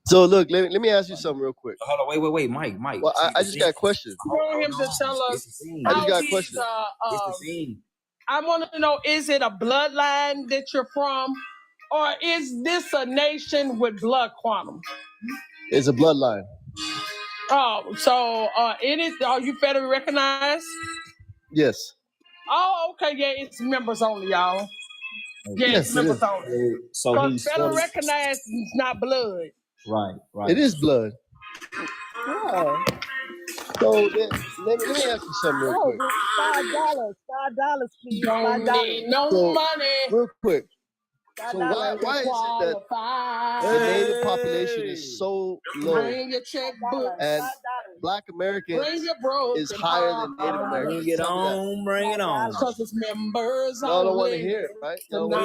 So look, let me ask you something real quick. Hold on, wait, Mike. Well, I just got a question. I want him to tell us I how just got a he's. question. I want to know: is it a bloodline that you're from, or is this a nation with blood quantum? It's a bloodline. Oh, so are you federally recognized? Yes. Oh, okay, yeah, it's members only, y'all. Yeah, Yes, it's members only. So Because he's federally recognized is not blood. right. It is blood. Yeah. So let me ask you something real quick. $5, please. Don't need no money. Real quick. So $5 why is it that the native population is so low Bring your checkbook. and Black Americans is higher than Native Americans? Bring it on, bring it on. Because it's members Y'all don't only. want to hear it, right? Y'all don't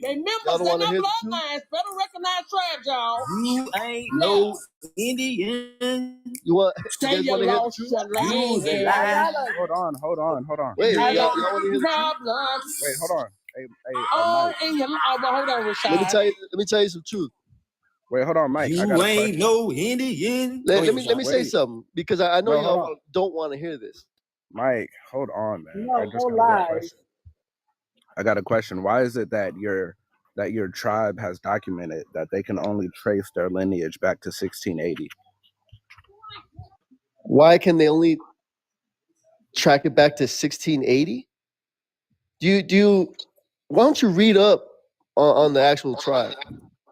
They members, Y'all don't they're wanna not hear the bloodlines. Federal recognized tribes, y'all. You ain't no Indian. You want? Say You guys you want to hear the lost truth? your land. Hold on. Wait, y'all want to hear the truth? Problems. Wait, hold on. Hey, Oh, Mike. and hold on, Rashad. Let me tell you some truth. Wait, hold on, Mike. You I got a ain't question. no Indian. Let me say something because I know y'all don't want to hear this. Mike, hold on, man. No, I just don't got a lie. question. I got a question. Why is it that your tribe has documented that they can only trace their lineage back to 1680? Why can they only track it back to 1680? Do you? Why don't you read up on the actual tribe?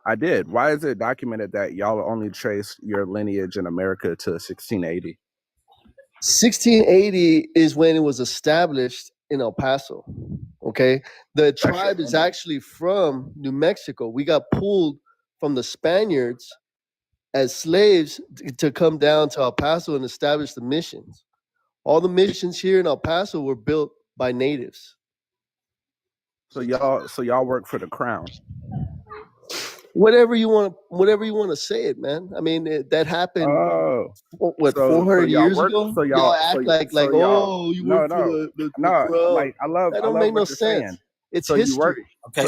I did. Why is it documented that y'all only trace your lineage in America to 1680? 1680 is when it was established in El Paso. Okay, the tribe is actually from New Mexico. We got pulled from the Spaniards as slaves to come down to El Paso and establish the missions. All the missions here in El Paso were built by natives. So y'all work for the crown. Whatever you want to say it, man. I mean, that happened. What, 400 years ago? So y'all act like you work for the crown. Like I love make no what you're sense. saying. It's so history.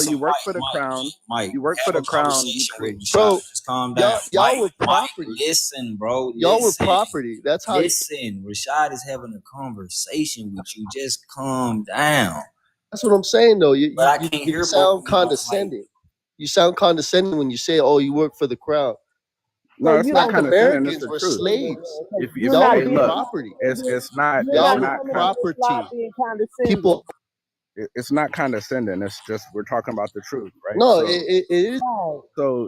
You work for the crown. Mike, you work for the crown. Bro, just calm down. Y'all were property. Mike, listen, bro. Y'all were property. That's how. Listen, Rashad is having a conversation with you. Just calm down. That's what I'm saying, though. You hear sound condescending. You sound condescending when you say, "Oh, you work for the crown." No, it's not condescending. Americans were slaves. If y'all hey, were look, property. it's not. Y'all were property. People. It's not condescending. It's just we're talking about the truth, right? No, it is.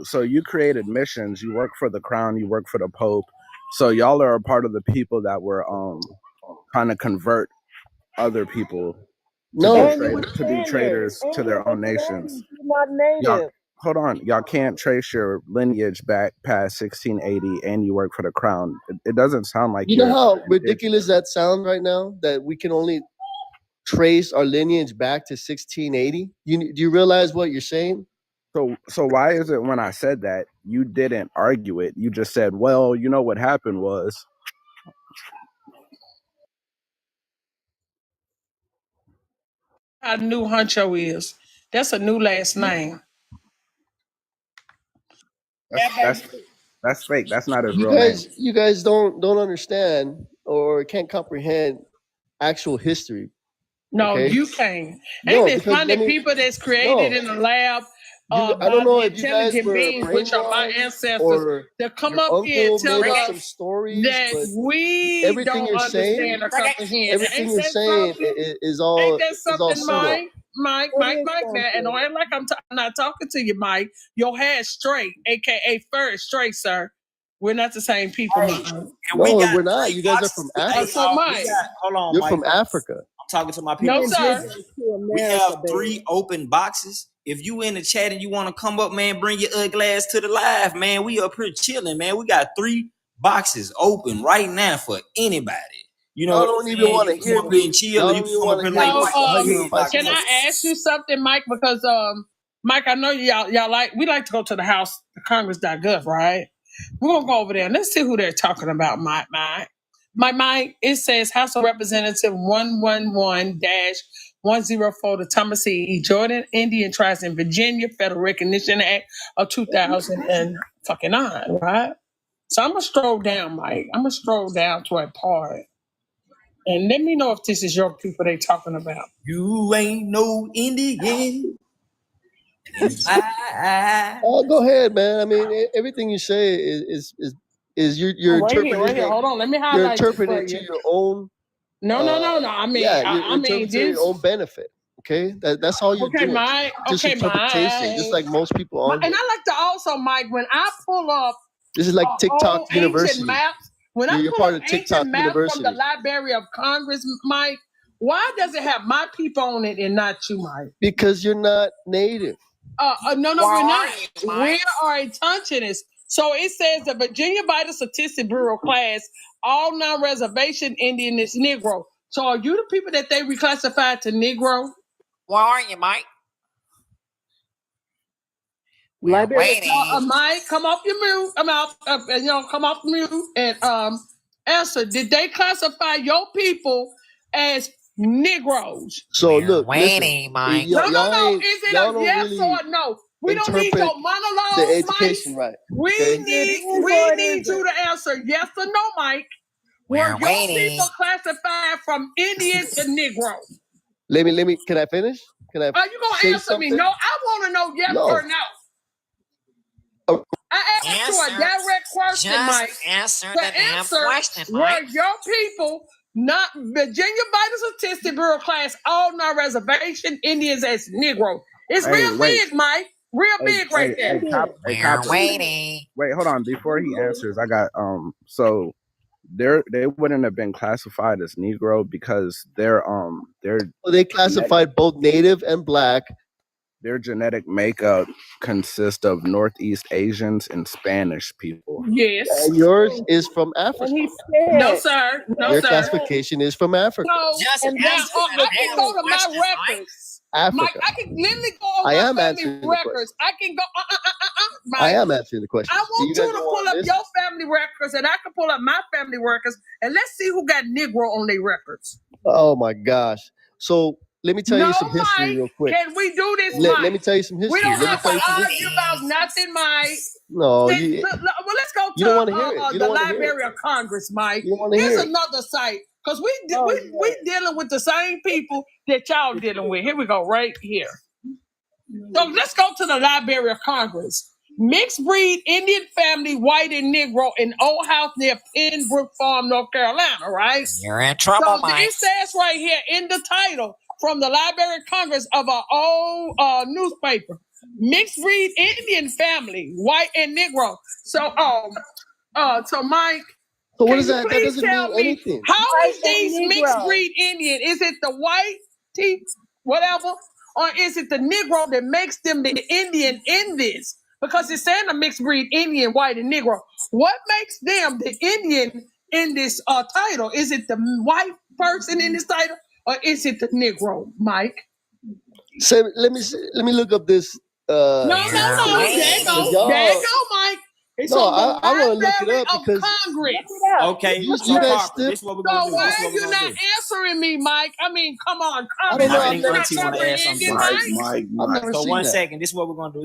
So you created missions. You work for the crown. You work for the Pope. So y'all are a part of the people that were trying to convert other people to be traitors to their own nations. Hold on, y'all can't trace your lineage back past 1680, and you work for the crown. It doesn't sound like you know how ridiculous that sounds right now. That we can only trace our lineage back to 1680. Do you realize what you're saying? So why is it when I said that you didn't argue it? You just said, "Well, you know what happened was." How new Huncho is. That's a new last name. That's fake. That's not his real name. You guys don't understand or can't comprehend actual history. No, okay? You can't. Ain't it funny people that's created in the lab? I don't know if you guys were beings, which are my ancestors, to come up here and tell us some stories that we don't understand or comprehend. Everything you're saying is all. Ain't that something, Mike? That, and don't act like I'm not talking to you, Mike. Your hair's straight, aka fur is straight, sir. We're not the same people, Mike. No, we're not. You guys are from Africa. So, Mike, hold on, you're Mike. from Africa. I'm talking to my people. No, sir. We have 3 open boxes. If you in the chat and you want to come up, man, bring your ugly ass to the live, man. We up here chilling, man. We got 3 boxes open right now for anybody. You know, I don't even want to hear being chill. You come up and can I ask you something, Mike? Because Mike, I know y'all we like to go to the House, Congress.gov, right? We're gonna go over there and let's see who they're talking about, Mike. It says House of Representative 111 104, the Thomas E. Jordan Indian Tribes in Virginia Federal Recognition Act of 2009, right? So I'm gonna stroll down, Mike. I'm gonna stroll down to a part, and let me know if this is your people they talking about. You ain't no Indian. Oh, go ahead, man. I mean, everything you say is you're interpreting right here. Hold on, let me highlight. You're interpreting it to your own. No. I mean, you're interpreting to your own benefit. Okay, that's all you're doing. Mike. Just interpretation, just like most people on. And I like to also, Mike, when I pull up. This is like TikTok University. Maps, when you're part of TikTok University. From the Library of Congress, Mike, why does it have my people on it and not you, Mike? Because you're not native. No, we're not. We are a Tunchonist. So it says the Virginia Vital Statistics Bureau class all non-reservation Indian is Negro. So are you the people that they reclassified to Negro? Where are you, Mike? Mike, come off your mute. I'm out. Come off mute and answer. Did they classify your people as Negroes? So look, waiting, Mike. No. Is it a yes or a no? We don't need your monologue, the education, Mike. Right? We need you to answer yes or no, Mike. Were your people classified from Indian to Negro? Let me. Can I finish? Are you gonna answer me? No, I want to know yes or no. I asked you a direct question, Mike. Answer the damn question, Mike. Were your people not Virginia Vital Statistics Bureau class all non-reservation Indians as Negro? It's real big, Mike. Real big right there. Waiting. Wait, hold on. Before he answers, I got so they wouldn't have been classified as Negro because they classified both Native and Black. Their genetic makeup consists of Northeast Asians and Spanish people. Yes. And yours is from Africa. No, sir. Your classification is from Africa. No, I can go to my records. Africa. Mike, I can literally go on my family records. I can go, Mike, I am answering the question. I want you to pull up your family records and I can pull up my family records and let's see who got Negro on their records. Oh my gosh. So let me tell you some history Mike, real quick. Can we do this, Mike? Let me tell you some history. We don't have to argue about nothing, Mike. No, well, let's go to the Library of Congress, Mike. Here's another site. Because we dealing with the same people that y'all dealing with. Here we go, right here. So let's go to the Library of Congress. Mixed breed Indian family, white and Negro in Old House near Pembroke Farm, North Carolina, right? You're in trouble, Mike. It says right here in the title from the Library of Congress of our old newspaper. Mixed breed Indian family, white and Negro. So Mike, so what is that? That doesn't mean anything. How is these mixed breed Indian? Is it the white teeth, whatever, or is it the Negro that makes them the Indian in this? Because it's saying a mixed breed Indian, white, and Negro. What makes them the Indian in this title? Is it the white person in this title, or is it the Negro, Mike? So let me look up this. No. There you go, Mike. It's I want to look it up because Congress. Okay, you guys still. This is what we're gonna do. Why are you not answering me, Mike? I mean, come on, I don't know. I think Auntie want to ask something. Mike. So 1 second. This is what we're gonna do.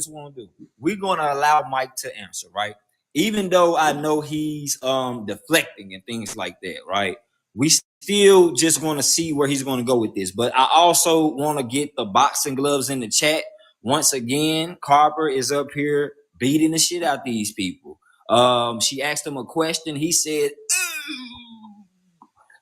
We're gonna allow Mike to answer, right? Even though I know he's deflecting and things like that, right? We still just want to see where he's going to go with this. But I also want to get the boxing gloves in the chat. Once again, Carper is up here beating the shit out these people. She asked him a question. He said,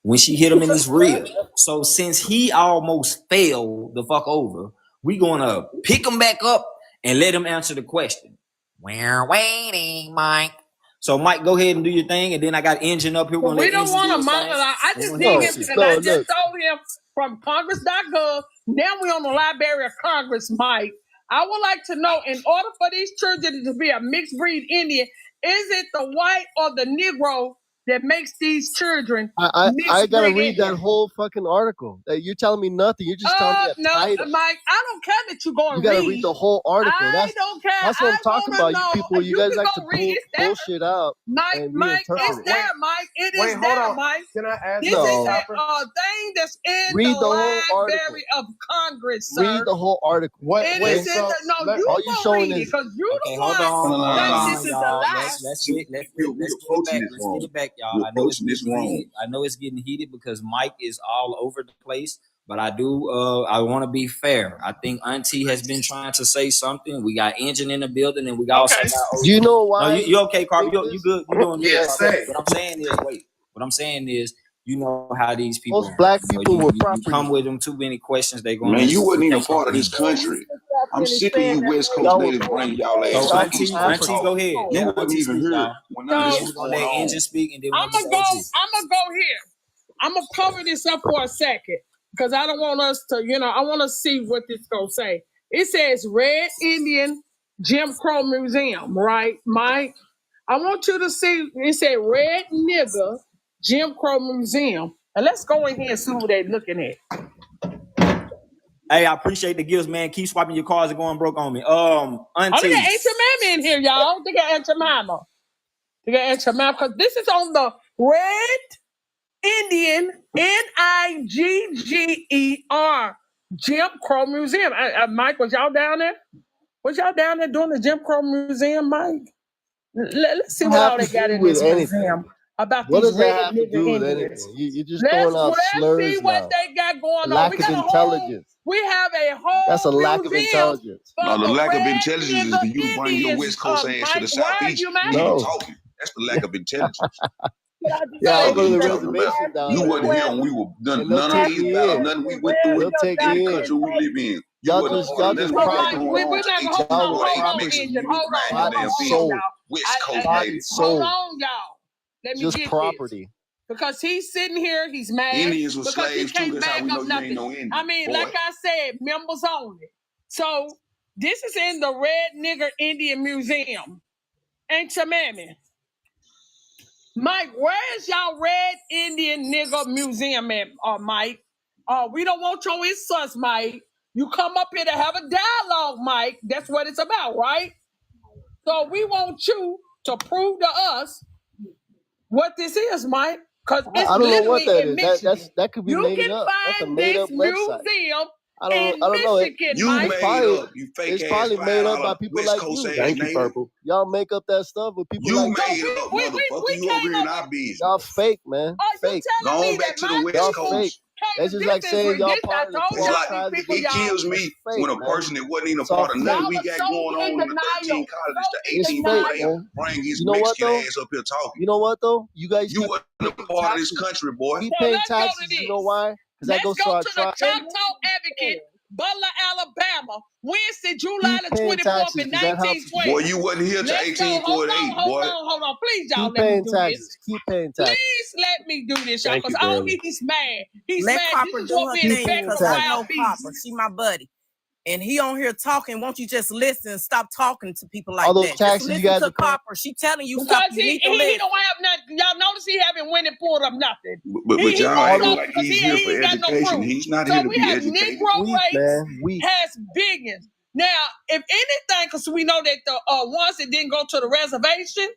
when she hit him in his rib. So since he almost fell the fuck over, we're going to pick him back up and let him answer the question. We're waiting, Mike. So, Mike, go ahead and do your thing, and then I got Engine up here. We don't want to monologue. I just need him because I just told him from Congress.gov. Now we're on the Library of Congress, Mike. I would like to know, in order for these children to be a mixed breed Indian, is it the white or the Negro that makes these children I gotta mixed read that whole fucking article. You're telling me nothing. You're just telling me a title. Mike, I don't care that you go and You gotta read the whole article. I don't care. That's what I'm talking about. Know, you people, you guys like to read bullshit out. Mike, it's there, Mike. It is there, Mike. Can I ask this is a thing that's in read the Library of Congress, sir. Read the whole article. What? It is in the, no, you all you showing is because you okay, the hold one on, that this is the lie. Let's get it back, y'all. I know it's getting heated. I know it's getting heated because Mike is all over the place. But I do. I want to be fair. I think Auntie has been trying to say something. We got Engine in the building, and we got also got. Do you know why? No, you okay, Carver? You good? You doing good? Say. What I'm saying is, wait. What I'm saying is, you know how these people. Most black people were property. You come with them too many questions. They going. Man, you wasn't even part of this country. I'm sick of you West Coast natives bringing y'all ass. So Auntie, go ahead. You wasn't even here when none of this was going on. Engine speak, and then I'm gonna go here. I'm gonna cover this up for a second. Because I don't want us to, I want to see what this going to say. It says Red Indian Jim Crow Museum, right, Mike? I want you to see, it said Red Nigger Jim Crow Museum. And let's go in here and see who they're looking at. Hey, I appreciate the gifts, man. Keep swiping your cards and going broke on me. Auntie. Oh, they got Aunt Jemima in here, y'all. They got Aunt Jemima. Because this is on the Red Indian Niger Jim Crow Museum. Mike, was y'all down there? Was y'all down there doing the Jim Crow Museum, Mike? Let's see what all they got in this museum about these red nigger Indians. You're just throwing out slurs. Let's see what they got going on. Lack of intelligence. We have a whole. That's a lack of intelligence. No, the lack of intelligence is that you bring your West Coast ass to the Southeast. You talking. That's the lack of intelligence. I go to the reservation down You wasn't here when we were done. None of these battles, nothing we went through in the country we live in. Y'all just property. We're not going to hold on. West Coast natives. Hold on, y'all. Let me just get property. This. Because he's sitting here, he's mad. Indians were because slaves he can't too. That's how we know you nothing. ain't no Indian. I mean, boy. like I said, members only. So this is in the Red Nigger Indian Museum. Ain't your mammy. Mike, where's y'all Red Indian Nigger Museum at, Mike? We don't want your insults, Mike. You come up here to have a dialogue, Mike. That's what it's about, right? So we want you to prove to us what this is, Mike. Because it's I don't know what that is. That could be you made up. That's a made up website. I don't know. You made up. You fake it's probably made up by people like you. Thank you, Purple. Y'all make up that stuff with people you like made up, motherfucker. You over here in our business. Y'all fake, man. Fake. Going back to the West Coast. Fake. That's just like saying y'all part of the 12 tribes. It kills me when a person that wasn't even a part of nothing we got going on in the 13 colleges to 18 bring his Mexican ass up here talking. You know what though? You guys. You wasn't a part of this country, boy. Keep paying taxes. You know why? Because that goes to our tribe. Choctaw Advocate. Butler, Alabama, Wednesday, July the 24th in 1920. Boy, you wasn't here till 1848, boy. Hold on. Please, y'all, let me do this. Keep paying taxes. Please let me do this, y'all, because he's mad. He's let mad. Copper do her thing, because I know Copper. She my buddy. And he on here talking. Won't you just listen and stop talking to people like all those that? Taxes just you guys to Copper. She telling you because something. He don't have nothing. Y'all notice he haven't went and pulled up nothing. But y'all act like he's here for education. He's not here to be educated. Negro race has billions. Now, if anything, because we know that the ones that didn't go to the reservation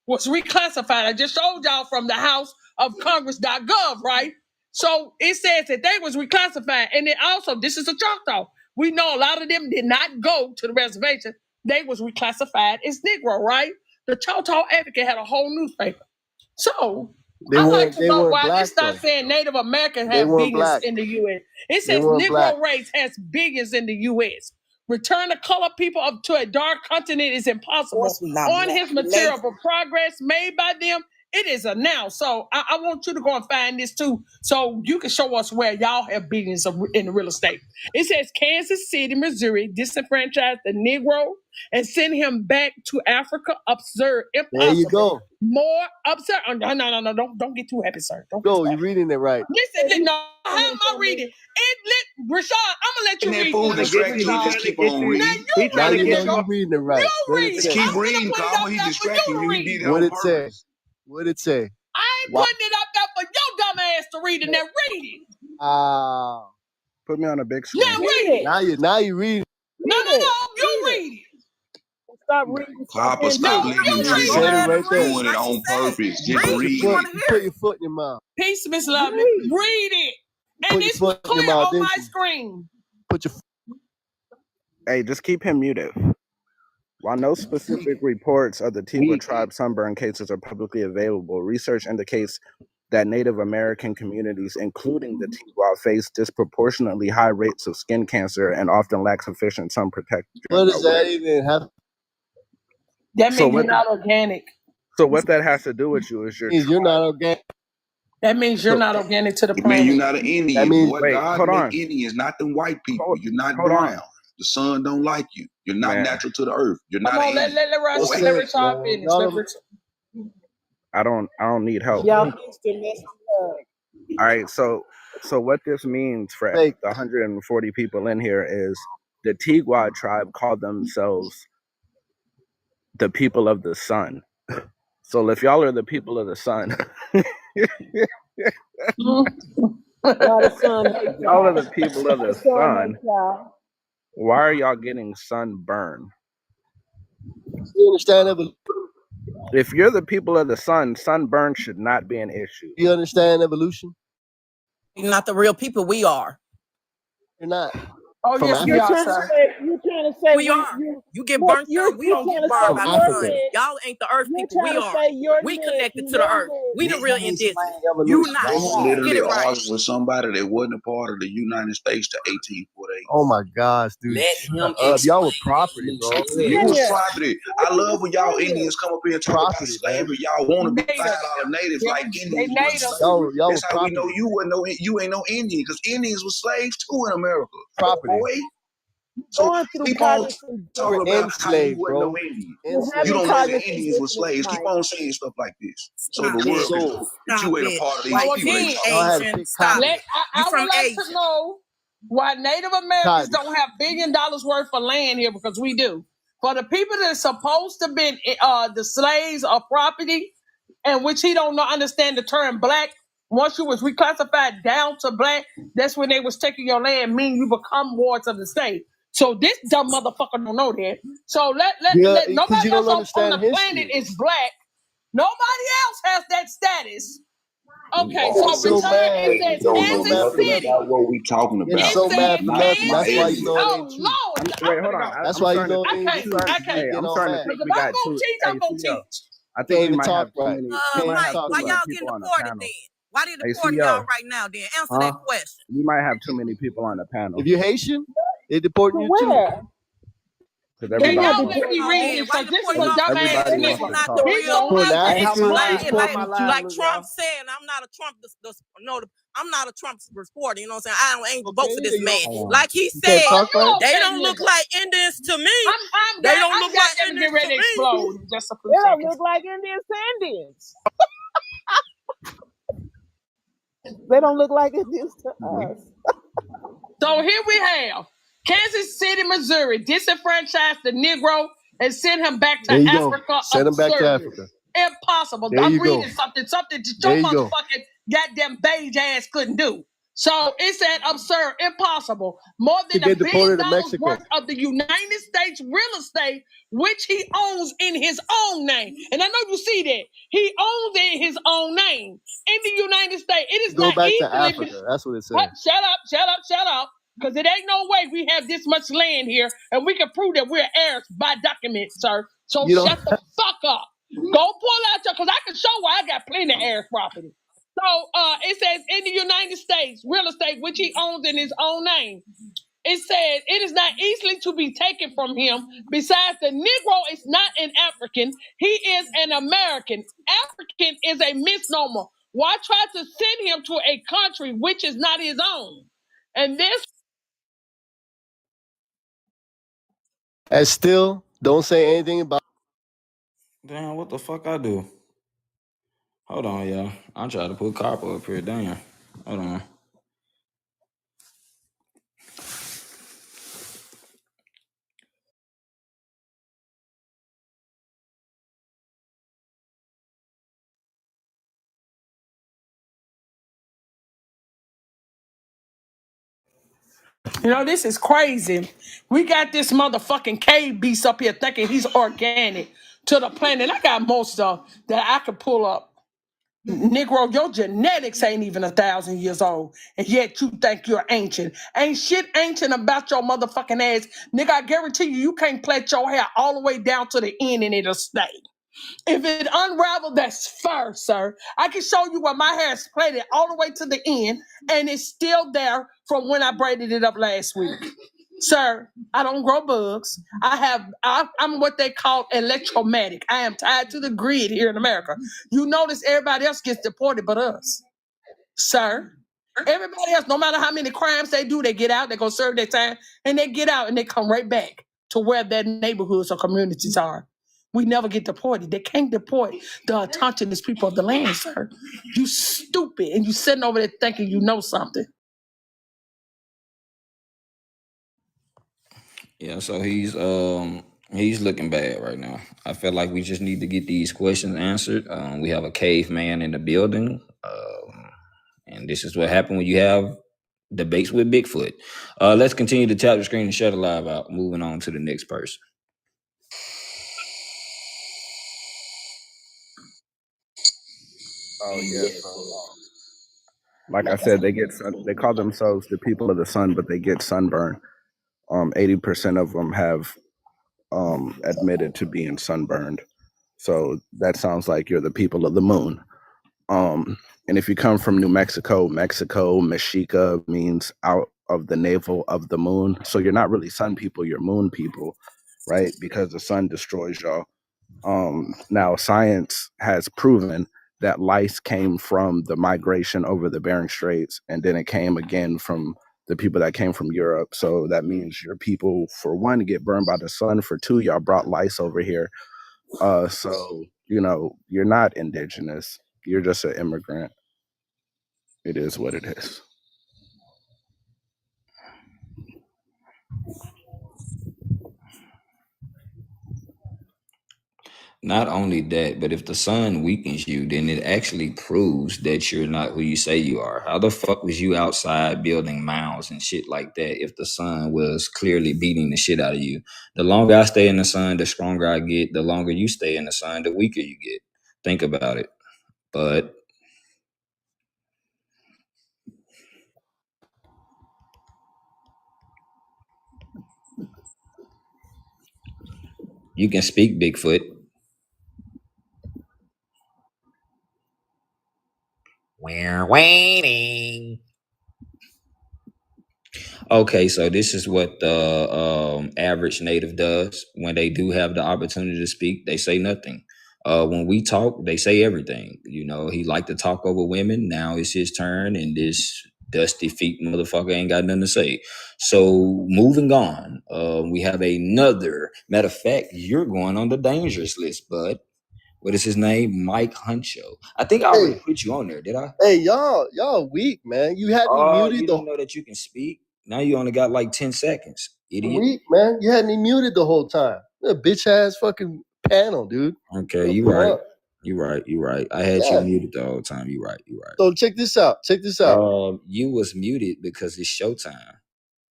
was reclassified. I just showed y'all from the House of Congress.gov, right? So it says that they was reclassified. And then also, this is a Choctaw. We know a lot of them did not go to the reservation. They was reclassified as Negro, right? The Choctaw Advocate had a whole newspaper. So I like to know why it's not saying Native Americans have billions in the U.S. It says Negro race has billions in the U.S. Return the colored people up to a dark continent is impossible. On his material for progress made by them, it is announced. So I want you to go and find this too, so you can show us where y'all have billions in the real estate. It says Kansas City, Missouri disenfranchised the Negro and sent him back to Africa. Absurd. Impossible. There you go. More absurd. No. Don't get too happy, sir. You're reading it right. Listen, no. How am I reading? Rashad, I'm gonna let you read. Fool distract you. Just keep on reading. Now you know you're reading it right. Just keep reading, Carl. He's distracting you. He did it on purpose. What'd it say? I'm putting it up there for your dumb ass to read it. Now read it. Put me on a big screen. Now read it. Now you read. No, you read it. Stop reading. Papa, stop letting him She read. said it right there. Doing it on purpose. Just read. You put your foot in your mouth. Peace, Miss Lovely. Read it. And it's clear on my screen. Put your. Hey, just keep him muted. While no specific reports of the Tigwa tribe sunburn cases are publicly available, research indicates that Native American communities, including the Tigwa, face disproportionately high rates of skin cancer and often lack sufficient sun protection. What does that even have? That means you're not organic. So what that has to do with you is you're not organic. That means you're not organic to the planet. It means you're not an Indian. That means, wait, God make Indians, not them white people. You're not brown. The sun don't like you. You're not natural to the earth. You're not. Come on, let Rashad finish. I don't need help. Y'all All right, so what this means for the 140 people in here is the Tigwa tribe called themselves the people of the sun. So if y'all are the people of the sun, y'all are the people of the sun. Why are y'all getting sunburn? You understand evolution? If you're the people of the sun, sunburn should not be an issue. You understand evolution? You're not the real people. We are. You're not. Oh, yes, we are, sir. You're trying to say we are. You get burnt out. We don't get burned by the sun. Y'all ain't the earth people. We are. We connected to the earth. We the real indigenous. You not. I was literally Get it right. arguing with somebody that wasn't a part of the United States to 1848. Oh my gosh, dude. Y'all were property, bro. You was property. I love when y'all Indians come up here and talk about slavery. Y'all want to be $5 natives like Indians. That's how we know you ain't no Indian, because Indians were slaves too in America. Property. So keep on talking about how you wasn't no Indian. You don't know the Indians were slaves. Keep on saying stuff like this. So the world knows that you ain't a part of these people. Asian, stop it. I would like to know why Native Americans don't have $1 billion worth of land here, because we do. For the people that are supposed to be the slaves or property, and which he don't understand the term black. Once you was reclassified down to black, that's when they was taking your land, meaning you become wards of the state. So this dumb motherfucker don't know that. So let nobody else on the planet is black. Nobody else has that status. Okay, so return it says Kansas City. That's what we talking about. It's so bad for nothing. That's why you know it ain't true. Wait, hold on. That's why you know it ain't true. I can't. I'm starting to think we got two. I'm gonna teach. I think we might have too many. Mike, why y'all getting deported then? Why they deporting y'all right now then? Answer that question. You might have too many people on the panel. If you're Haitian, they deporting you too. Can y'all let me read this? Because this is a dumbass nigga. Not the real like Trump said, I'm not a Trump. I'm not a Trump reporter. You know what I'm saying? I ain't vote for this man. Like he said, they don't look like Indians to me. They don't look like Indians to me. They don't look like Indians to Indians. They don't look like Indians to us. So here we have Kansas City, Missouri, disenfranchised the Negro and sent him back to Africa. Send him back to Africa. Impossible. I'm reading something that your motherfucking goddamn beige ass couldn't do. So it said absurd, impossible. More than $1 billion worth of the United States real estate, which he owns in his own name. And I know you see that. He owns it in his own name in the United States. It is go not back easily. To Africa. That's what it says. Shut up. Because it ain't no way we have this much land here and we can prove that we're heirs by document, sir. So shut the fuck up. Go pull out because I can show why I got plenty of heirs property. So it says in the United States, real estate, which he owns in his own name. It says it is not easily to be taken from him. Besides, the Negro is not an African. He is an American. African is a misnomer. Why try to send him to a country which is not his own? And this. And still, don't say anything about. Damn, what the fuck I do? Hold on, y'all. I'm trying to put copper up here. Damn. Hold on. You know, this is crazy. We got this motherfucking cave beast up here thinking he's organic to the planet. I got more stuff that I could pull up. Negro, your genetics ain't even 1,000 years old, and yet you think you're ancient. Ain't shit ancient about your motherfucking ass. Nigga, I guarantee you, you can't plait your hair all the way down to the end and it'll stay. If it unraveled, that's fur, sir. I can show you where my hair is plaited all the way to the end, and it's still there from when I braided it up last week. Sir, I don't grow bugs. I'm what they call electromagnetic. I am tied to the grid here in America. You notice everybody else gets deported but us. Sir, everybody else, no matter how many crimes they do, they get out, they go serve their time, and they get out and they come right back to where their neighborhoods or communities are. We never get deported. They can't deport the autonomous people of the land, sir. You stupid, and you sitting over there thinking you know something. Yeah, so he's looking bad right now. I feel like we just need to get these questions answered. We have a caveman in the building, and this is what happened when you have debates with Bigfoot. Let's continue to tap the screen and shut the live out. Moving on to the next person. Oh yeah. Like I said, they call themselves the people of the sun, but they get sunburn. 80% of them have admitted to being sunburned. So that sounds like you're the people of the moon. And if you come from New Mexico, Mexica means out of the navel of the moon. So you're not really sun people, you're moon people, right? Because the sun destroys y'all. Now science has proven that lice came from the migration over the Bering Straits, and then it came again from the people that came from Europe. So that means your people, for one, get burned by the sun. For two, y'all brought lice over here. So, you know, you're not indigenous. You're just an immigrant. It is what it is. Not only that, but if the sun weakens you, then it actually proves that you're not who you say you are. How the fuck was you outside building mounds and shit like that if the sun was clearly beating the shit out of you? The longer I stay in the sun, the stronger I get. The longer you stay in the sun, the weaker you get. Think about it. But you can speak, Bigfoot. We're waiting. Okay, so this is what the average native does when they do have the opportunity to speak. They say nothing. When we talk, they say everything. You know, he liked to talk over women. Now it's his turn, and this dusty feet motherfucker ain't got nothing to say. So moving on, we have another. Matter of fact, you're going on the dangerous list, bud. What is his name? Mike Huncho. I think I already put you on there, did I? Hey, y'all weak, man. You had me muted. You don't know that you can speak? Now you only got like 10 seconds, idiot. Weak, man. You had me muted the whole time. A bitch ass fucking panel, dude. Okay, you right. You right. I had you muted the whole time. You right. So check this out. You was muted because it's showtime.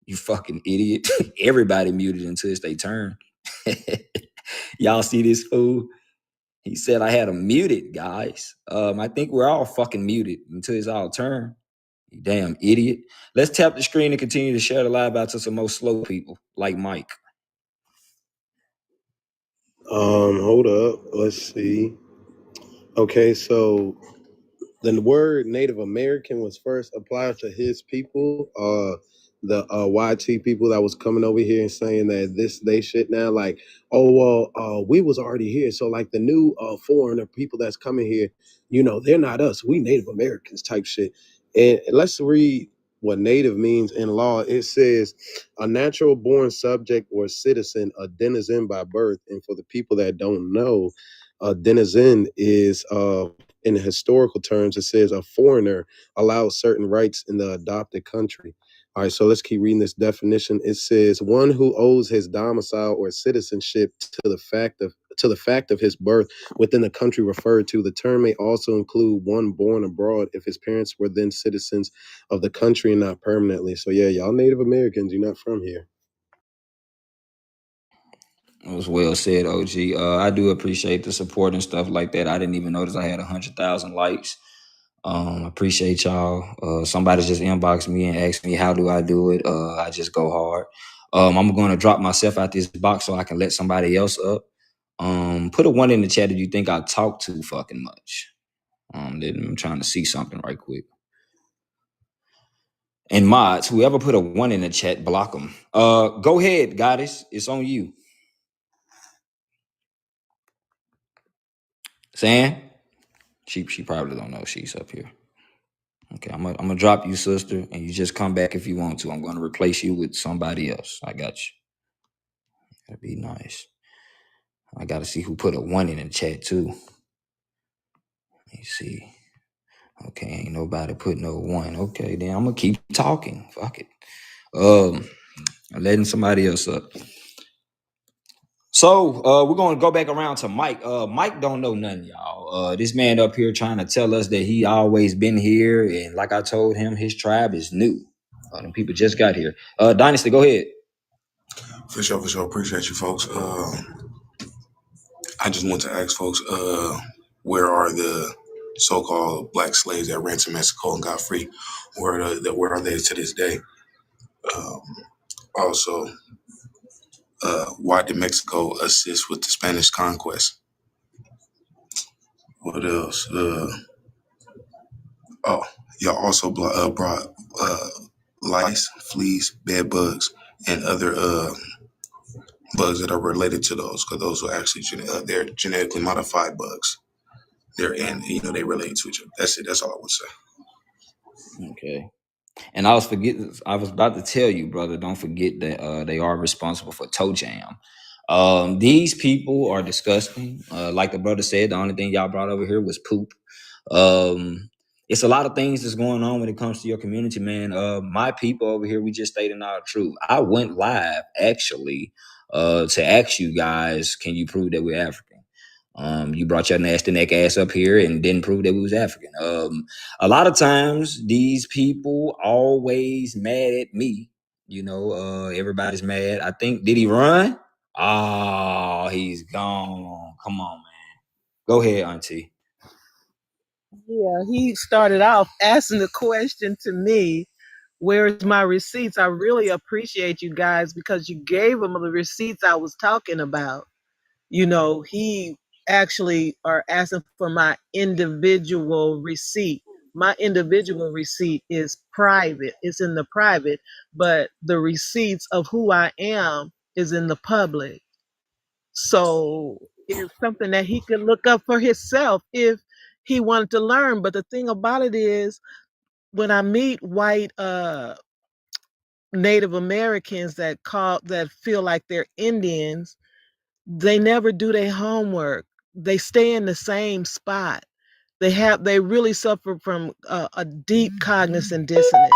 You fucking idiot. Everybody muted until it's their turn. Y'all see this fool? He said I had him muted, guys. I think we're all fucking muted until it's our turn. You damn idiot. Let's tap the screen and continue to share the live out to some more slow people like Mike. Hold up. Let's see. Okay, so the word Native American was first applied to his people. The YT people that was coming over here and saying that they shit now, like, oh well, we was already here. So like the new foreigner people that's coming here, you know, they're not us. We Native Americans type shit. And let's read what native means in law. It says a natural born subject or citizen, a denizen by birth. And for the people that don't know, a denizen is in historical terms, it says a foreigner allows certain rights in the adopted country. All right, so let's keep reading this definition. It says one who owes his domicile or citizenship to to the fact of his birth within the country referred to. The term may also include one born abroad if his parents were then citizens of the country and not permanently. So yeah, y'all Native Americans, you're not from here. It was well said, OG. I do appreciate the support and stuff like that. I didn't even notice I had 100,000 likes. Appreciate y'all. Somebody just inboxed me and asked me how do I do it. I just go hard. I'm going to drop myself out this box so I can let somebody else up. Put a 1 in the chat if you think I talk too fucking much. Then I'm trying to see something right quick. And mods, whoever put a 1 in the chat, block them. Go ahead, Goddess. It's on you. Sam? She probably don't know she's up here. Okay, I'm gonna drop you, sister, and you just come back if you want to. I'm gonna replace you with somebody else. I got you. That'd be nice. I gotta see who put a 1 in the chat too. Let me see. Okay, ain't nobody put no 1. Okay, then I'm gonna keep talking. Fuck it. I'm letting somebody else up. So we're gonna go back around to Mike. Mike don't know nothing, y'all. This man up here trying to tell us that he always been here, and like I told him, his tribe is new. Them people just got here. Dynasty, go ahead. For sure. Appreciate you, folks. I just want to ask folks, where are the so-called black slaves that ran to Mexico and got free? Where are they to this day? Also, why did Mexico assist with the Spanish conquest? What else? Y'all also brought lice, fleas, bed bugs, and other bugs that are related to those, because those are actually they're genetically modified bugs. They relate to each other. That's it. That's all I would say. Okay. And I was about to tell you, brother, don't forget that they are responsible for toe jam. These people are disgusting. Like the brother said, the only thing y'all brought over here was poop. It's a lot of things that's going on when it comes to your community, man. My people over here, we just stating our truth. I went live actually to ask you guys, can you prove that we're African? You brought your nasty neck ass up here and didn't prove that we was African. A lot of times these people always mad at me. Everybody's mad. I think, did he run? Oh, he's gone. Come on, man. Go ahead, Auntie. Yeah, he started off asking the question to me, where's my receipts? I really appreciate you guys because you gave him the receipts I was talking about. He actually are asking for my individual receipt. My individual receipt is private. It's in the private, but the receipts of who I am is in the public. So it's something that he could look up for himself if he wanted to learn. But the thing about it is, when I meet white Native Americans that feel like they're Indians, they never do their homework. They stay in the same spot. They really suffer from a deep cognitive dissonance.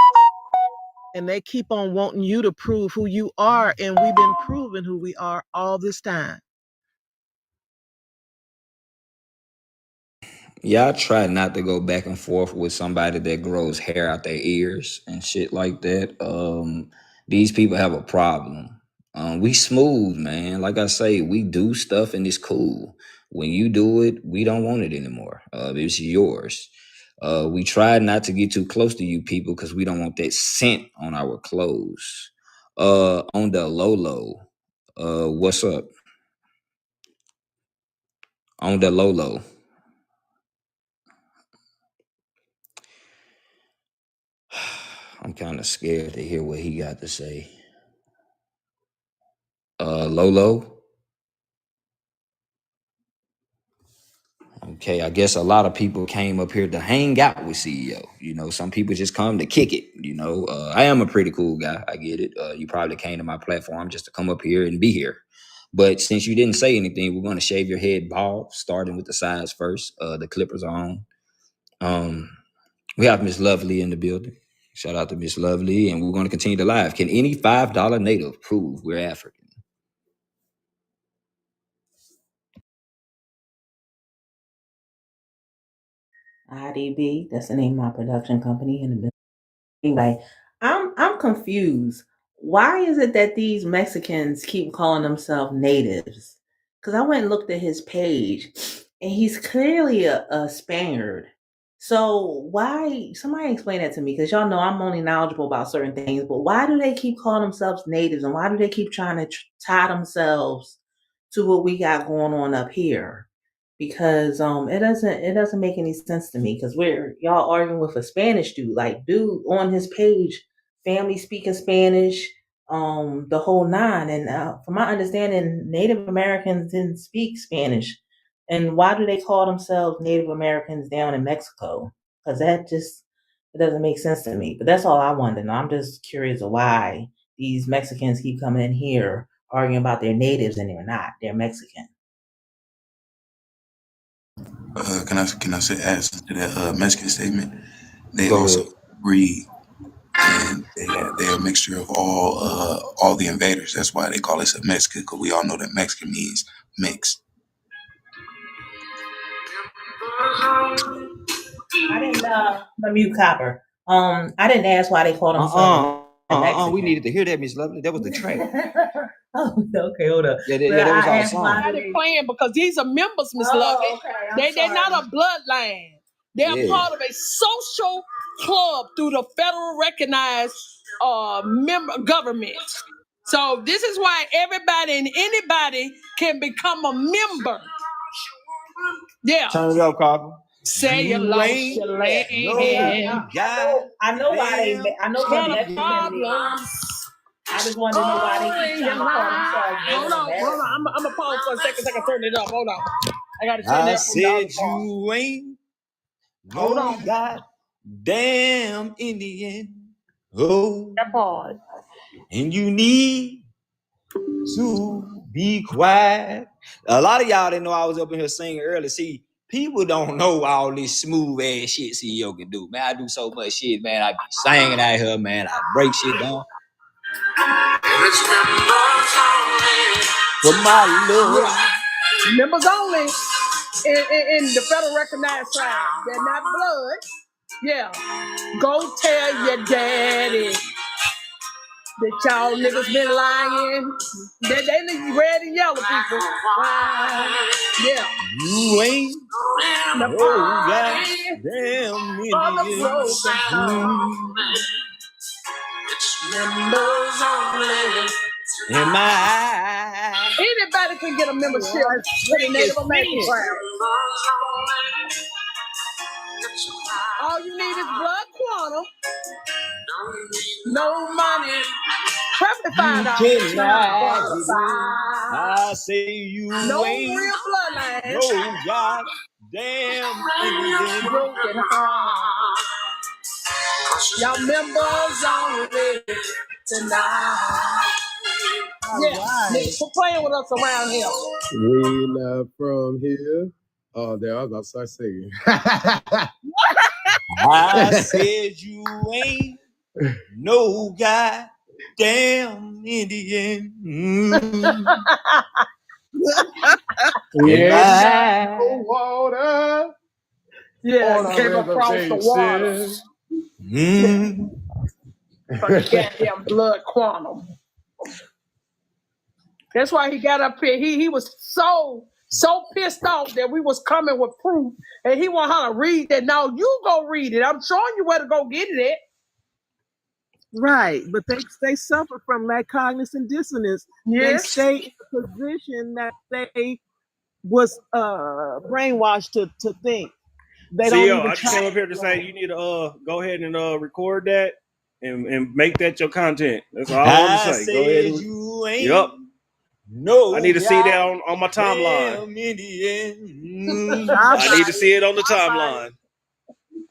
And they keep on wanting you to prove who you are. And we've been proving who we are all this time. Yeah, I try not to go back and forth with somebody that grows hair out their ears and shit like that. These people have a problem. We smooth, man. Like I say, we do stuff and it's cool. When you do it, we don't want it anymore. It's yours. We try not to get too close to you people because we don't want that scent on our clothes. On the low, what's up? On the low. I'm kind of scared to hear what he got to say. Lolo. Okay, I guess a lot of people came up here to hang out with CEO. Some people just come to kick it. I am a pretty cool guy. I get it. You probably came to my platform just to come up here and be here. But since you didn't say anything, we're going to shave your head bald, starting with the sides first. The clippers are on. We have Miss Lovely in the building. Shout out to Miss Lovely, and we're going to continue the live. Can any $5 native prove we're African? IDB. That's the name of my production company. Anyway, I'm confused. Why is it that these Mexicans keep calling themselves natives? Because I went and looked at his page, and he's clearly a Spaniard. So why? Somebody explain that to me, because y'all know I'm only knowledgeable about certain things. But why do they keep calling themselves natives, and why do they keep trying to tie themselves to what we got going on up here? Because it doesn't make any sense to me, because we're y'all arguing with a Spanish dude, like dude on his page, family speaking Spanish, the whole nine. And from my understanding, Native Americans didn't speak Spanish. And why do they call themselves Native Americans down in Mexico? Because it doesn't make sense to me. But that's all I wanted to know. I'm just curious of why these Mexicans keep coming in here arguing about their natives, and they're not. They're Mexican. Can I say add to that Mexican statement? They also breed, and they're a mixture of all the invaders. That's why they call us a Mexican, because we all know that Mexican means mixed. I didn't mute Copper. I didn't ask why they called themselves. We needed to hear that, Miss Lovely. That was the track. Oh, okay, hold up. Yeah, that was our song. Why they playing? Because these are members, Miss Lovely. Okay, they're not a bloodline. They're part of a social club through the federal recognized government. So this is why everybody and anybody can become a member. Yeah. Turn it up, Copper. Say you lost your land. I know why they. I know what problems. I just wanted to know why they keep trying to call themselves. Hold on. I'm gonna pause for a second so I can turn it up. Hold on. I gotta turn it up. I said you ain't no goddamn Indian. Oh, that part. And you need to be quiet. A lot of y'all didn't know I was up in here singing early. See, people don't know all this smooth ass shit CEO can do. Man, I do so much shit, man. I be singing out here, man. I break shit down. For my love. Members only in the federal recognized tribe. They're not blood. Yeah. Go tell your daddy that y'all niggas been lying. They red and yellow people. Yeah. You ain't no goddamn Indian. Members only. In my eyes. Anybody can get a membership with a Native American tribe. All you need is blood quantum. No money. Probably $5. I say you no ain't real bloodline. No goddamn Indian. Broken heart. Y'all members only tonight. Quit playing with us around here. We not from here. Oh, there I was about to start singing. I said you ain't no goddamn Indian. Yeah, water. Yeah, came across the water. From the goddamn blood quantum. That's why he got up here. He was so pissed off that we was coming with proof, and he want her to read that. Now you go read it. I'm showing you where to go get it at. Right, but they suffer from that cognitive dissonance. Yes. They stay in the position that they was brainwashed to think. They don't even I just came up here to say you need to go ahead and record that and make that your content. That's all I want to say. Go ahead. You ain't yep. No, I need to see that on my timeline. I need to see it on the timeline.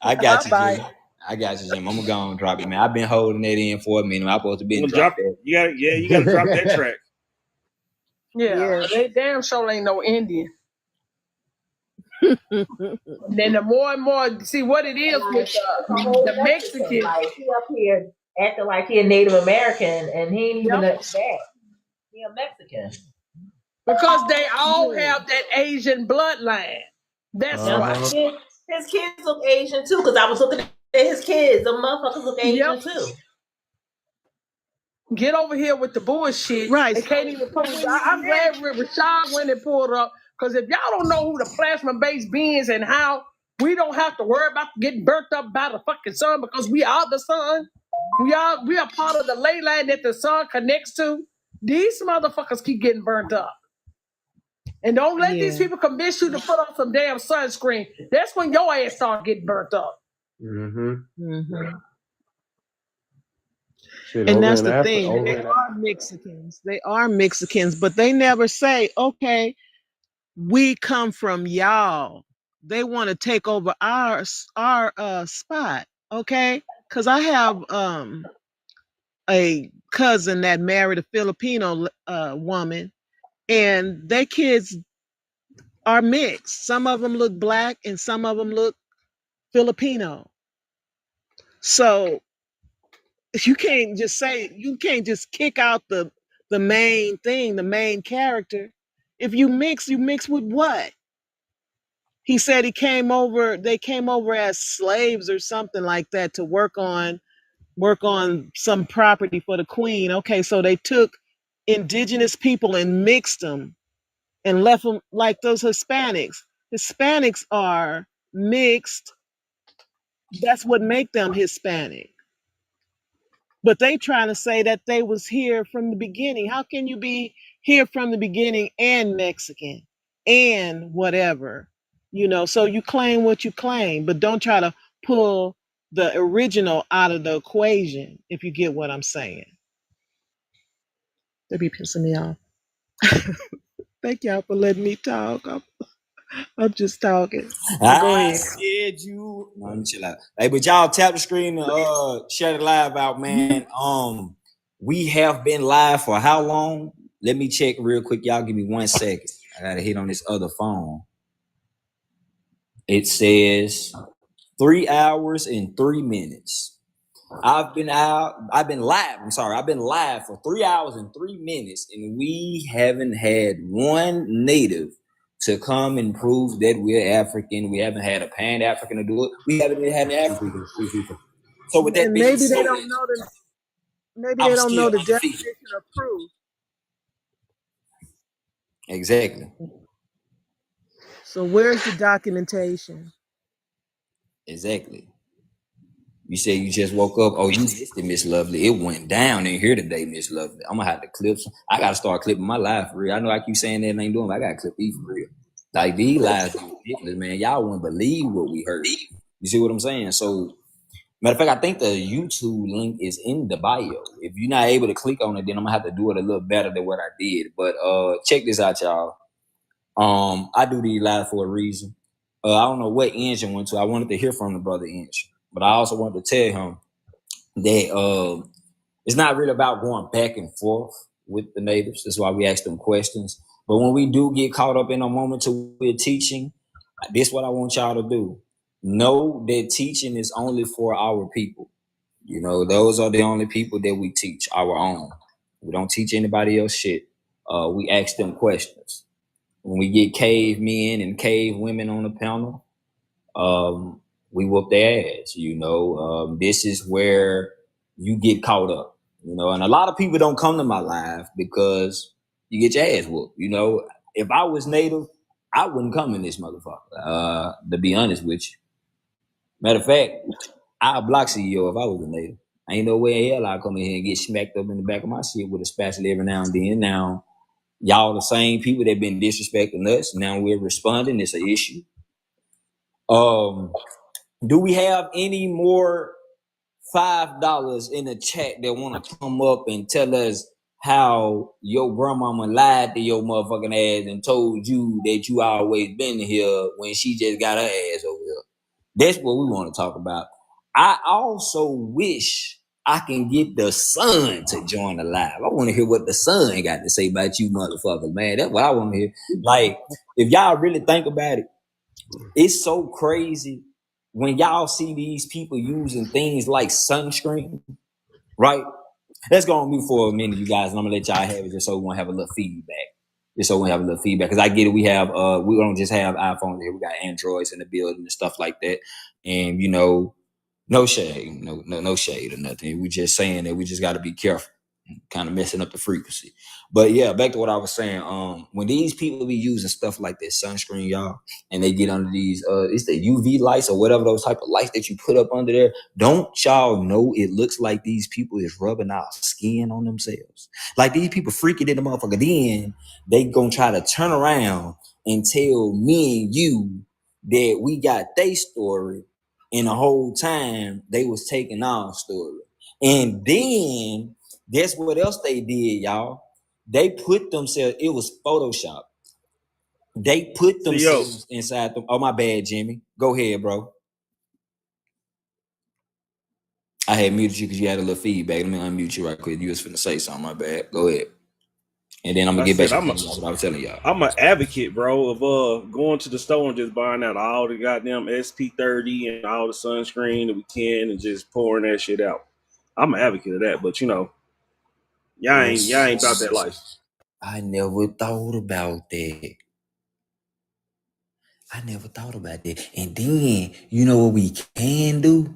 I got you, Jim. I got you, Jim. I'm gonna go and drop it, man. I've been holding that in for a minute. I'm supposed to be drop it. You gotta drop that track. Yeah, they damn sure ain't no Indian. Then the more and more, see what it is with the Mexicans. Like, he up here acting like he a Native American, and he ain't even that. He a Mexican. Because they all have that Asian bloodline. That's why. His kids look Asian too, because I was looking at his kids. The motherfuckers look Asian too. Get over here with the bullshit. Right. They can't even pull it. I'm glad Rashad went and pulled up, because if y'all don't know who the plasma-based beings and how we don't have to worry about getting burnt up by the fucking sun, because we are the sun. We are part of the ley line that the sun connects to. These motherfuckers keep getting burnt up. And don't let these people convince you to put on some damn sunscreen. That's when your ass start getting burnt up. And that's the thing. They are Mexicans. They are Mexicans, but they never say, okay, we come from y'all. They want to take over our spot, okay? Because I have a cousin that married a Filipino woman, and their kids are mixed. Some of them look black and some of them look Filipino. So you can't just kick out the main thing, the main character. If you mix with what? He said they came over as slaves or something like that to work on some property for the queen. Okay, so they took indigenous people and mixed them and left them like those Hispanics. Hispanics are mixed. That's what make them Hispanic. But they trying to say that they was here from the beginning. How can you be here from the beginning and Mexican and whatever? So you claim what you claim, but don't try to pull the original out of the equation, if you get what I'm saying. They be pissing me off. Thank y'all for letting me talk. I'm just talking. Go ahead. Said you. No, chill out. Hey, but y'all tap the screen and share the live out, man. We have been live for how long? Let me check real quick. Y'all give me 1 second. I gotta hit on this other phone. It says 3 hours and 3 minutes. I've been live. I've been live for 3 hours and 3 minutes, and we haven't had one native to come and prove that we're African. We haven't had a Pan-African to do it. We haven't even had an African. So with that being said, they don't know the definition of proof. Exactly. So where's the documentation? Exactly. You say you just woke up. Oh, you missed it, Miss Lovely. It went down in here today, Miss Lovely. I'm gonna have to clip some. I gotta start clipping my live for real. I know I keep saying that and ain't doing, but I gotta clip these for real. Like these lives are ridiculous, man. Y'all wouldn't believe what we heard. You see what I'm saying? So, matter of fact, I think the YouTube link is in the bio. If you're not able to click on it, then I'm gonna have to do it a little better than what I did. But check this out, y'all. I do these live for a reason. I don't know what engine went to. I wanted to hear from the brother Inch. But I also wanted to tell him that it's not really about going back and forth with the natives. That's why we ask them questions. But when we do get caught up in a moment to we're teaching, this is what I want y'all to do. Know that teaching is only for our people. Those are the only people that we teach, our own. We don't teach anybody else shit. We ask them questions. When we get cave men and cave women on the panel, we whoop their ass, this is where you get caught up, and a lot of people don't come to my live because you get your ass whooped. If I was native, I wouldn't come in this motherfucker, to be honest with you. Matter of fact, I'll block CEO if I was a native. Ain't no way in hell I'll come in here and get smacked up in the back of my shit with a spatula every now and then. Now, y'all the same people that been disrespecting us. Now we're responding. It's an issue. Do we have any more $5 in the chat that want to come up and tell us how your grandmama lied to your motherfucking ass and told you that you always been here when she just got her ass over here? That's what we want to talk about. I also wish I can get the son to join the live. I want to hear what the son got to say about you motherfuckers, man. That's what I want to hear. Like, if y'all really think about it, it's so crazy when y'all see these people using things like sunscreen, right? Let's go on mute for a minute, you guys, and I'm gonna let y'all have it just so we won't have a little feedback. just so we have a little feedback. Because I get it, we don't just have iPhones here, we got Androids in the building and stuff like that. And no shade, no shade or nothing. We just saying that we just got to be careful, kind of messing up the frequency. But yeah, back to what I was saying. When these people be using stuff like that sunscreen, y'all, and they get under these, it's the UV lights or whatever those type of lights that you put up under there. Don't y'all know it looks like these people is rubbing out skin on themselves? Like these people freaking in the motherfucker. Then they gonna try to turn around and tell me and you that we got their story, and the whole time they was taking our story. And then guess what else they did, y'all? They put themselves, it was Photoshop. They put themselves inside them. Oh, my bad, Jimmy. Go ahead, bro. I had muted you because you had a little feedback. Let me unmute you right quick. You was finna say something, my bad. Go ahead. And then I'm gonna get back to what I was telling y'all. I'm an advocate, bro, of going to the store and just buying out all the goddamn SP30 and all the sunscreen that we can and just pouring that shit out. I'm an advocate of that, but y'all ain't about that life. I never thought about that. And then you know what we can do?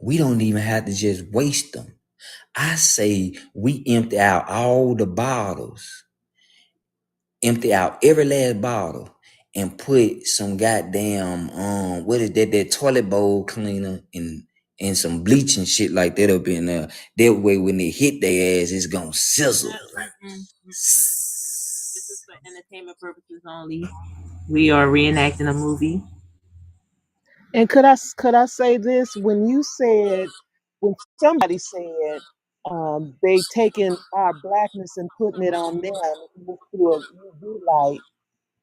We don't even have to just waste them. I say we empty out all the bottles, empty out every last bottle, and put some goddamn what is that toilet bowl cleaner and some bleach and shit like that up in there. That way when they hit their ass, it's gonna sizzle. This is for entertainment purposes only. We are reenacting a movie. And could I say this? When somebody said they taking our blackness and putting it on them through a UV light,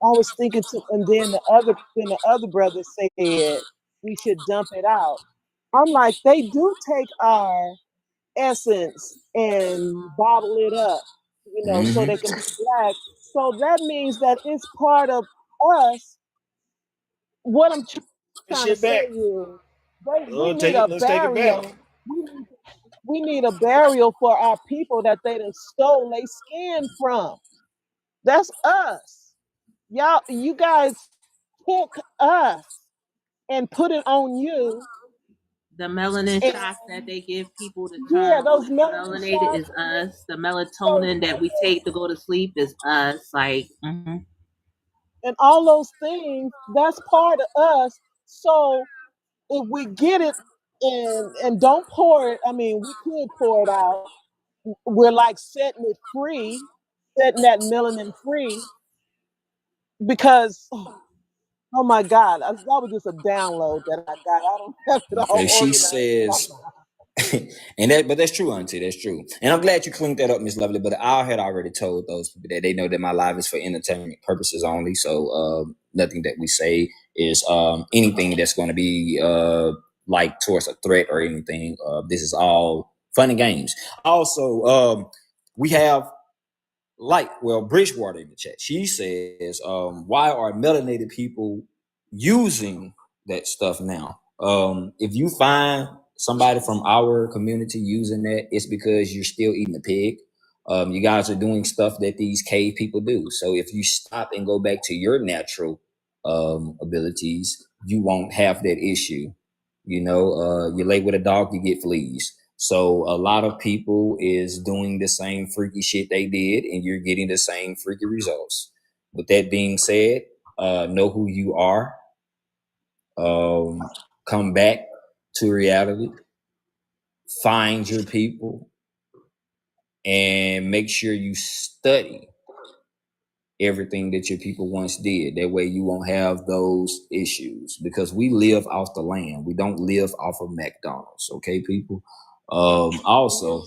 I was thinking and then the other brother said we should dump it out. I'm like, they do take our essence and bottle it up, so they can be black. So that means that it's part of us. What I'm trying to say is, we need a burial. We need a burial for our people that they done stole their skin from. That's us. You guys took us and put it on you. The melanin shots that they give people to turn those melanated is us. The melatonin that we take to go to sleep is us. And all those things, that's part of us. So if we get it and don't pour it, we could pour it out. We're like setting it free, setting that melanin free, because oh my God, that was just a download that I got. I don't have it all organized. She says, but that's true, Auntie. That's true. And I'm glad you cleaned that up, Miss Lovely. But I had already told those people that they know that my live is for entertainment purposes only. So nothing that we say is anything that's going to be like towards a threat or anything. This is all fun and games. Also, we have Bridgewater in the chat. She says, why are melanated people using that stuff now? If you find somebody from our community using that, it's because you're still eating the pig. You guys are doing stuff that these cave people do. So if you stop and go back to your natural abilities, you won't have that issue. You lay with a dog, you get fleas. So a lot of people is doing the same freaky shit they did, and you're getting the same freaky results. With that being said, know who you are. Come back to reality. Find your people, and make sure you study everything that your people once did. That way you won't have those issues, because we live off the land. We don't live off of McDonald's. Okay, people? Also,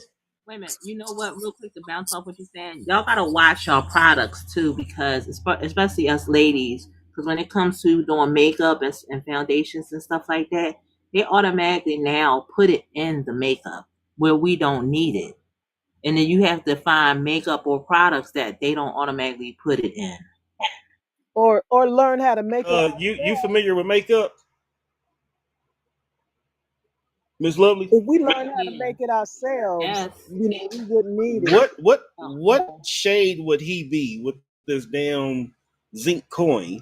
wait a minute. You know what? Real quick, to bounce off what you're saying, y'all gotta watch y'all products too, because especially us ladies, because when it comes to doing makeup and foundations and stuff like that, they automatically now put it in the makeup where we don't need it, and then you have to find makeup or products that they don't automatically put it in, or learn how to make it. You familiar with makeup? Miss Lovely? If we learn how to make it ourselves, you know, we wouldn't need it. What shade would he be with this damn zinc coin?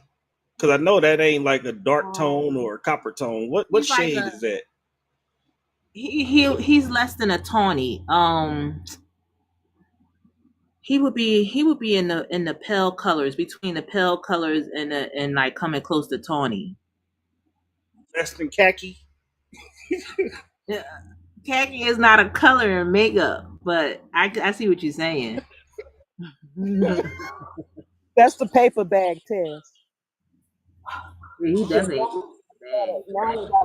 Because I know that ain't like a dark tone or a copper tone. What shade is that? He's less than a tawny. He would be in the pale colors, between the pale colors and like coming close to tawny. Less than khaki. Yeah, khaki is not a color in makeup, but I see what you're saying. That's the paper bag test. He definitely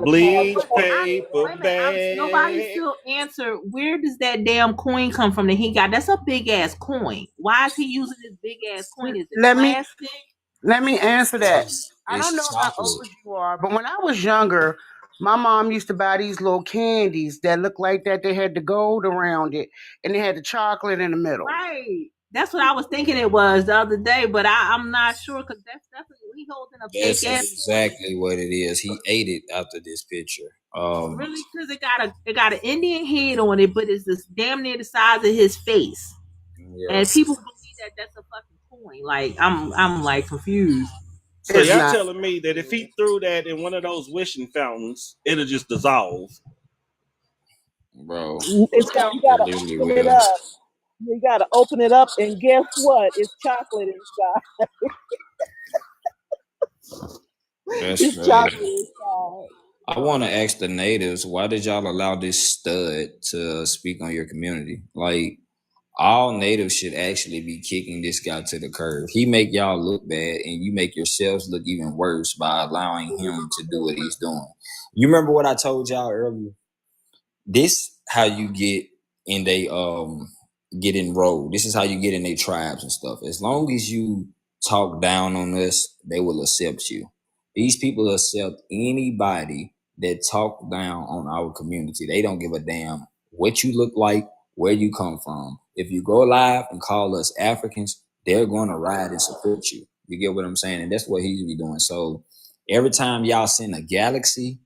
bleach paper bag. Nobody still answer. Where does that damn coin come from that he got? That's a big ass coin. Why is he using this big ass coin? Is it plastic? Let me answer that. I don't know how old you are, but when I was younger, my mom used to buy these little candies that looked like that. They had the gold around it, and they had the chocolate in the middle. Right. That's what I was thinking it was the other day, but I'm not sure because that's definitely he holding a big ass. That's exactly what it is. He ate it after this picture. Really, because it got an Indian head on it, but it's this damn near the size of his face. Yes. And people believe that's a fucking coin. Like I'm like confused. So y'all telling me that if he threw that in one of those wishing fountains, it'll just dissolve? Bro, you gotta open it up. You gotta open it up, and guess what? It's chocolate inside. It's chocolate inside. I want to ask the natives, why did y'all allow this stud to speak on your community? Like, all natives should actually be kicking this guy to the curb. He make y'all look bad, and you make yourselves look even worse by allowing him to do what he's doing. You remember what I told y'all earlier? This how you get in they get enrolled. This is how you get in their tribes and stuff. As long as you talk down on us, they will accept you. These people accept anybody that talk down on our community. They don't give a damn what you look like, where you come from. If you go live and call us Africans, they're going to ride and support you. You get what I'm saying? And that's what he's be doing. So every time y'all send a galaxy,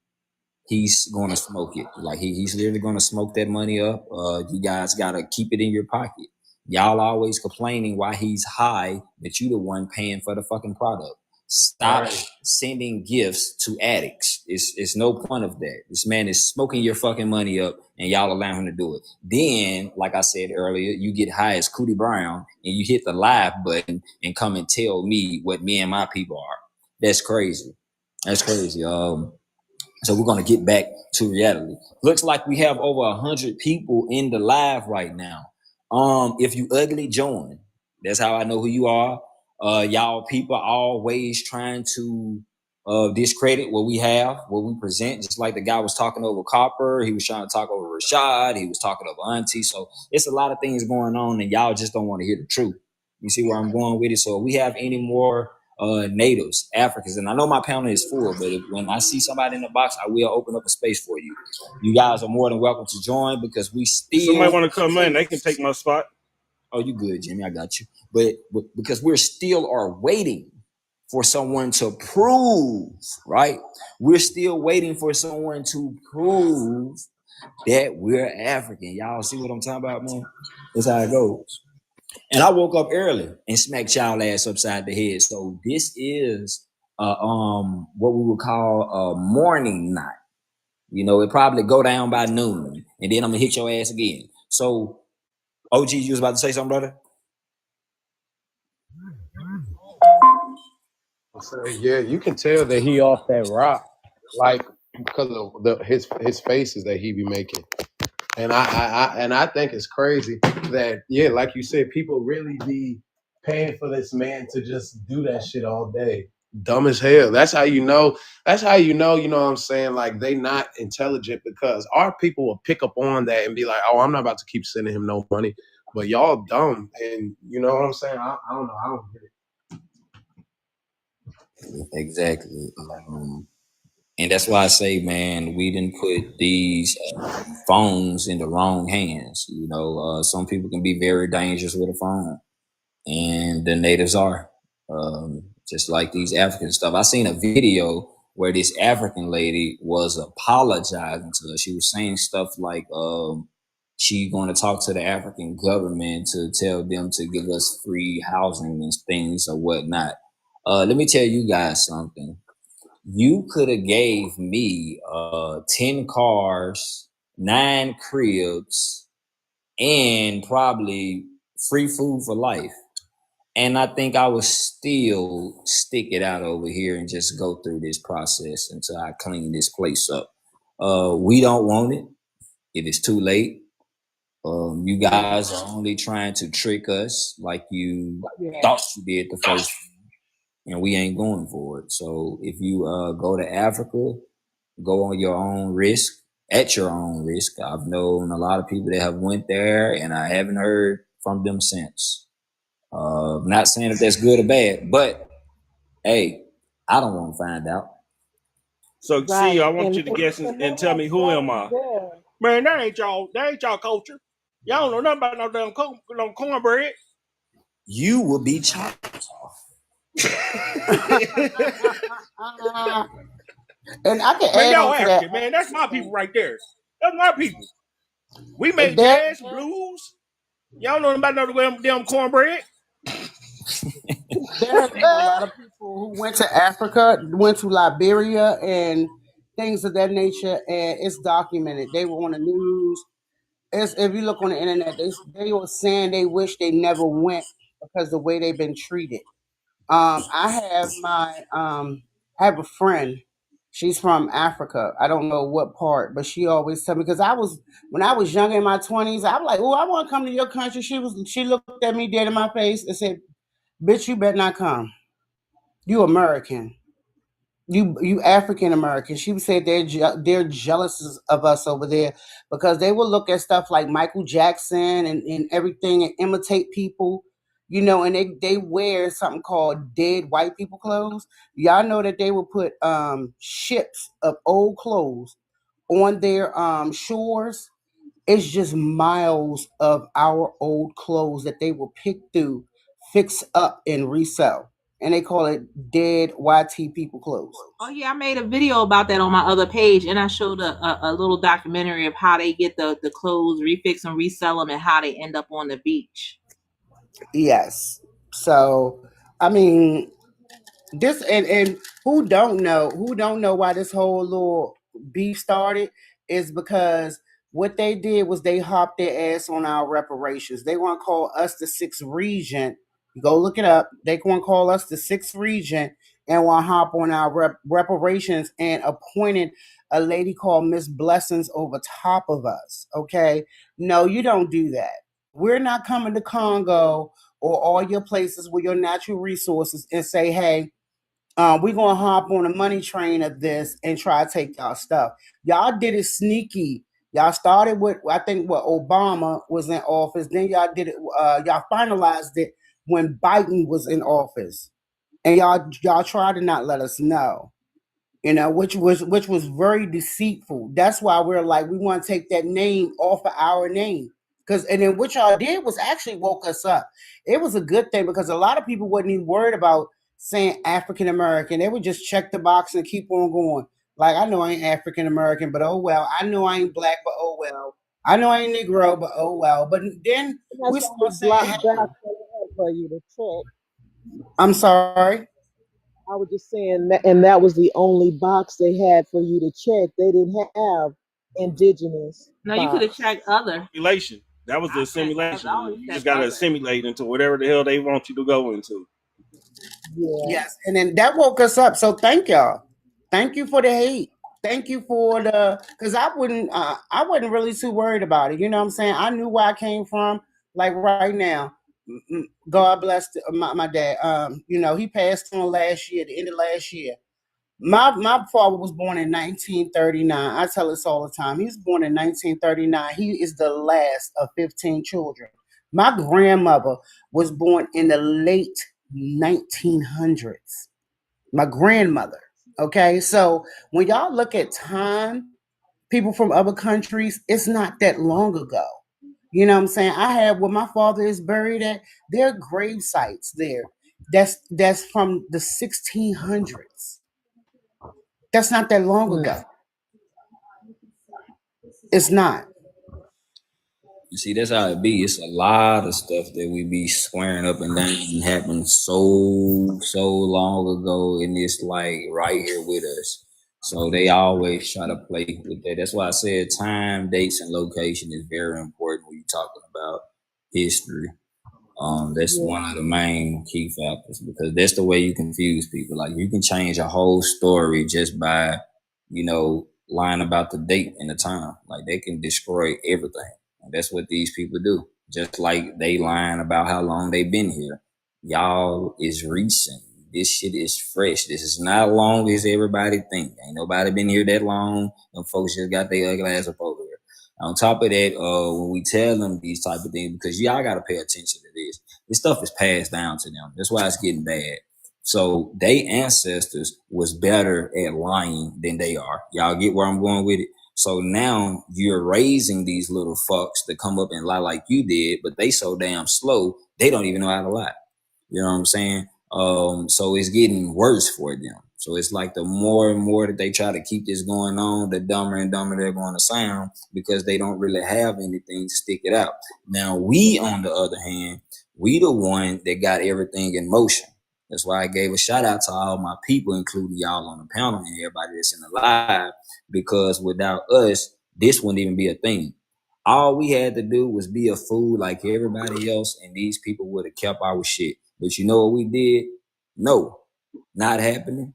he's going to smoke it. Like he's literally going to smoke that money up. You guys got to keep it in your pocket. Y'all always complaining why he's high, but you the one paying for the fucking product. Stop sending gifts to addicts. It's no point of that. This man is smoking your fucking money up, and y'all allow him to do it. Then, like I said earlier, you get high as Cootie Brown, and you hit the live button and come and tell me what me and my people are. That's crazy. That's crazy. So we're going to get back to reality. Looks like we have over 100 people in the live right now. If you ugly, join. That's how I know who you are. Y'all people always trying to discredit what we have, what we present. Just like the guy was talking over Copper. He was trying to talk over Rashad. He was talking over Auntie. So it's a lot of things going on, and y'all just don't want to hear the truth. You see where I'm going with it? So if we have any more natives, Africans, and I know my panel is full, but when I see somebody in the box, I will open up a space for you. You guys are more than welcome to join because we still. Somebody want to come in, they can take my spot. Oh, you good, Jimmy? I got you. But because we're still are waiting for someone to prove, right? We're still waiting for someone to prove that we're African. Y'all see what I'm talking about, man? That's how it goes. And I woke up early and smacked y'all ass upside the head. So this is what we would call a morning night. You know, it probably go down by noon, and then I'm gonna hit your ass again. So, OG, you was about to say something, brother? So, yeah, you can tell that he off that rock, like because of his faces that he be making. And I think it's crazy that, yeah, like you said, people really be paying for this man to just do that shit all day. Dumb as hell. That's how you know, you know what I'm saying? Like, they not intelligent, because our people will pick up on that and be like, oh, I'm not about to keep sending him no money. But y'all dumb. And you know what I'm saying? I don't know. I don't get it. Exactly. And that's why I say, man, we didn't put these phones in the wrong hands. You know, some people can be very dangerous with a phone, and the natives are just like these African stuff. I seen a video where this African lady was apologizing to us. She was saying stuff like, she going to talk to the African government to tell them to give us free housing and things or whatnot. Let me tell you guys something. You could have gave me 10 cars, 9 cribs, and probably free food for life. And I think I would still stick it out over here and just go through this process until I clean this place up. We don't want it. It is too late. You guys are only trying to trick us like you thought you did the first time, and we ain't going for it. So if you go to Africa, go on your own risk, at your own risk. I've known a lot of people that have went there, and I haven't heard from them since. Not saying if that's good or bad, but hey, I don't want to find out. So see, I want you to guess and tell me, who am I? Man, that ain't y'all culture. Y'all don't know nothing about no damn cornbread. You will be chopped off. And I can man, add y'all on to African, that. man. That's my people right there. That's my people. We make jazz, blues. Y'all know about no damn cornbread. There's a lot of people who went to Africa, went to Liberia, and things of that nature, and it's documented. They were on the news. If you look on the internet, they were saying they wish they never went because the way they've been treated. I have a friend. She's from Africa. I don't know what part, but she always tell me, because when I was young in my 20s, I'm like, oh, I want to come to your country. She looked at me dead in my face and said, "Bitch, you better not come. You American. You African American." She said they're jealous of us over there because they will look at stuff like Michael Jackson and everything and imitate people, and they wear something called dead white people clothes. Y'all know that they will put ships of old clothes on their shores. It's just miles of our old clothes that they will pick through, fix up, and resell. And they call it dead YT people clothes. Oh yeah, I made a video about that on my other page, and I showed a little documentary of how they get the clothes refix and resell them, and how they end up on the beach. Yes. So, I mean, this and who don't know why this whole little beef started is because what they did was they hopped their ass on our reparations. They want to call us the 6th region. Go look it up. They want to call us the 6th region and want to hop on our reparations and appointed a lady called Miss Blessings over top of us. Okay. No, you don't do that. We're not coming to Congo or all your places with your natural resources and say, hey, we're going to hop on a money train of this and try to take y'all stuff. Y'all did it sneaky. Y'all started with, I think, what Obama was in office. Then y'all did it, y'all finalized it when Biden was in office. And y'all tried to not let us know, which was very deceitful. That's why we're like, we want to take that name off of our name. And then what y'all did was actually woke us up. It was a good thing because a lot of people wasn't even worried about saying African American. They would just check the box and keep on going. Like, I know I ain't African American, but oh well. I know I ain't black, but oh well. I know I ain't Negro, but oh well. But then we start saying, for you to check. I'm sorry. I was just saying that, and that was the only box they had for you to check. They didn't have indigenous. No, you could have checked other. Simulation. That was the assimilation. You just got to assimilate into whatever the hell they want you to go into. Yeah. Yes, and then that woke us up. So thank y'all. Thank you for the hate. Thank you for because I wasn't really too worried about it. You know what I'm saying? I knew where I came from. Like right now, God bless my dad. He passed on last year, the end of last year. My father was born in 1939. I tell this all the time. He was born in 1939. He is the last of 15 children. My grandmother was born in the late 1900s. My grandmother. Okay, so when y'all look at time, people from other countries, it's not that long ago. You know what I'm saying? I have where my father is buried at. There are grave sites there. That's from the 1600s. That's not that long ago. It's not. You see, that's how it be. It's a lot of stuff that we be squaring up and down and happened so long ago, and it's like right here with us. So they always try to play with that. That's why I said time, dates, and location is very important when you're talking about history. That's one of the main key factors, because that's the way you confuse people. Like, you can change a whole story just by, lying about the date and the time. Like, they can destroy everything. And that's what these people do. Just like they lying about how long they've been here. Y'all is recent. This shit is fresh. This is not long as everybody think. Ain't nobody been here that long. Them folks just got their ugly ass up over here. On top of that, when we tell them these type of things, because y'all got to pay attention to this. This stuff is passed down to them. That's why it's getting bad. So they ancestors was better at lying than they are. Y'all get where I'm going with it? So now you're raising these little fucks to come up and lie like you did, but they so damn slow, they don't even know how to lie. You know what I'm saying? So it's getting worse for them. So it's like the more and more that they try to keep this going on, the dumber and dumber they're going to sound, because they don't really have anything to stick it out. Now, we, on the other hand, we the one that got everything in motion. That's why I gave a shout out to all my people, including y'all on the panel and everybody that's in the live, because without us, this wouldn't even be a thing. All we had to do was be a fool like everybody else, and these people would have kept our shit. But you know what we did? No, not happening.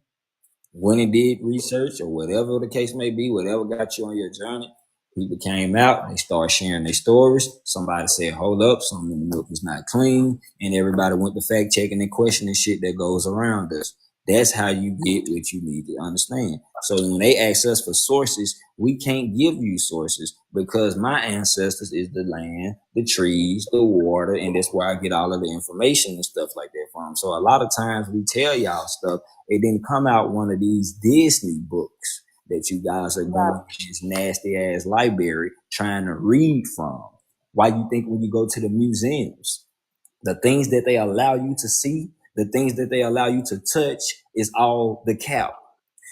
When it did research or whatever the case may be, whatever got you on your journey, people came out, they started sharing their stories. Somebody said, hold up, something in the milk is not clean. And everybody went to fact checking and questioning shit that goes around us. That's how you get what you need to understand. So when they ask us for sources, we can't give you sources, because my ancestors is the land, the trees, the water, and that's where I get all of the information and stuff like that from. So a lot of times we tell y'all stuff, it didn't come out one of these Disney books that you guys are going to this nasty ass library trying to read from. Why you think when you go to the museums, the things that they allow you to see, the things that they allow you to touch is all the cap.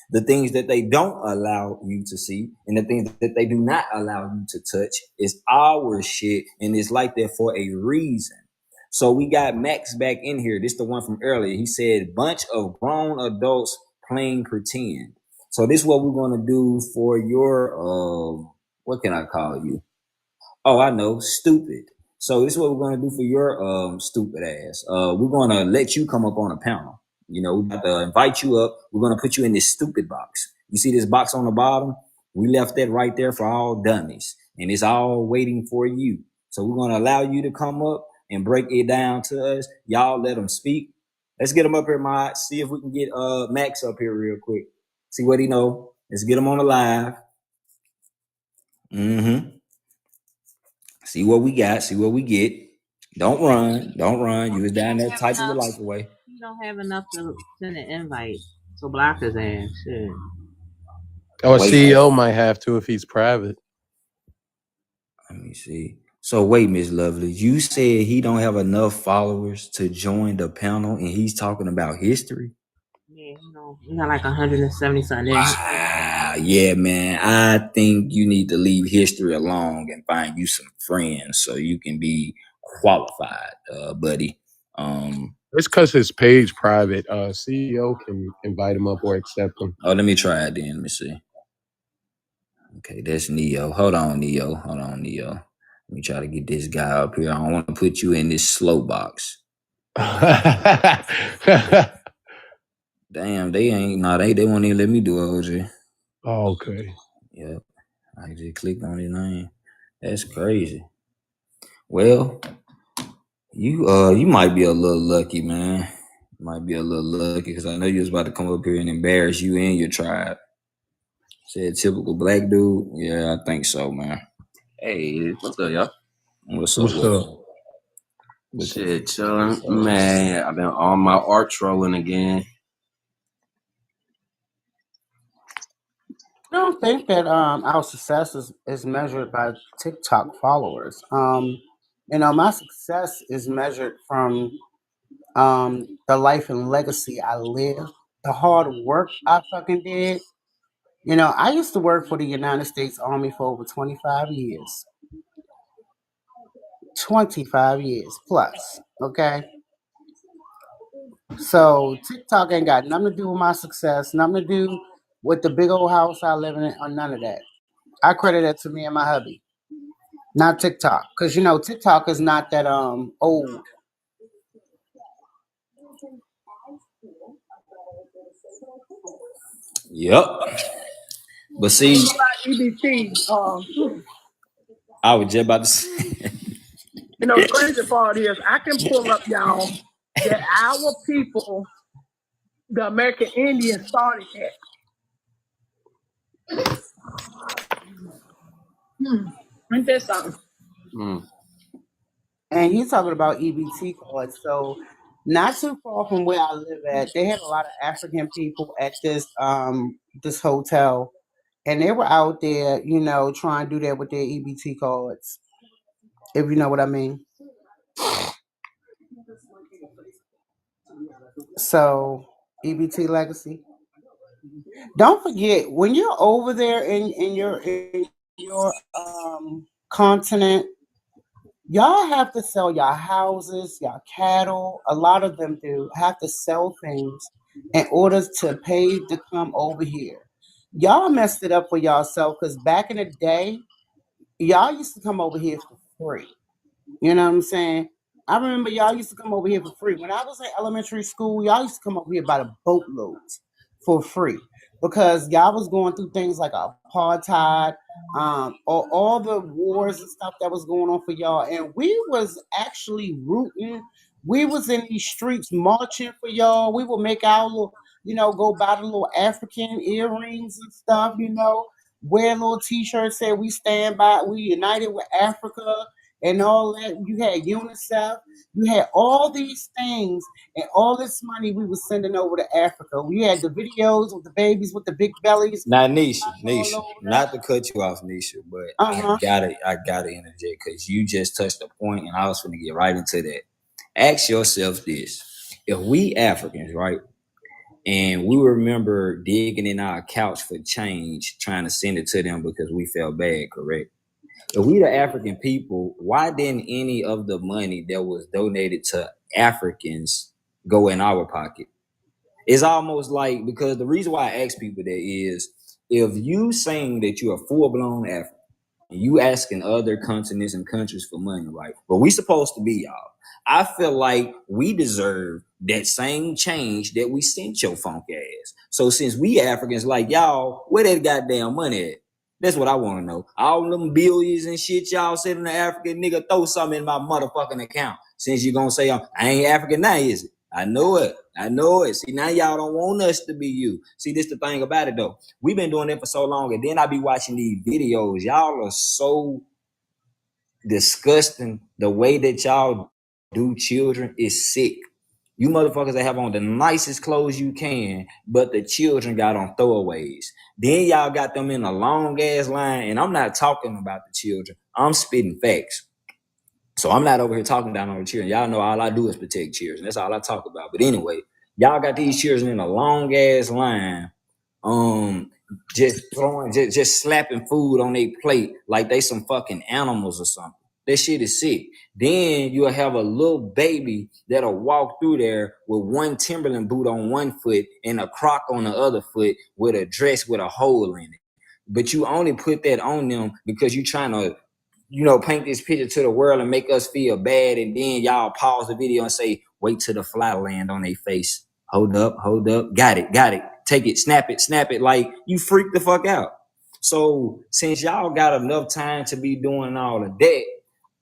The things that they don't allow you to see and the things that they do not allow you to touch is our shit, and it's like that for a reason. So we got Max back in here. This is the one from earlier. He said, bunch of grown adults playing pretend. So this is what we're going to do for your, what can I call you? Oh, I know, stupid. So this is what we're going to do for your stupid ass. We're going to let you come up on a panel. We're about to invite you up. We're going to put you in this stupid box. You see this box on the bottom? We left that right there for all dummies. And it's all waiting for you. So we're going to allow you to come up and break it down to us. Y'all let them speak. Let's get him up here, Mod. See if we can get Max up here real quick. See what he know. Let's get him on the live. See what we got. See what we get. Don't run. Don't run. You was down there typing your life away. You don't have enough to send an invite. So block his ass. Shit. Oh, a CEO might have to if he's private. Let me see. So wait, Miss Lovely, you said he don't have enough followers to join the panel, and he's talking about history? Yeah, he got like 170 something. Wow, yeah, man. I think you need to leave history alone and find you some friends so you can be qualified, buddy. It's because his page private. CEO can invite him up or accept him. Oh, let me try it then. Let me see. Okay, that's Neo. Hold on, Neo. Let me try to get this guy up here. I don't want to put you in this slow box. Damn, they won't even let me do it, OG. Oh, okay. Yep. I just clicked on his name. That's crazy. Well, you might be a little lucky, man. Might be a little lucky because I know you was about to come up here and embarrass you and your tribe. Said typical black dude. Yeah, I think so, man. Hey, what's up, y'all? What's up? Shit, chilling. Man, I've been on my art trolling again. I don't think that our success is measured by TikTok followers. My success is measured from the life and legacy I live, the hard work I fucking did, You know, I used to work for the United States Army for over 25 years. 25 years plus, okay? So TikTok ain't got nothing to do with my success, nothing to do with the big old house I live in, or none of that. I credit that to me and my hubby, not TikTok, because you know TikTok is not that old. Yep. But see, EBT. I was just about to say. You know, the crazy part is I can pull up, y'all, that our people, the American Indians, started that. Ain't that something? And he's talking about EBT cards. So not too far from where I live at, they had a lot of African people at this this hotel, and they were out there, you know, trying to do that with their EBT cards, if you know what I mean. So EBT legacy. Don't forget when you're over there in your continent, y'all have to sell your houses, your cattle. A lot of them do have to sell things in order to pay to come over here. Y'all messed it up for yourself because back in the day, y'all used to come over here for free. You know what I'm saying? I remember y'all used to come over here for free. When I was in elementary school, y'all used to come over here by the boatloads for free because y'all was going through things like apartheid, or all the wars and stuff that was going on for y'all. And we was actually rooting. We was in these streets marching for y'all. We would make our little, you know, go buy the little African earrings and stuff, you know, wear little t-shirts, say we stand by, we united with Africa and all that. You had UNICEF, you had all these things, and all this money we was sending over to Africa. We had the videos with the babies with the big bellies. Now, Nisha, not to cut you off, Nisha, but I gotta interject because you just touched a point, and I was going to get right into that. Ask yourself this: if we Africans, right, and we remember digging in our couch for change, trying to send it to them because we felt bad, correct? If we the African people, why didn't any of the money that was donated to Africans go in our pocket? It's almost like, because the reason why I ask people that is, if you saying that you're a full-blown African, and you asking other continents and countries for money, right? But we supposed to be, y'all. I feel like we deserve that same change that we sent your funk ass. So since we Africans, like y'all, where that goddamn money at? That's what I want to know. All them billions and shit y'all sending to Africa, nigga, throw something in my motherfucking account. Since you gonna say I ain't African now, is it? I know it. See, now y'all don't want us to be you. See, this the thing about it though. We've been doing it for so long, and then I be watching these videos. Y'all are so disgusting. The way that y'all do children is sick. You motherfuckers that have on the nicest clothes you can, but the children got on throwaways. Then y'all got them in a long ass line, and I'm not talking about the children. I'm spitting facts. So I'm not over here talking down on the children. Y'all know all I do is protect children. That's all I talk about. But anyway, y'all got these children in a long ass line, just slapping food on their plate like they some fucking animals or something. That shit is sick. Then you'll have a little baby that'll walk through there with one Timberland boot on one foot and a Croc on the other foot with a dress with a hole in it. But you only put that on them because you're trying to, you know, paint this picture to the world and make us feel bad. And then y'all pause the video and say, wait till the fly land on their face. Hold up. Got it. Take it, snap it. Like, you freak the fuck out. So since y'all got enough time to be doing all of that,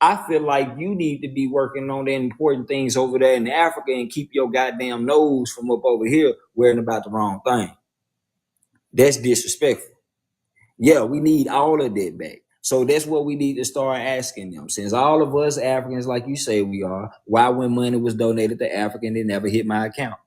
I feel like you need to be working on the important things over there in Africa and keep your goddamn nose from up over here worrying about the wrong thing. That's disrespectful. Yeah, we need all of that back. So that's what we need to start asking them. Since all of us Africans, like you say we are, why when money was donated to Africa, it never hit my account?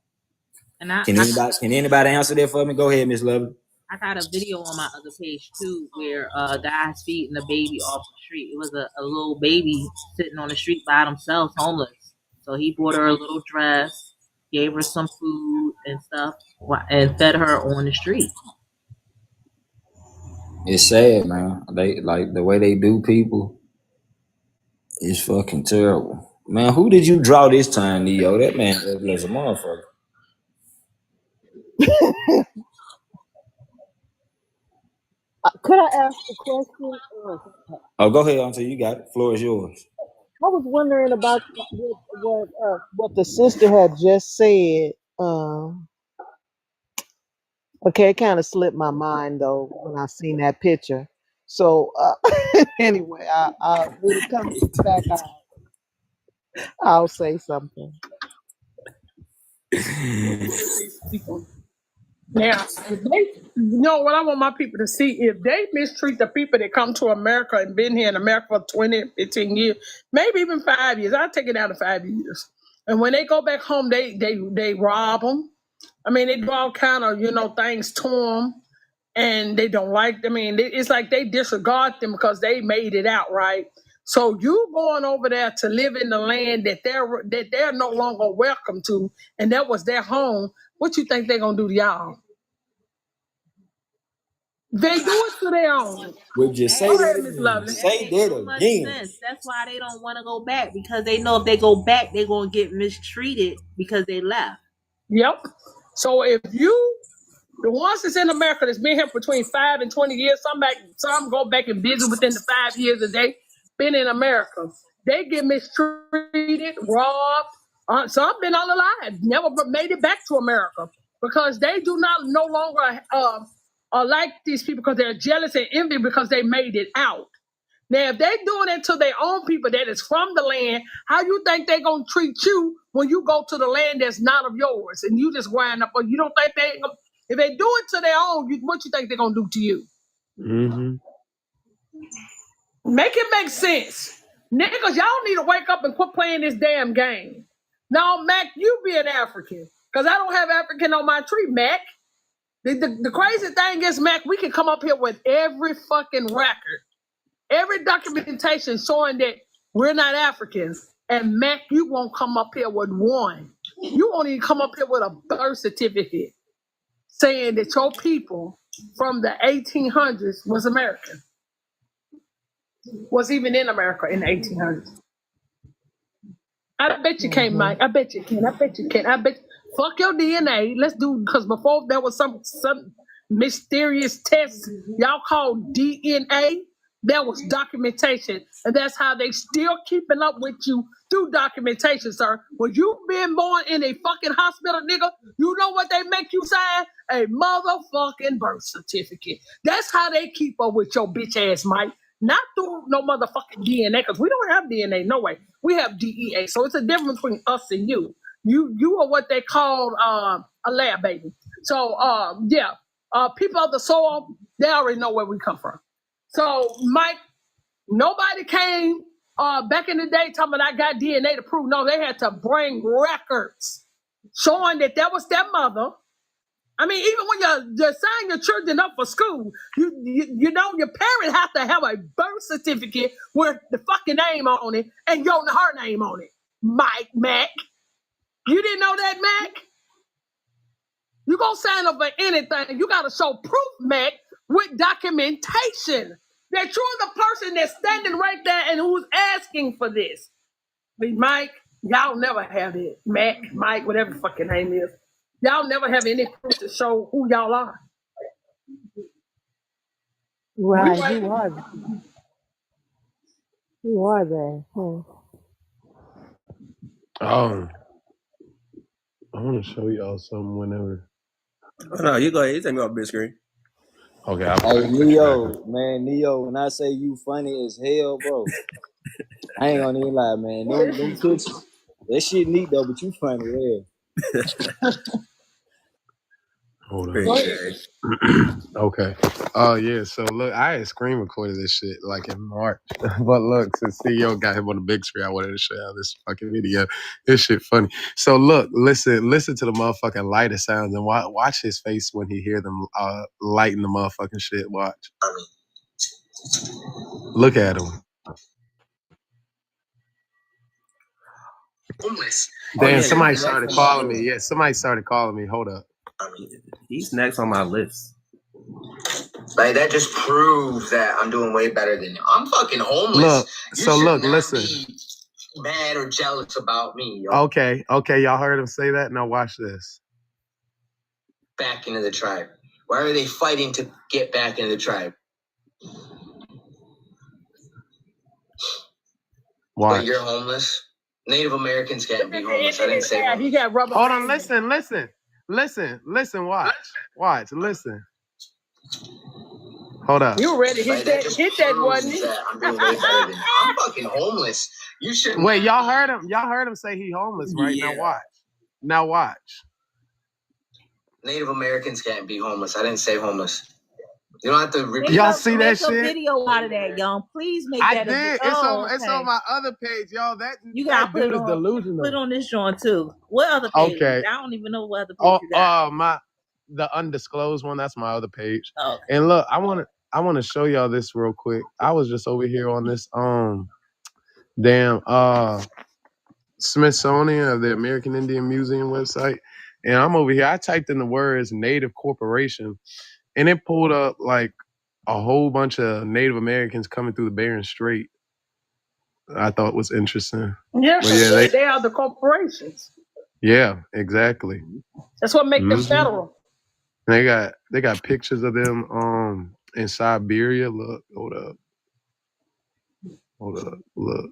And can anybody answer that for me? Go ahead, Miss Lovely. I got a video on my other page too, where a guy's feeding a baby off the street. It was a little baby sitting on the street by themselves, homeless. So he bought her a little dress, gave her some food and stuff, and fed her on the street. It's sad, man. They like the way they do people is fucking terrible. Man, who did you draw this time, Neo? That man ugly as a motherfucker. Could I ask a question? Oh, go ahead, Auntie. You got it. Floor is yours. I was wondering about what the sister had just said. Okay, it kind of slipped my mind though when I seen that picture. So anyway, I when it comes back, I'll say something. Now, if they, you know what I want my people to see, if they mistreat the people that come to America and been here in America for 20, 15 years, maybe even 5 years, I'll take it down to 5 years. And when they go back home, they rob them. I mean, they do all kind of, things to them, and they don't like, it's like they disregard them because they made it out, right? So you going over there to live in the land that they're no longer welcome to, and that was their home. What you think they're gonna do to y'all? They do it to their own. Would you say that again? Say that again. That's why they don't want to go back, because they know if they go back, they're gonna get mistreated because they left. Yep. So if the ones that's in America that's been here between 5 and 20 years, some go back and visit within the 5 years that they been in America. They get mistreated, robbed. Some been unalive, never made it back to America because they do not no longer like these people because they're jealous and envy because they made it out. Now, if they doing it to their own people that is from the land, how you think they gonna treat you when you go to the land that's not of yours and you just wind up? Or you don't think if they do it to their own, what you think they're gonna do to you? Mm-hmm. Make it make sense. Niggas, y'all need to wake up and quit playing this damn game. Now, Mac, you be an African. Because I don't have African on my tree, Mac. The crazy thing is, Mac, we can come up here with every fucking record, every documentation showing that we're not Africans. And Mac, you won't come up here with one. You won't even come up here with a birth certificate saying that your people from the 1800s was American. Was even in America in the 1800s. I bet you can't, Mike. I bet you can. Fuck your DNA. Let's do, because before there was some mysterious test y'all called DNA. There was documentation, and that's how they still keeping up with you through documentation, sir. When you been born in a fucking hospital, nigga, you know what they make you sign? A motherfucking birth certificate. That's how they keep up with your bitch ass, Mike. Not through no motherfucking DNA, because we don't have DNA, no way. We have DEA, so it's a difference between us and you. You are what they call a lab baby. So people of the soil, they already know where we come from. So, Mike, nobody came back in the day talking about I got DNA to prove. No, they had to bring records showing that was their mother. I mean, even when you're signing your children up for school, you know your parents have to have a birth certificate with the fucking name on it and her name on it. Mac. You didn't know that, Mac? You gonna sign up for anything, you gotta show proof, Mac, with documentation that you're the person that's standing right there and who's asking for this. But Mike, y'all never have it. Mac, Mike, whatever the fucking name is. Y'all never have any proof to show who y'all are. Right, who are they? I want to show y'all something whenever. Oh, no, you go ahead. You take me off big screen. Okay. Hey, Neo, when I say you funny as hell, bro, I ain't gonna even lie, man. Them pictures, that shit neat though, but you funny as hell. Hold on. Okay. Yeah. So look, I had screen recorded this shit like in March, but look, since CEO got him on the big screen, I wanted to show y'all this fucking video. This shit funny. So look, listen to the motherfucking lighter sounds and watch his face when he hear them lighting the motherfucking shit. Watch. Look at him. Damn, somebody started calling me. Yeah, somebody started calling me. Hold up. He's next on my list. Like, that just proves that I'm doing way better than you. I'm fucking homeless. Look, listen. Be mad or jealous about me, yo. Okay, y'all heard him say that? Now watch this. Back into the tribe. Why are they fighting to get back into the tribe? Watch. But you're homeless? Native Americans can't be homeless. I didn't say homeless. He got rubber. Hold on, listen, watch, listen. Hold up. You ready? Hit that, wasn't he? I'm doing way better than you. I'm fucking homeless. You should. Wait, y'all heard him say he homeless, right? Yeah. Now watch. Native Americans can't be homeless. I didn't say homeless. You don't have to repeat. Y'all see that Make shit? a video out of that, y'all. Please make I that. did. It's on my other page, y'all. You gotta put it on. Delusional. Put it on this joint too. What other page? Okay. I don't even know what other page you got. The undisclosed one. That's my other page. Oh. And look, I want to show y'all this real quick. I was just over here on this Smithsonian of the American Indian Museum website, and I'm over here. I typed in the words Native Corporation, and it pulled up like a whole bunch of Native Americans coming through the Bering Strait. I thought was interesting. Yeah, they are the corporations. Yeah, exactly. That's what makes them federal. They got pictures of them in Siberia. Look, hold up, look.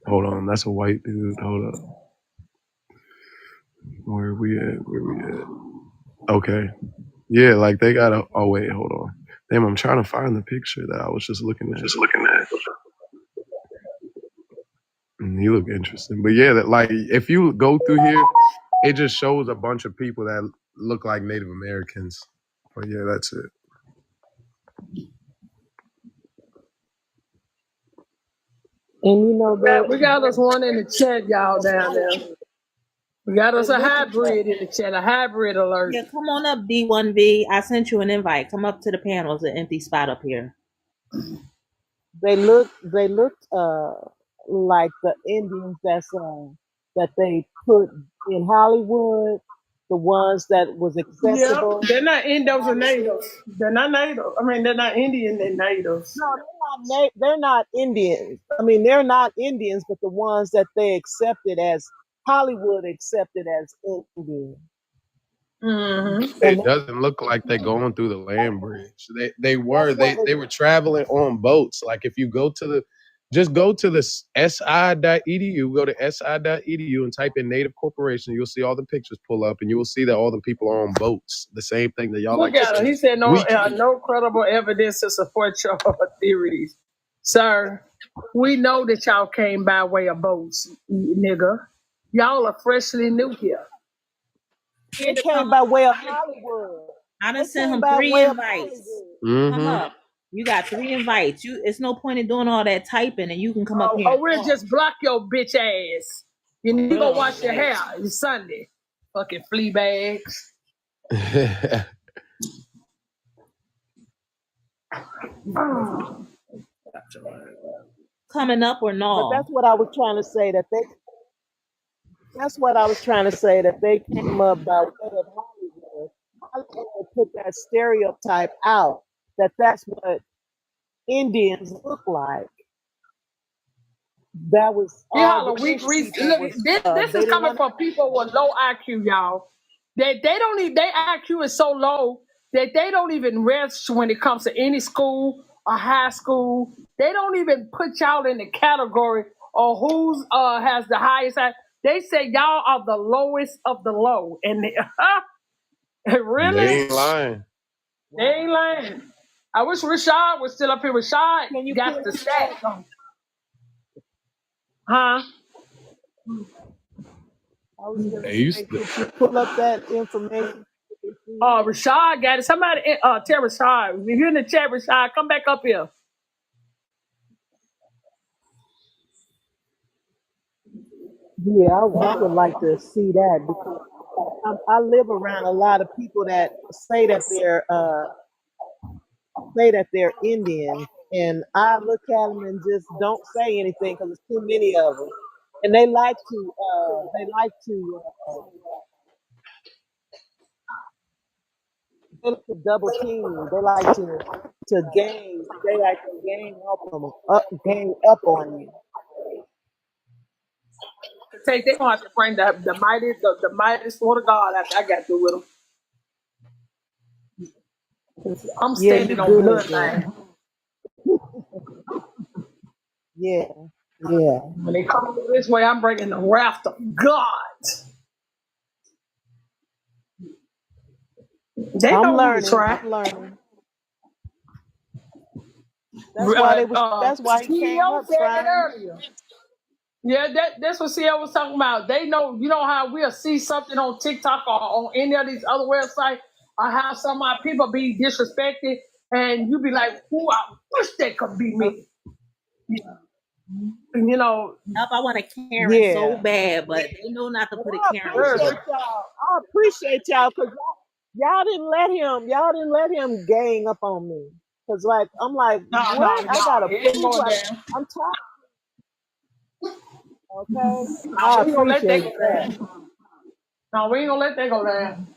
Hold on, that's a white dude. Hold up. Where we at? Okay. Yeah, like they got oh wait, hold on. Damn, I'm trying to find the picture that I was just looking at. You look interesting. But yeah, that like if you go through here, it just shows a bunch of people that look like Native Americans. But yeah, that's it. And you know that we got us one in the chat, y'all, down there. We got us a hybrid in the chat, a hybrid alert. Yeah, come on up, D1V. I sent you an invite. Come up to the panel. There's an empty spot up here. They looked like the Indians that they put in Hollywood, the ones that was accessible. Yeah, they're not Indos or natives. They're not native. I mean, they're not Indian, they're natives. No, they're not Indians. I mean, they're not Indians, but the ones that they accepted as Hollywood accepted as Indian. Mm-hmm. It doesn't look like they're going through the land bridge. They were traveling on boats. Like if you go to the si.edu, go to si.edu and type in Native Corporation, you'll see all the pictures pull up and you will see that all the people are on boats. The same thing that y'all Look like. At him. He said no credible evidence to support your theories. Sir, we know that y'all came by way of boats, nigga. Y'all are freshly new here. They came by way of Hollywood. I done sent him 3 invites. Come up. You got 3 invites. It's no point in doing all that typing, and you can come up here. Oh, we'll just block your bitch ass. You need to go wash your hair. It's Sunday. Fucking flea bags. Coming up or no? But that's what I was trying to say. That's what I was trying to say. That they came up by way of Hollywood. Hollywood put that stereotype out. That's what Indians look like. That was Look, this is coming from people with low IQ, y'all. Their IQ is so low that they don't even rest when it comes to any school or high school. They don't even put y'all in the category of who's has the highest IQ. They say y'all are the lowest of the low, and really, they ain't lying. They ain't lying. I wish Rashad was still up here. Rashad, you got the stats on. Huh? Pull up that information. Rashad got it. Somebody tell Rashad. If you're in the chat, Rashad, come back up here. Yeah, I would like to see that because I live around a lot of people that say that they're Indian, and I look at them and just don't say anything because there's too many of them, and they like to they like to double team you. They like to gang. They like to gang up on you. They gonna have to bring the mighty sword of God after I got through with them. I'm standing on bloodline. Yeah. When they come this way, I'm bringing the wrath of God. They I'm don't learning. try. I'm learning. That's why he came up trying. Earlier. Yeah, that's what CL was talking about. They know, you know how we'll see something on TikTok or on any of these other websites, or how some of our people be disrespected, and you be like, "Ooh, I wish that could be me." You know, I want a Karen so bad, but they know not to put a Karen. I appreciate y'all because y'all didn't let him gang up on me. Cause I'm like, what? I gotta I'm tired. Okay, I appreciate that. No, we ain't gonna let that go down.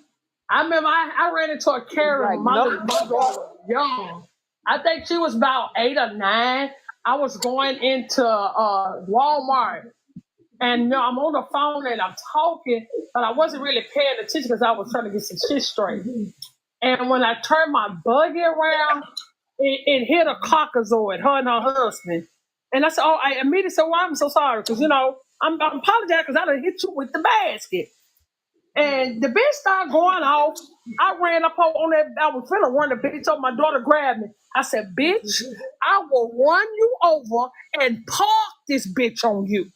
I remember I ran into a Karen. My daughter was young. I think she was about 8 or 9. I was going into Walmart, and I'm on the phone and I'm talking, but I wasn't really paying attention because I was trying to get some shit straight. And when I turned my buggy around, it hit a Caucasoid, her and her husband. And I said, I immediately said, well, I'm so sorry, because, I'm apologizing because I done hit you with the basket. And the bitch started going off. I ran up on that. I was finna run the bitch over. My daughter grabbed me. I said, bitch, I will run you over and park this bitch on you.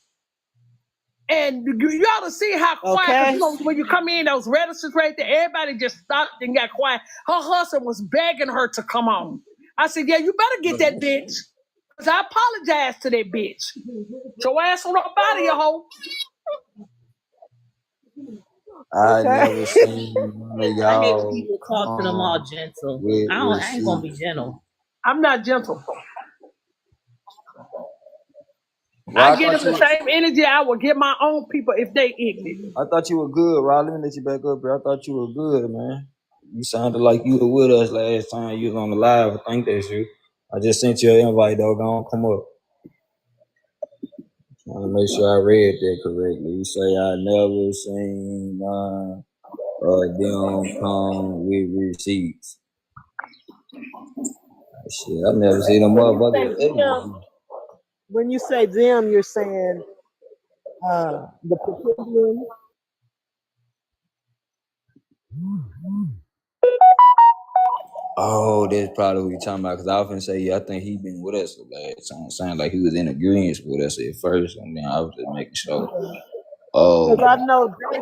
And you ought to see how quiet, when you come in, those registers right there, everybody just stopped and got quiet. Her husband was begging her to come on. I said, yeah, you better get that bitch. Because I apologize to that bitch. Your ass on up out of here, hoe. I never seen one of y'all. I hate people talk to them all gentle. I ain't gonna be gentle. I'm not gentle. I give them the same energy I would give my own people if they ignorant. I thought you were good, Rod. Let me let you back up here. I thought you were good, man. You sounded like you were with us last time you was on the live. I think that's you. I just sent you an invite, dog. Go on, come up. Trying to make sure I read that correctly. You say I never seen them come with receipts. Shit, I've never seen them motherfuckers. When you say them, you're saying the Precambrian. Oh, that's probably who you're talking about. Because I often say, yeah, I think he been with us last time. Sounded like he was in agreement with us at first, and then I was just making sure. Because I know they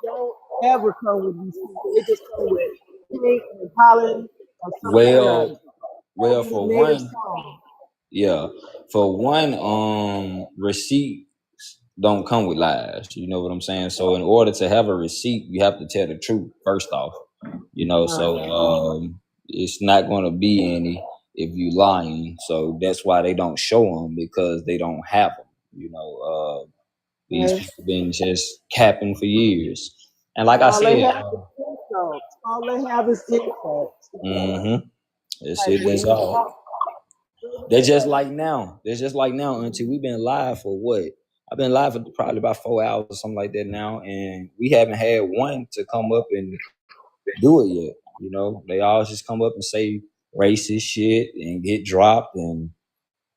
don't ever come with these people. They just come with Pink and Colin. Well, for one, yeah, for one, receipts don't come with lies. You know what I'm saying? So in order to have a receipt, you have to tell the truth first off. So it's not going to be any if you lying. So that's why they don't show them, because they don't have them. These people been just capping for years. And like I said, all they have is insults. That's all. They're just like now. Auntie. We've been live for what? I've been live for probably about 4 hours or something like that now, and we haven't had one to come up and do it yet. They all just come up and say racist shit and get dropped and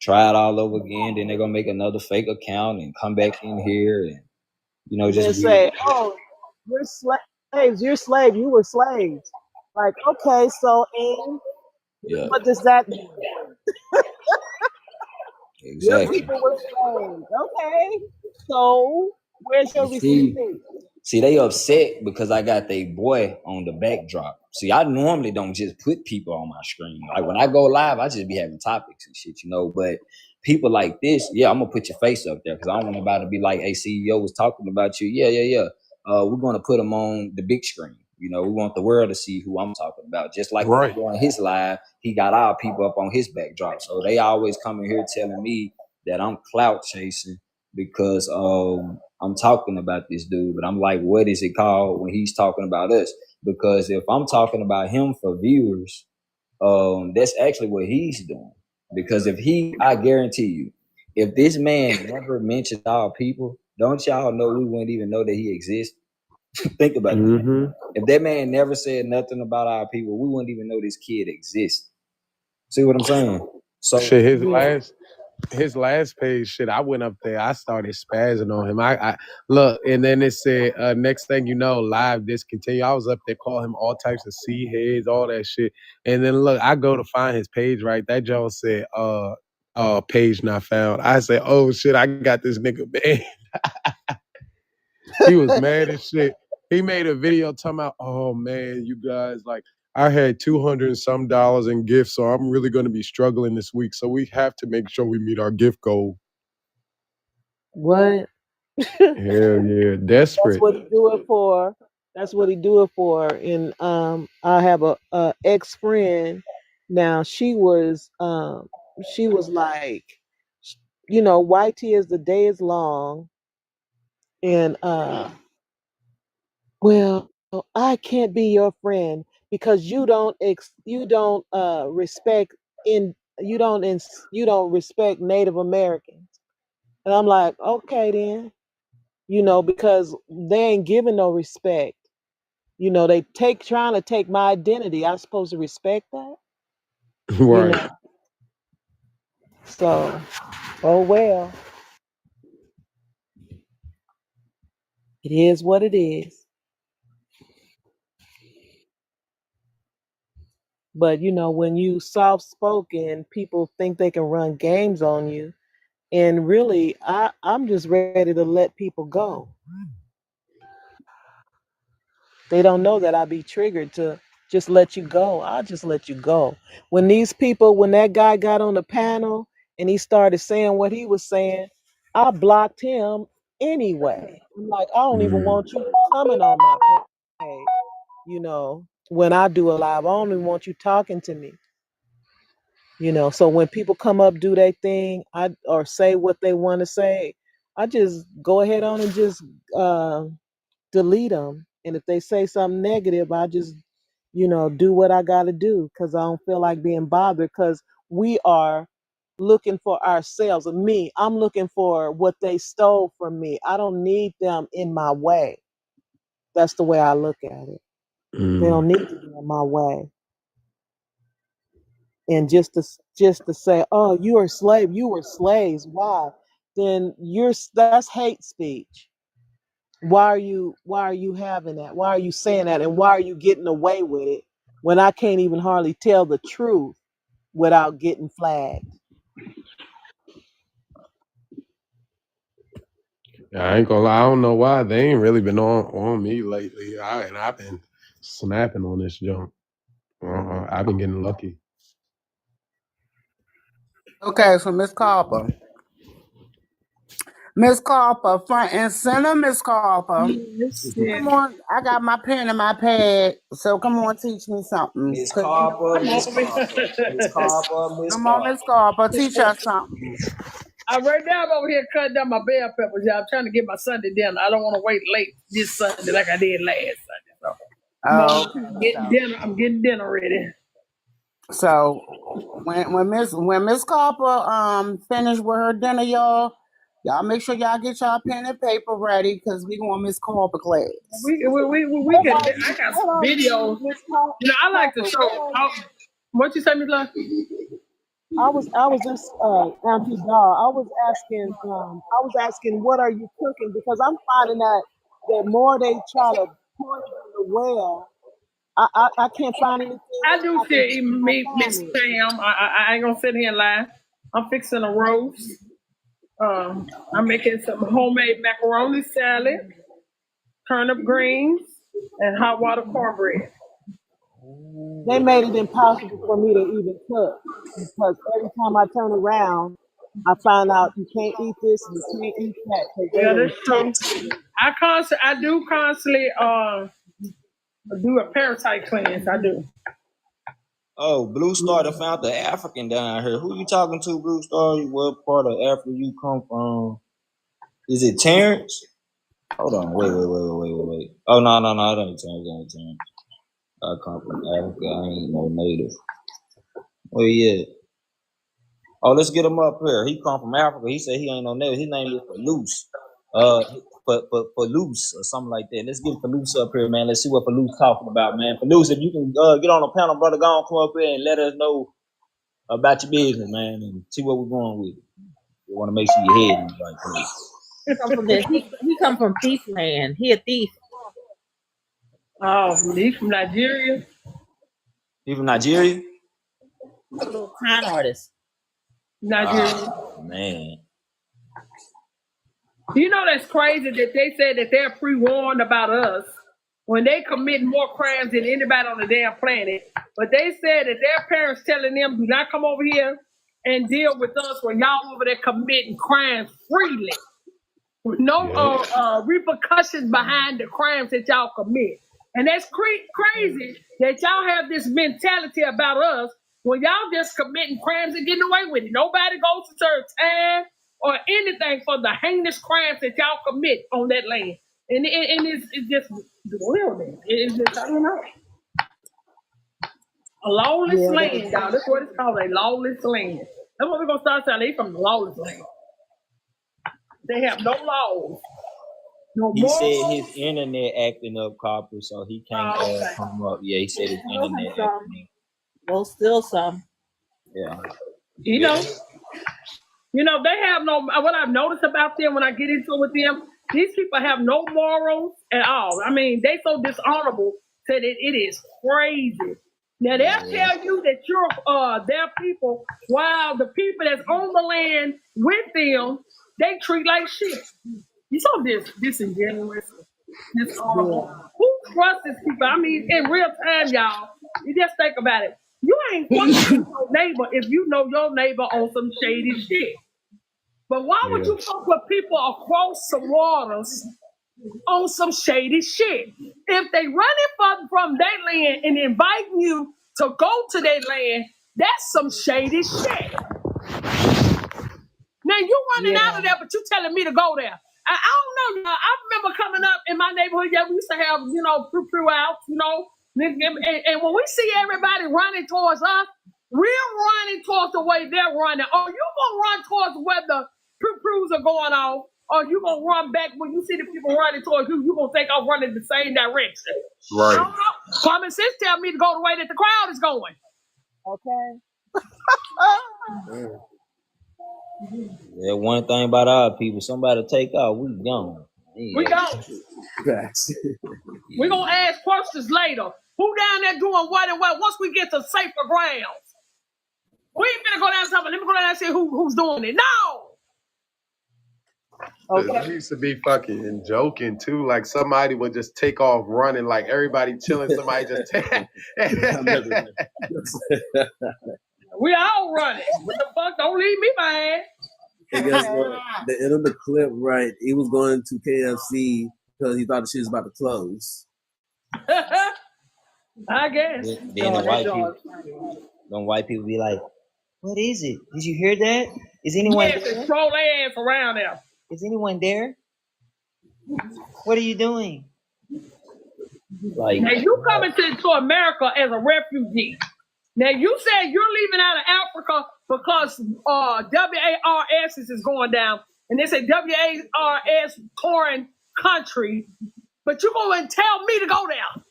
try it all over again. Then they're gonna make another fake account and come back in here and just say, "Oh, you're slaves. You're slaves. You were slaves." Like, okay, so what does that mean? Exactly. Your people were slaves. Okay, so where's your receipt? See, they upset because I got they boy on the backdrop. See, I normally don't just put people on my screen. Like when I go live, I just be having topics and shit, But people like this, I'm gonna put your face up there because I don't want nobody to be like, "Hey, CEO was talking about you." Yeah. We're gonna put them on the big screen. We want the world to see who I'm talking about. Just like on his live, he got our people up on his backdrop. So they always come in here telling me that I'm clout chasing because I'm talking about this dude, but I'm like, what is it called when he's talking about us? Because if I'm talking about him for viewers, that's actually what he's doing. Because I guarantee you, if this man never mentioned our people, don't y'all know we wouldn't even know that he exists? Think about that. If that man never said nothing about our people, we wouldn't even know this kid exists. See what I'm saying? So shit, his last page, shit, I went up there, I started spazzing on him. I look, and then it said, next thing you know, live discontinue. I was up there calling him all types of C heads, all that shit. And then look, I go to find his page, right? That Jones said, page not found. I said, oh shit, I got this nigga banned. He was mad as shit. He made a video talking about, oh man, you guys, like, I had $200 and some in gifts, so I'm really going to be struggling this week. So we have to make sure we meet our gift goal. What? Hell yeah, desperate. That's what he do it for. That's what he do it for. And I have a ex friend. Now she was like, you know, YT as the day is long, and well, I can't be your friend because you don't respect you don't respect Native Americans. And I'm like, okay then, you know, because they ain't giving no respect. You know, they trying to take my identity. I'm supposed to respect that? Right. You know? So, oh well. It is what it is. But you know, when you soft spoken, people think they can run games on you. And really, I'm just ready to let people go. They don't know that I be triggered to just let you go. I'll just let you go. When that guy got on the panel and he started saying what he was saying, I blocked him anyway. I'm like, I don't even want you coming on my page. You know, when I do a live, I only want you talking to me. You know, so when people come up, do their thing, or say what they want to say, I just go ahead on and just delete them. And if they say something negative, I just, you know, do what I got to do because I don't feel like being bothered because we are looking for ourselves. And me, I'm looking for what they stole from me. I don't need them in my way. That's the way I look at it. They don't need to be in my way. And just to say, oh, you are a slave, you were slaves. Why? Then that's hate speech. Why are you having that? Why are you saying that? And why are you getting away with it when I can't even hardly tell the truth without getting flagged? I ain't gonna lie, I don't know why. They ain't really been on me lately. And I've been snapping on this junk. I've been getting lucky. Okay, so Miss Carper, front and center, Miss Carper. Yes, come on, I got my pen and my pad, so come on, teach me something. Miss Carper, Come on, Miss Carper, teach us something. Right now I'm over here cutting down my bell peppers. I'm trying to get my Sunday dinner. I don't want to wait late this Sunday like I did last Sunday. So I'm getting dinner ready. So when Miss Carper finished with her dinner, y'all make sure y'all get y'all pen and paper ready because we going Miss Carper class. We can. I got some videos. You know, I like to show. What you say, Miss Love? I was just Auntie Doll. I was asking what are you cooking because I'm finding that the more they try to point in the well, I can't find anything. I do see me, Miss Sam. I ain't gonna sit here and lie. I'm fixing a roast. I'm making some homemade macaroni salad, turnip greens, and hot water cornbread. They made it impossible for me to even cook because every time I turn around, I find out you can't eat this and you can't eat that. Yeah, that's true. I do constantly do a parasite cleanse. I do. Oh, Blue Star found the African down here. Who you talking to, Blue Star? What part of Africa you come from? Is it Terrence? Hold on, wait. Oh no, I don't Terrence. I come from Africa. I ain't no native. Where he at? Oh, let's get him up here. He come from Africa. He said he ain't no native. His name is Falus. Falus or something like that. Let's get Falus up here, man. Let's see what Falus talking about, man. Falus, if you can get on the panel, brother, go on, come up here and let us know about your business, man, and see what we're going with. We want to make sure your head is right place. He come from Thief Land. He a thief. Oh, he's from Nigeria. He from Nigeria? A little con artist. Nigeria. Oh, man. You know that's crazy that they said that they're pre-warned about us when they commit more crimes than anybody on the damn planet. But they said that their parents telling them, do not come over here and deal with us when y'all over there committing crimes freely. With no repercussions behind the crimes that y'all commit. And that's crazy that y'all have this mentality about us when y'all just committing crimes and getting away with it. Nobody goes to serve time or anything for the heinous crimes that y'all commit on that land. And it's just real, man. It's just, I don't know. A lawless land, y'all. That's what it's called, a lawless land. That's what we're going to start saying. They from the lawless land. They have no laws. No he morals. said his internet acting up, Copper, so he can't come up. Yeah, he said his internet acting up. Well, still some. Yeah. You know, they have no, what I've noticed about them when I get into it with them, these people have no morals at all. I mean, they so dishonorable that it is crazy. Now, they'll tell you that you're their people, while the people that's on the land with them, they treat like shit. You saw this disingenuous, dishonorable. Who trusts these people? I mean, in real time, y'all, you just think about it. You ain't fucking your neighbor if you know your neighbor on some shady shit. But why would you fuck with people across some waters on some shady shit? If they running from their land and inviting you to go to their land, that's some shady shit. Now you running out of there, but you telling me to go there. I don't know. I remember coming up in my neighborhood, we used to have, frou outs, and when we see everybody running towards us, we're running towards the way they're running. Or you gonna run towards where the frous are going off, or you gonna run back when you see the people running towards you, you gonna take off running the same direction. Right. I don't know. Common sense tell me to go the way that the crowd is going. Okay. Yeah, one thing about our people, somebody take off, we gone. Yeah. We gone. We're gonna ask questions later. Who down there doing what and what? Once we get to safer grounds, we ain't gonna go down and let me go down and see who's doing it. No. Okay. They used to be fucking joking too. Like somebody would just take off running, like everybody chilling. Somebody just we all running. What the fuck? Don't leave me behind. And guess what? The end of the clip, right? He was going to KFC because he thought the shit was about to close. I guess. Then the white people be like, "What is it? Did you hear that? Is anyone there? Yes, throw their ass around there. Is anyone there? What are you doing?" Like, now you coming to America as a refugee. Now you said you're leaving out of Africa because WARS is going down, and they say WARS foreign country, but you're going to tell me to go there.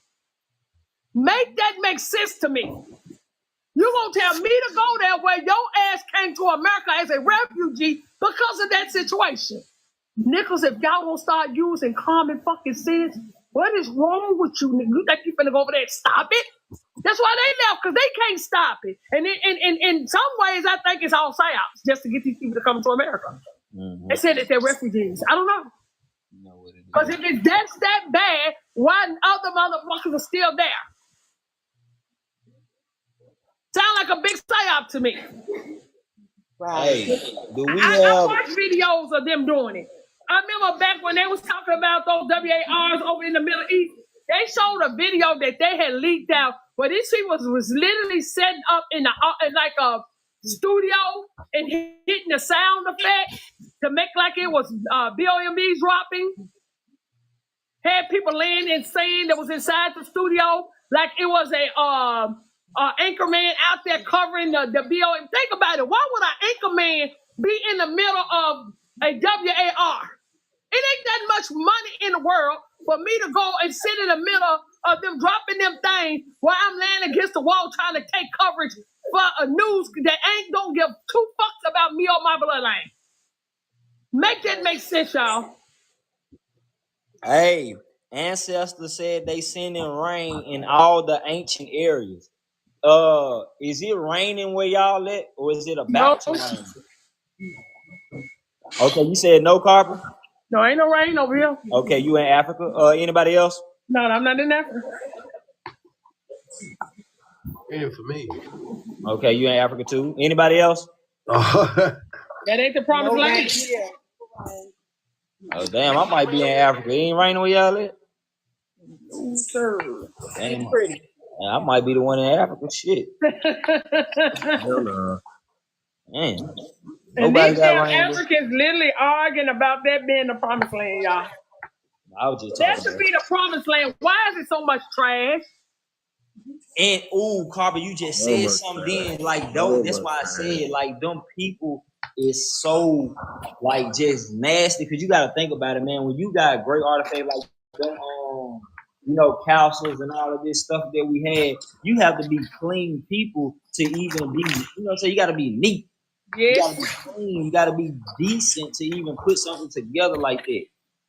Make that make sense to me. You're going to tell me to go there where your ass came to America as a refugee because of that situation. Nichols, if y'all don't start using common fucking sense, what is wrong with you? You think you finna go over there and stop it? That's why they left, because they can't stop it. And in some ways, I think it's all psyops just to get these people to come to America. Mm-hmm. They said that they're refugees. I don't know. Because if it's that bad, why other motherfuckers are still there? Sound like a big psyop to me. Right. Hey, I watch videos of them doing it. I remember back when they was talking about those WARs over in the Middle East, they showed a video that they had leaked out where these people was literally setting up in like a studio and hitting the sound effect to make like it was BOMB dropping. Had people laying in sand that was inside the studio like it was a anchorman out there covering the BOM. Think about it. Why would an anchorman be in the middle of a WAR? It ain't that much money in the world for me to go and sit in the middle of them dropping them things while I'm laying against the wall trying to take coverage for a news that ain't gonna give two fucks about me or my bloodline. Make that make sense, y'all. Hey, ancestors said they sending rain in all the ancient areas. Is it raining where y'all at, or is it about to rain? Okay, you said no, Carper? No, ain't no rain over here. Okay, you in Africa? Anybody else? No, I'm not in Africa. And for me. Okay, you in Africa too. Anybody else? That ain't the promised land. Oh damn, I might be in Africa. It ain't raining where y'all at? Sure. Damn, I might be the one in Africa. Shit. Hell no. Man. And these damn Africans literally arguing about that being the promised land, y'all. I was just that should be the promised land. Why is it so much trash? And Carver, you just said something then, like though. That's why I said like them people is so like just nasty. Cause you gotta think about it, man. When you got great artifacts like them, castles and all of this stuff that we had, you have to be clean people to even be. So you gotta be neat. Yes. You gotta be clean. You gotta be decent to even put something together like that.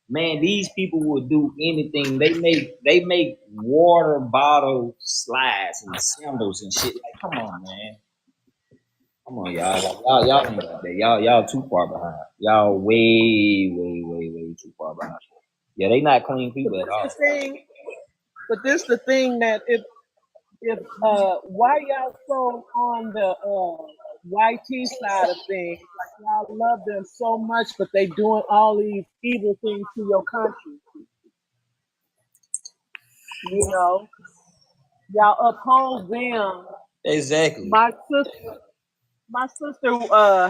Man, these people will do anything. They make water bottle slides and sandals and shit. Like, come on, man. Come on, y'all. Y'all ain't like that. Y'all too far behind. Y'all way too far behind. Yeah, they not clean people at all. But this the thing that if why y'all so on the YT side of things, like y'all love them so much, but they doing all these evil things to your country. Y'all oppose them. Exactly. My sister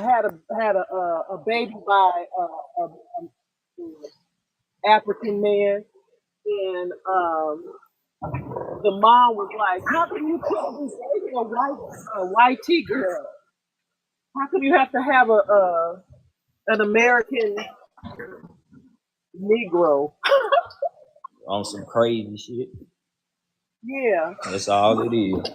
had a baby by a African man, and the mom was like, "How can you kill this baby a YT girl? How come you have to have an American Negro?" On some crazy shit. Yeah. That's all it is.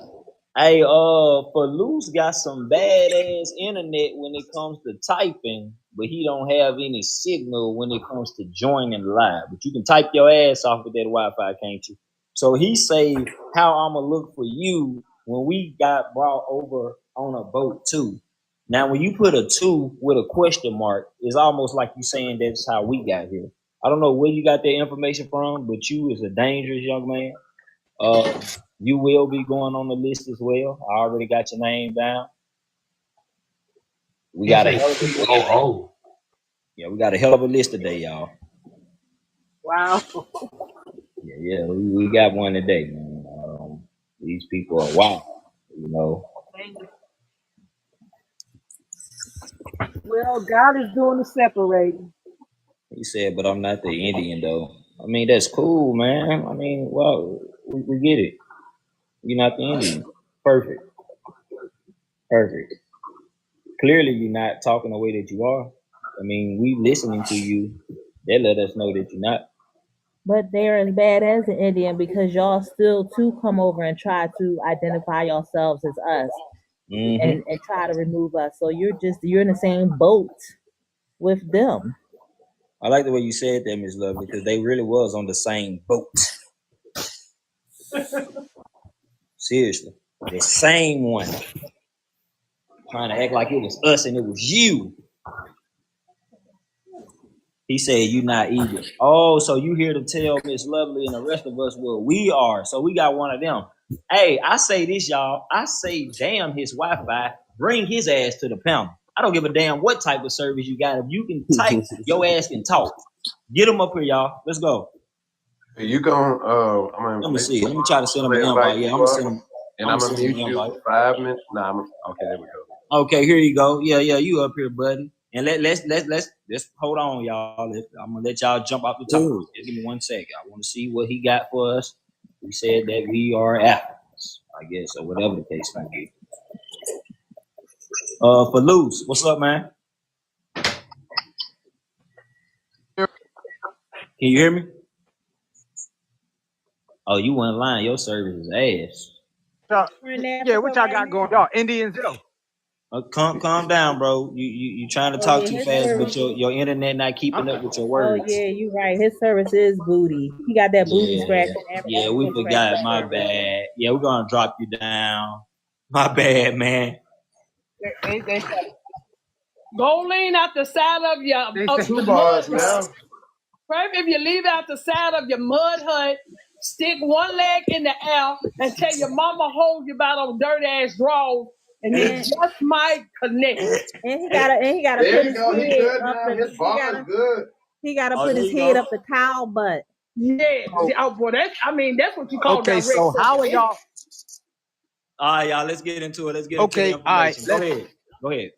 Hey, Faluz got some badass internet when it comes to typing, but he don't have any signal when it comes to joining live. But you can type your ass off with that Wi-Fi, can't you? So he say, how I'ma look for you when we got brought over on a boat too. Now, when you put a 2 with a question mark, it's almost like you saying that's how we got here. I don't know where you got that information from, but you is a dangerous young man. You will be going on the list as well. I already got your name down. We got a hell of a list. Yeah, we got a hell of a list today, y'all. Wow. Yeah, we got one today, man. These people are wild, Well, God is doing the separating. He said, but I'm not the Indian, though. I mean, that's cool, man. I mean, well, we get it. You're not the Indian. Perfect. Clearly, you're not talking the way that you are. I mean, we listening to you. They let us know that you're not. But they're as bad as the Indian because y'all still too come over and try to identify yourselves as us and try to remove us. So you're in the same boat with them. I like the way you said that, Ms. Love, because they really was on the same boat. Seriously. The same one. Trying to act like it was us and it was you. He said, you not either. Oh, so you here to tell Miss Lovely and the rest of us what we are. So we got one of them. Hey, I say this, y'all. I say, damn his Wi-Fi. Bring his ass to the panel. I don't give a damn what type of service you got. If you can type, your ass can talk. Get him up here, y'all. Let's go. You going? Let me see. Let me try to send him an invite. Yeah, I'm gonna send him. And I'm gonna mute you for 5 minutes. Okay, there we go. Okay, here you go. Yeah, you up here, buddy. And let's hold on, y'all. I'm gonna let y'all jump off the top. Just give me 1 second. I want to see what he got for us. He said that we are Africans, I guess, or whatever the case may be. For Luz, what's up, man? Can you hear me? Oh, you weren't lying. Your service is ass. Yeah, what y'all got going? Y'all Indians, yo. Calm down, bro. You trying to talk too fast, but your internet not keeping up with your words. Oh yeah, you're right. His service is booty. He got that booty scratch. Yeah, we forgot. My bad. Yeah, we're gonna drop you down. My bad, man. Go lean out the side of your bars now. Right, if you leave out the side of your mud hut, stick one leg in the air and tell your mama hold you by those dirty ass drawers, and it just might connect. And he gotta put his head up he gotta put his head up the cow butt. Yeah. Oh boy, that's what you call okay. So how are y'all? All right, y'all. Let's get into it. Let's get into the information. All right. Go ahead.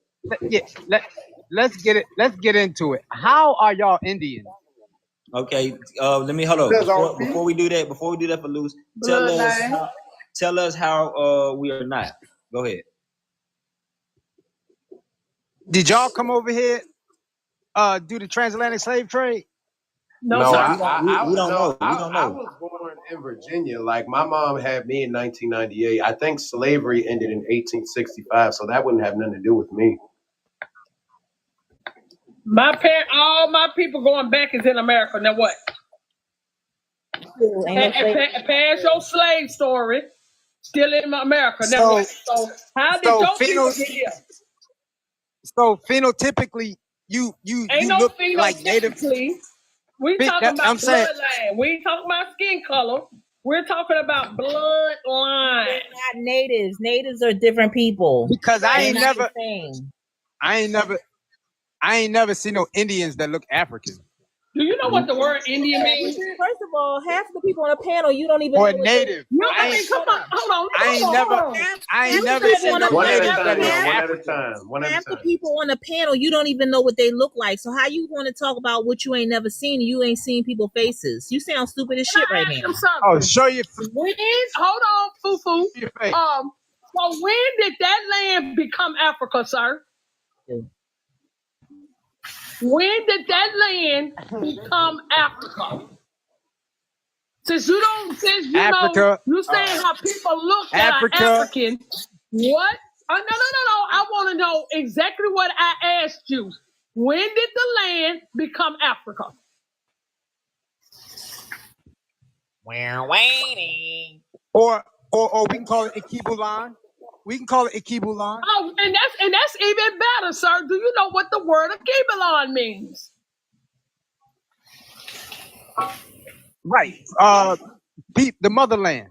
Let's get it. Let's get into it. How are y'all Indians? Okay. Let me hold on. Before we do that for Luz, tell us how we are not. Go ahead. Did y'all come over here do the transatlantic slave trade? No, we don't know. I was born in Virginia. Like my mom had me in 1998. I think slavery ended in 1865, so that wouldn't have nothing to do with me. All my people going back is in America. Now what? Pass your slave story. Still in America. Now what? So how did your people get here? So phenotypically, you look like native. We talking about bloodline. We ain't talking about skin color. We're talking about bloodline. They're not natives. Natives are different people. Because I ain't never seen no Indians that look African. Do you know what the word Indian means? First of all, half of the people on the panel you don't even or know. native. Come on, hold on. I ain't never seen no one natives at a time. Half the people on the panel you don't even know what they look like. So how you want to talk about what you ain't never seen? You ain't seen people's faces. You sound stupid as shit right now. Oh, show you. Hold on, foo-foo. So when did that land become Africa, sir? When did that land become Africa? Since you Africa, you saying how people look that are African. What? No. I want to know exactly what I asked you. When did the land become Africa? We're waiting. Or we can call it Ikibulan. We can call it Ikibulan. Oh, and that's even better, sir. Do you know what the word Ikibulan means? Right. The motherland.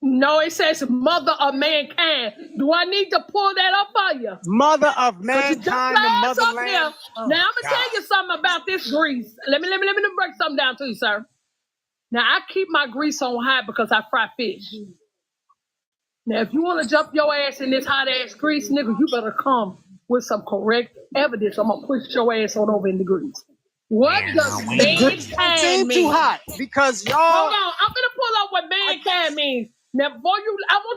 No, it says mother of mankind. Do I need to pull that up for you? Mother of mankind, the motherland. Now I'm gonna tell you something about this grease. Let me break something down to you, sir. Now I keep my grease on high because I fry fish. Now, if you want to jump your ass in this hot ass grease, nigga, you better come with some correct evidence. I'm gonna push your ass on over in the grease. What does mankind mean? Too hot because y'all. Hold on, I'm gonna pull up what mankind means. Now, I want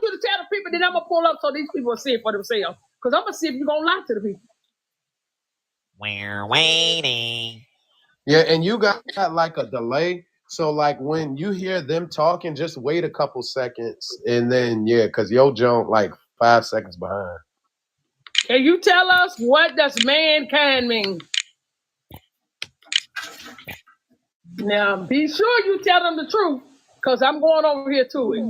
you to tell the people, then I'm gonna pull up so these people will see it for themselves. Because I'm gonna see if you're gonna lie to the people. We're waiting. Yeah, and you got like a delay. So like when you hear them talking, just wait a couple seconds and then because your jump like 5 seconds behind. Can you tell us what does mankind mean? Now be sure you tell them the truth, because I'm going over here to it.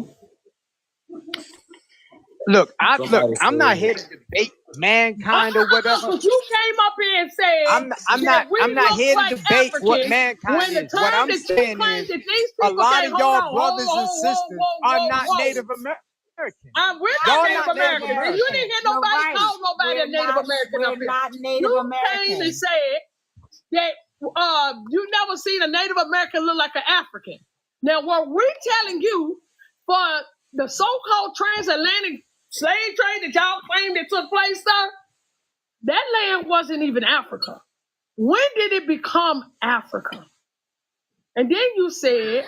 Look, I'm not here to debate mankind or whatever. But you came up here and said I'm not here to debate what mankind is. What I'm saying is a lot of y'all brothers and sisters are not Native American. We're not Native American. You didn't hear nobody call nobody a Native American up here. We're not Native American. You came and said that you never seen a Native American look like an African. Now, what we're telling you for the so-called transatlantic slave trade that y'all claim that took place, sir, that land wasn't even Africa. When did it become Africa? And then you said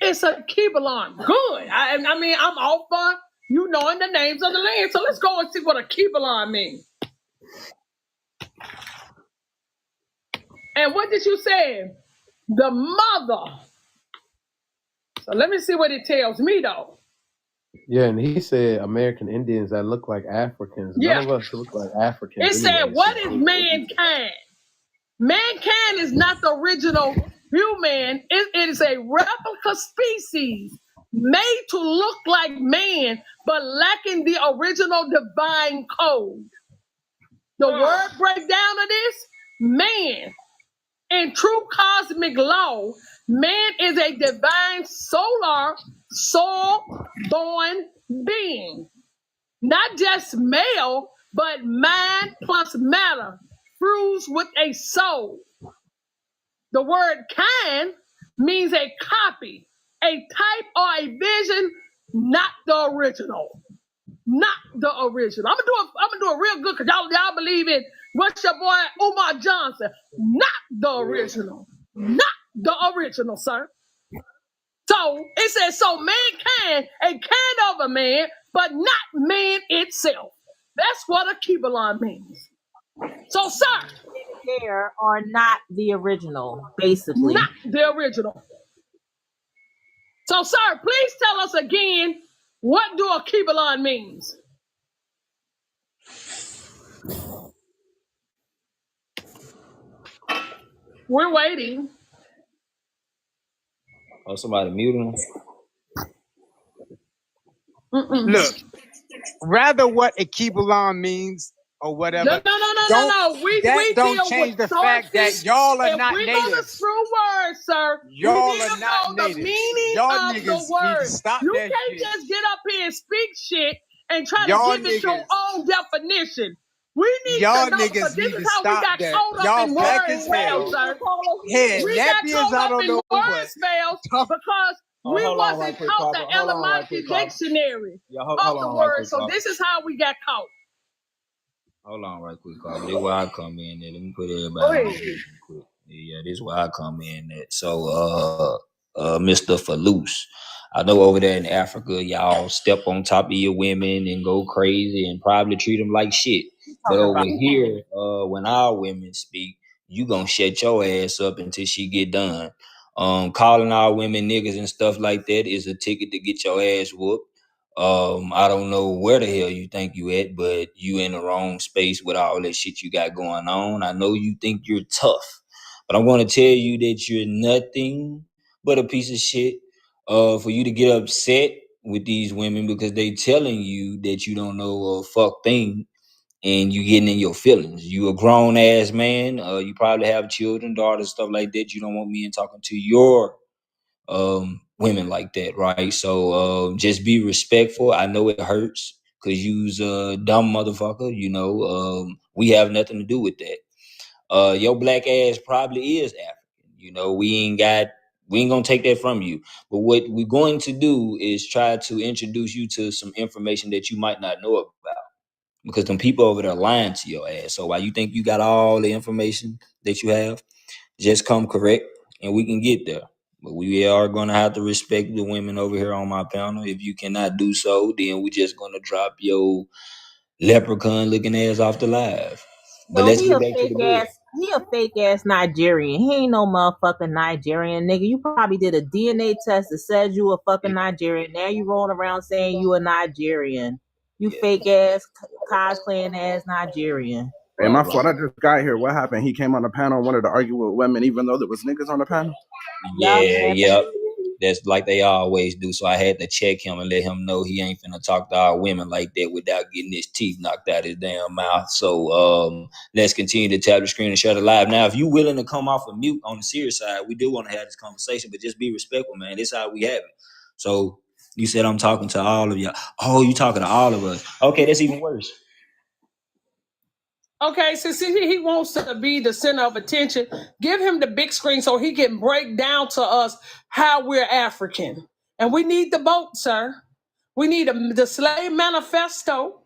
it's a Kibelon. Good. I mean, I'm all for you knowing the names of the land. So let's go and see what a Kibelon means. And what did you say? The mother. So let me see what it tells me, though. Yeah, and he said American Indians that look like Africans. Yeah. None of us look like Africans. It said, what is mankind? Mankind is not the original human. It is a replica species made to look like man, but lacking the original divine code. The word breakdown of this, man. In true cosmic law, man is a divine solar, soul-born being. Not just male, but mind plus matter, fused with a soul. The word kind means a copy, a type or a vision, not the original. Not the original. I'm gonna do it real good because y'all believe in what's your boy Umar Johnson. Not the original. Not the original, sir. So it says, so mankind, a kind of a man, but not man itself. That's what a Kibelon means. So, sir, there are not the original, basically. Not the original. So, sir, please tell us again, what do a Kibelon means? We're waiting. Oh, somebody muted him. Look, rather what a Kibelon means or whatever. No. We don't change the fact that y'all are not native. native. We're gonna screw words, sir. Y'all we need are to not know native. the meaning Y'all of niggas the word. need to stop You that can't shit. just get up here and speak shit and try Y'all to give it your niggas- own definition. We need Y'all to know, niggas because this need is to how we stop got that. caught up Y'all in black word as hell. spells, sir. Head We got nappies, caught I up don't in know word what. spells because we hold on right wasn't quick, taught the Carter. Hold on right etymology quick, Carter. dictionary Yeah, of hold the on right word. quick, So Carter. this is how we got caught. Hold on right quick, Carter. This is where I come in at. Let me put everybody on real quick. Yeah, this is where I come in at. So, Mr. Falous, I know over there in Africa, y'all step on top of your women and go crazy and probably treat them like shit. But over here, when our women speak, you gonna shut your ass up until she get done. Calling our women niggas and stuff like that is a ticket to get your ass whooped. I don't know where the hell you think you at, but you in the wrong space with all that shit you got going on. I know you think you're tough, but I'm going to tell you that you're nothing but a piece of shit. For you to get upset with these women because they telling you that you don't know a fuck thing and you getting in your feelings. You a grown ass man. You probably have children, daughters, stuff like that. You don't want me in talking to your women like that, right? So just be respectful. I know it hurts because you's a dumb motherfucker. You know, we have nothing to do with that. Your black ass probably is African. You know, we ain't gonna take that from you. But what we're going to do is try to introduce you to some information that you might not know about. Because them people over there lying to your ass. So while you think you got all the information that you have, just come correct and we can get there. But we are going to have to respect the women over here on my panel. If you cannot do so, then we just going to drop your leprechaun looking ass off the live. But So let's he get a back to the fake book. ass. He a fake ass Nigerian. He ain't no motherfucking Nigerian nigga. You probably did a DNA test that says you a fucking Nigerian. Now you rolling around saying you a Nigerian. You fake ass, cosplaying ass Nigerian. Hey, my fault. I just got here. What happened? He came on the panel and wanted to argue with women, even though there was niggas on the panel. Yeah. That's like they always do. So I had to check him and let him know he ain't finna talk to our women like that without getting his teeth knocked out his damn mouth. So let's continue to tap the screen and share the live. Now, if you willing to come off of mute on the serious side, we do want to have this conversation, but just be respectful, man. This is how we have it. So you said I'm talking to all of y'all. Oh, you talking to all of us. Okay, that's even worse. Okay, so see, he wants to be the center of attention. Give him the big screen so he can break down to us how we're African. And we need the vote, sir. We need the slave manifesto.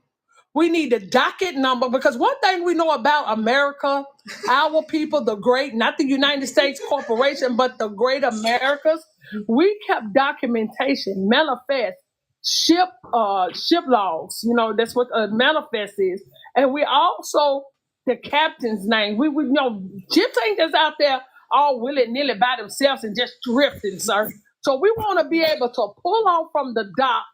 We need the docket number, because one thing we know about America, our people, the great, not the United States Corporation, but the great Americas, we kept documentation, manifest, ship logs. You know, that's what a manifest is. And we also, the captain's name. We would know ships ain't just out there all willy-nilly by themselves and just drifting, sir. So we want to be able to pull off from the dock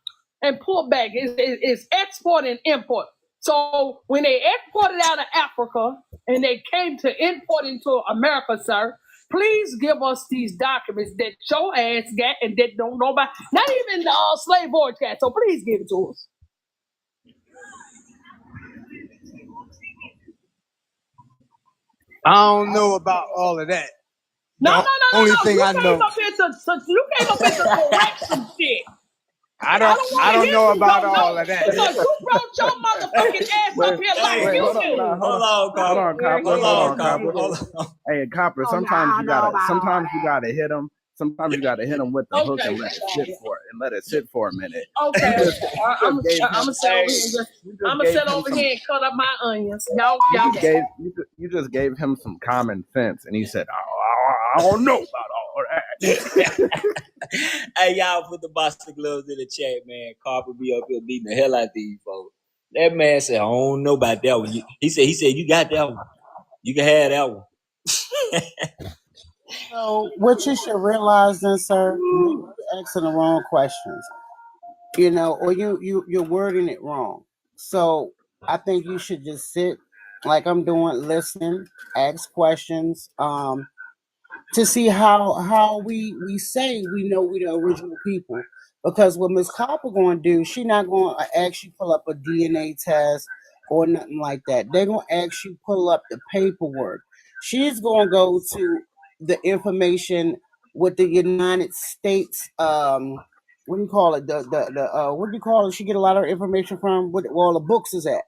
and pull back. It's export and import. So when they exported out of Africa and they came to import into America, sir, please give us these documents that your ass got and that don't know about, not even the slave board cat. So please give it to us. I don't know about all of that. No. Only thing I know. You came up here to correct some shit. I don't know about all of that. Because you brought your motherfucking ass up here like you do. Hold on, Copper. Hey, Copper. Sometimes you gotta hit them. Sometimes you gotta hit them with the hook and let it sit for a minute. Okay. I'm gonna sit over here and cut up my onions. You just gave him some common sense, and he said, I don't know about all that. Hey, y'all put the boxing gloves in the chat, man. Carper be up here beating the hell out of these folks. That man said, I don't know about that one. He said, you got that one. You can have that one. So what you should realize then, sir, you're asking the wrong questions. You know, or you're wording it wrong. So I think you should just sit like I'm doing, listen, ask questions, to see how we say we know we the original people. Because what Ms. Copper going to do, she not going to actually pull up a DNA test or nothing like that. They're going to actually pull up the paperwork. She's going to go to the information with the United States, what do you call it? What do you call it? She get a lot of information from where all the books is at.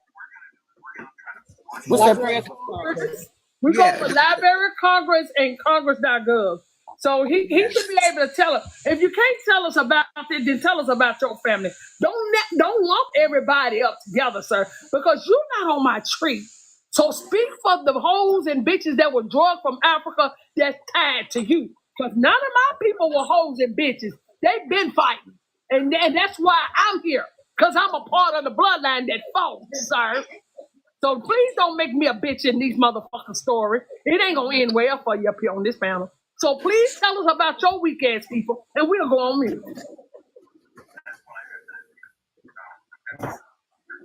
What's that? We go for Library of Congress and Congress.gov. So he should be able to tell us. If you can't tell us about it, then tell us about your family. Don't lump everybody up together, sir, because you're not on my tree. So speak for the hoes and bitches that were drugged from Africa that's tied to you. Because none of my people were hoes and bitches. They've been fighting. And that's why I'm here. Because I'm a part of the bloodline that fought, sir. So please don't make me a bitch in these motherfucking stories. It ain't gonna end well for you up here on this panel. So please tell us about your weak ass people, and we'll go on mute.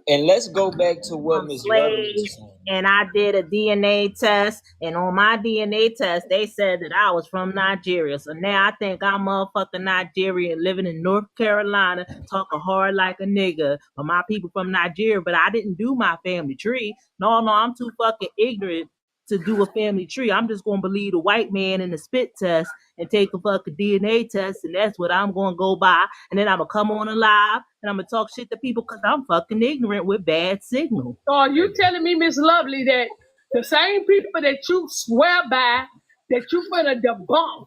And let's go back to what Ms. Lovely was saying. And I did a DNA test, and on my DNA test, they said that I was from Nigeria. So now I think I'm motherfucking Nigerian, living in North Carolina, talking hard like a nigga. But my people from Nigeria, but I didn't do my family tree. No, I'm too fucking ignorant to do a family tree. I'm just gonna believe the white man in the spit test and take a fucking DNA test, and that's what I'm gonna go by. And then I'm gonna come on live and I'm gonna talk shit to people because I'm fucking ignorant with bad signal. So are you telling me, Miss Lovely, that the same people that you swear by, that you finna debunk,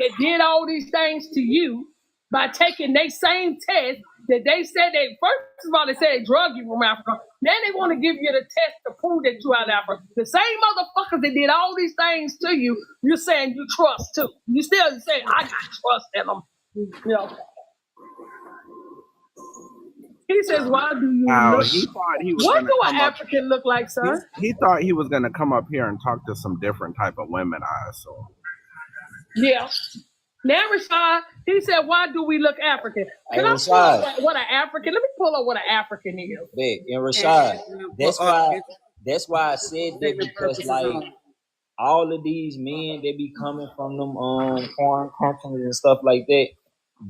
that did all these things to you by taking their same test, that they said they, first of all, they said they drug you from Africa. Then they want to give you the test to prove that you out of Africa. The same motherfuckers that did all these things to you, you're saying you trust too. You still say, I got trust in them. You know. He says, why do you look? He thought he was what do an African look like, sir? He thought he was going to come up here and talk to some different type of women, I assume. Yeah. Now, Rashad, he said, why do we look African? Can I pull up what an African? Let me pull up what an African is. Big. And Rashad, that's why I said that, because like all of these men, they be coming from them foreign countries and stuff like that.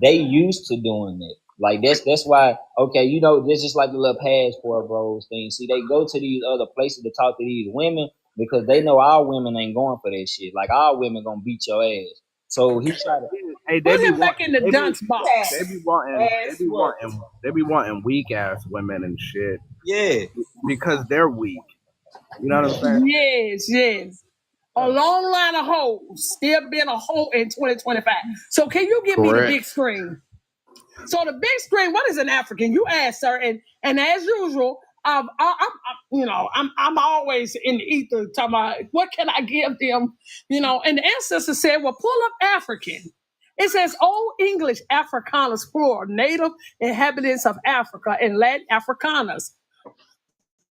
They used to doing it. Like that's why, okay, you know, this is like the little passport bros thing. See, they go to these other places to talk to these women because they know our women ain't going for that shit. Like our women gonna beat your ass. So he tried to put him back in the dunce box. They be wanting weak ass women and shit. Yeah, because they're weak. You know what I'm saying? Yes. A long line of hoes still being a hoe in 2025. So can you give me the big screen? So the big screen, what is an African? You ask, sir, and as usual, I'm always in the ether talking about what can I give them, and the ancestor said, well, pull up African. It says Old English Afrikaners, plural, native inhabitants of Africa and Latin Afrikaners.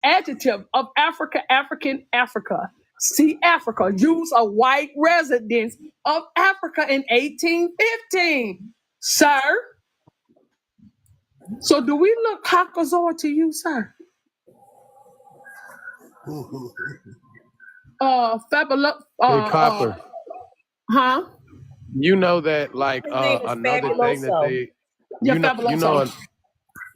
Adjective of Africa, African, Africa. See Africa, use of white residents of Africa in 1815. Sir, so do we look Caucasoid to you, sir? Fabulous. Copper. Huh? You know that, like, another thing that they,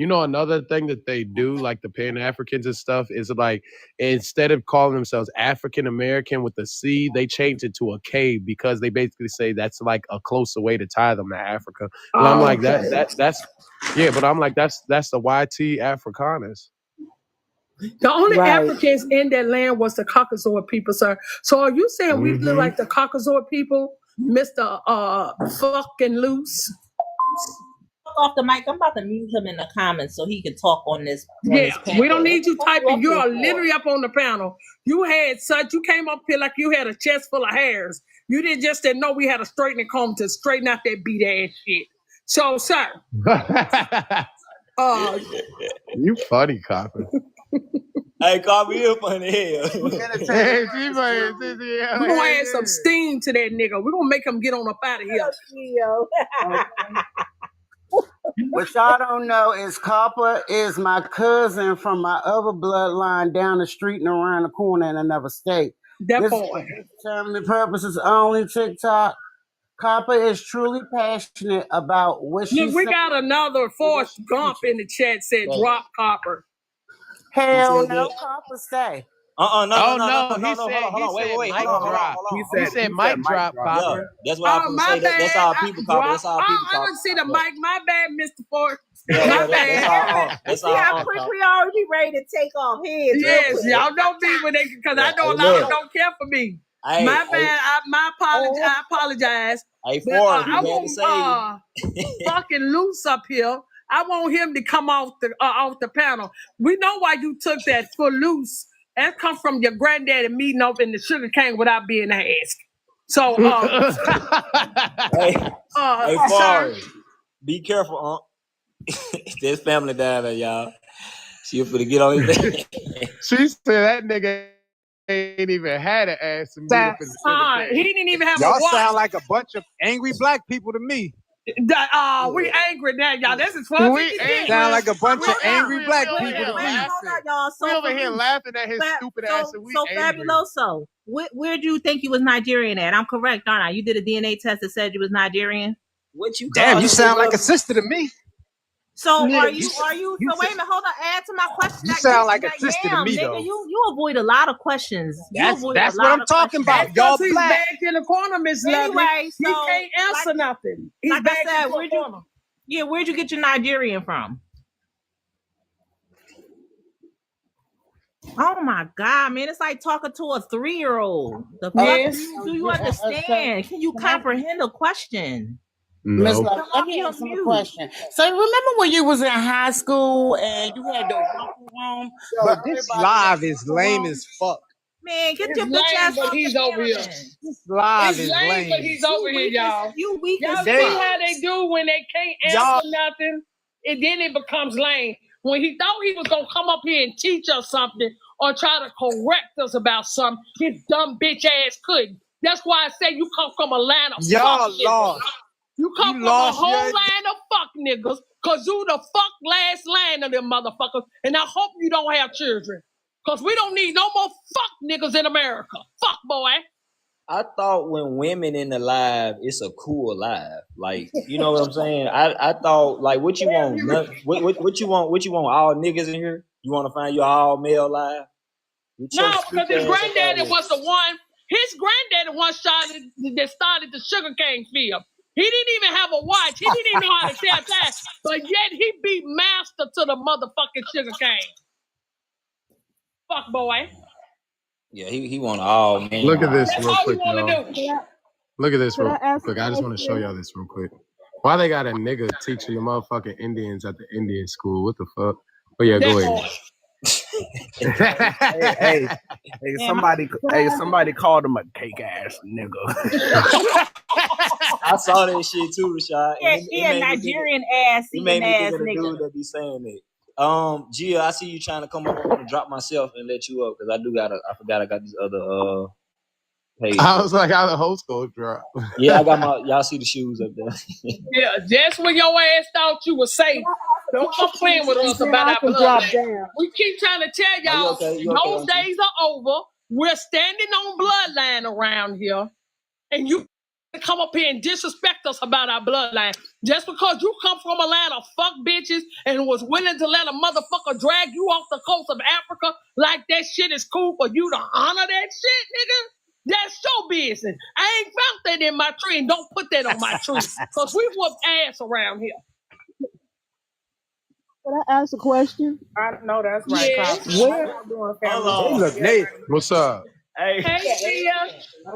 another thing that they do, like the Pan Africans and stuff, is like instead of calling themselves African American with a C, they change it to a K because they basically say that's like a closer way to tie them to Africa. And I'm like that's but I'm like that's the YT Afrikaners. The only Africans in that land was the Caucasoid people, sir. So are you saying we look like the Caucasoid people, Mr. Fucking Loose? Off the mic. I'm about to mute him in the comments so he can talk on this. We don't need you typing. You are literally up on the panel. You came up here like you had a chest full of hairs. You didn't know we had a straightening comb to straighten out that beat ass shit. So, sir. You funny, Copper. Hey, Copper, you funny hell. We're gonna add some steam to that nigga. We're gonna make him get on up out of here. What y'all don't know is Copper is my cousin from my other bloodline down the street and around the corner in another state. That boy. Family purposes only TikTok. Copper is truly passionate about what she Look, we got another Forrest Gump in the chat said drop Copper. Hell no, Copper stay. No. Hold on. Wait. He said mic drop, Copper. Yeah, that's what I say. That's our people, Copper. That's our people, I didn't see the mic. My bad, Mr. Forrest. My bad. See how quick we already ready to take off heads. Yes, y'all don't be with it because I know a lot of them don't care for me. My bad. I apologize. Hey, Forrest, I want fucking Loose up here. I want him to come off the panel. We know why you took that for Loose. That comes from your granddaddy meeting up in the sugar cane without being asked. So, hey, Forrest, be careful, There's family down there, y'all. She'll finna get on his ass. She said that nigga ain't even had an ass. He didn't even have a watch. Y'all sound like a bunch of angry black people to me. We angry now, y'all. This is fun. We sound like a bunch of angry black people to me. We over here laughing at his stupid ass. And so Fabuloso, where do you think you was Nigerian at? I'm correct, aren't I? You did a DNA test that said you was Nigerian. What you? Damn, you sound like a sister to me. So are you? So wait a minute, hold on. Add to my question. You sound like a sister to me, nigga, though. You avoid a lot of questions. That's what I'm talking about. Y'all he's black. back in the corner, Miss Lovely. Anyway, he can't answer nothing. He's like back I said, in the corner. Where'd you get your Nigerian from? Oh my God, man! It's like talking to a 3-year-old. The fuck do you understand? Can you comprehend a question? Miss Love, let me ask you a question. So remember when you was in high school and you had the romper room? But this live is lame as fuck. Man, get your bitch ass off he's the over here. This live is lame. But he's over here, y'all. You weak y'all as see fuck. how they do when they can't answer nothing, and then it becomes lame. When he thought he was gonna come up here and teach us something or try to correct us about something, his dumb bitch ass couldn't. That's why I say you come from a line of y'all fuck lost. Niggas. You come from a whole line of fuck niggas, cause you the fuck last line of them motherfuckers, and I hope you don't have children. Cause we don't need no more fuck niggas in America. Fuck boy. I thought when women in the live, it's a cool live. Like, you know what I'm saying? I thought, like, what you want? What you want? What you want? All niggas in here? You want to find your all male live? No, because his granddaddy was the one. His granddaddy that started the sugarcane field. He didn't even have a watch. He didn't even know how to tell time. But yet he beat master to the motherfucking sugarcane. Fuck boy. Yeah, he want all man. Look at this real quick, y'all. Look at this real quick. I just want to show y'all this real quick. Why they got a nigga teaching the motherfucking Indians at the Indian school? What the fuck? Oh yeah, go ahead. Somebody called him a cake ass nigga. I saw that shit too, Rashad. He a Nigerian ass eating ass nigga. Dude that be saying that. Gia, I see you trying to come up. I want to drop myself and let you up because I forgot I got these other page. I was like, how the host go drop? Yeah, I got y'all see the shoes up there. Yeah, just when your ass thought you were safe. Don't come playing with us about our bloodline. We keep trying to tell y'all those days are over. We're standing on bloodline around here. And you come up here and disrespect us about our bloodline. Just because you come from a land of fuck bitches and was willing to let a motherfucker drag you off the coast of Africa like that shit is cool for you to honor that shit, nigga. That's your business. I ain't found that in my tree and don't put that on my tree. Because we whoop ass around here. Can I ask a question? I know that's right. Hey, what's up? Hey, Tia.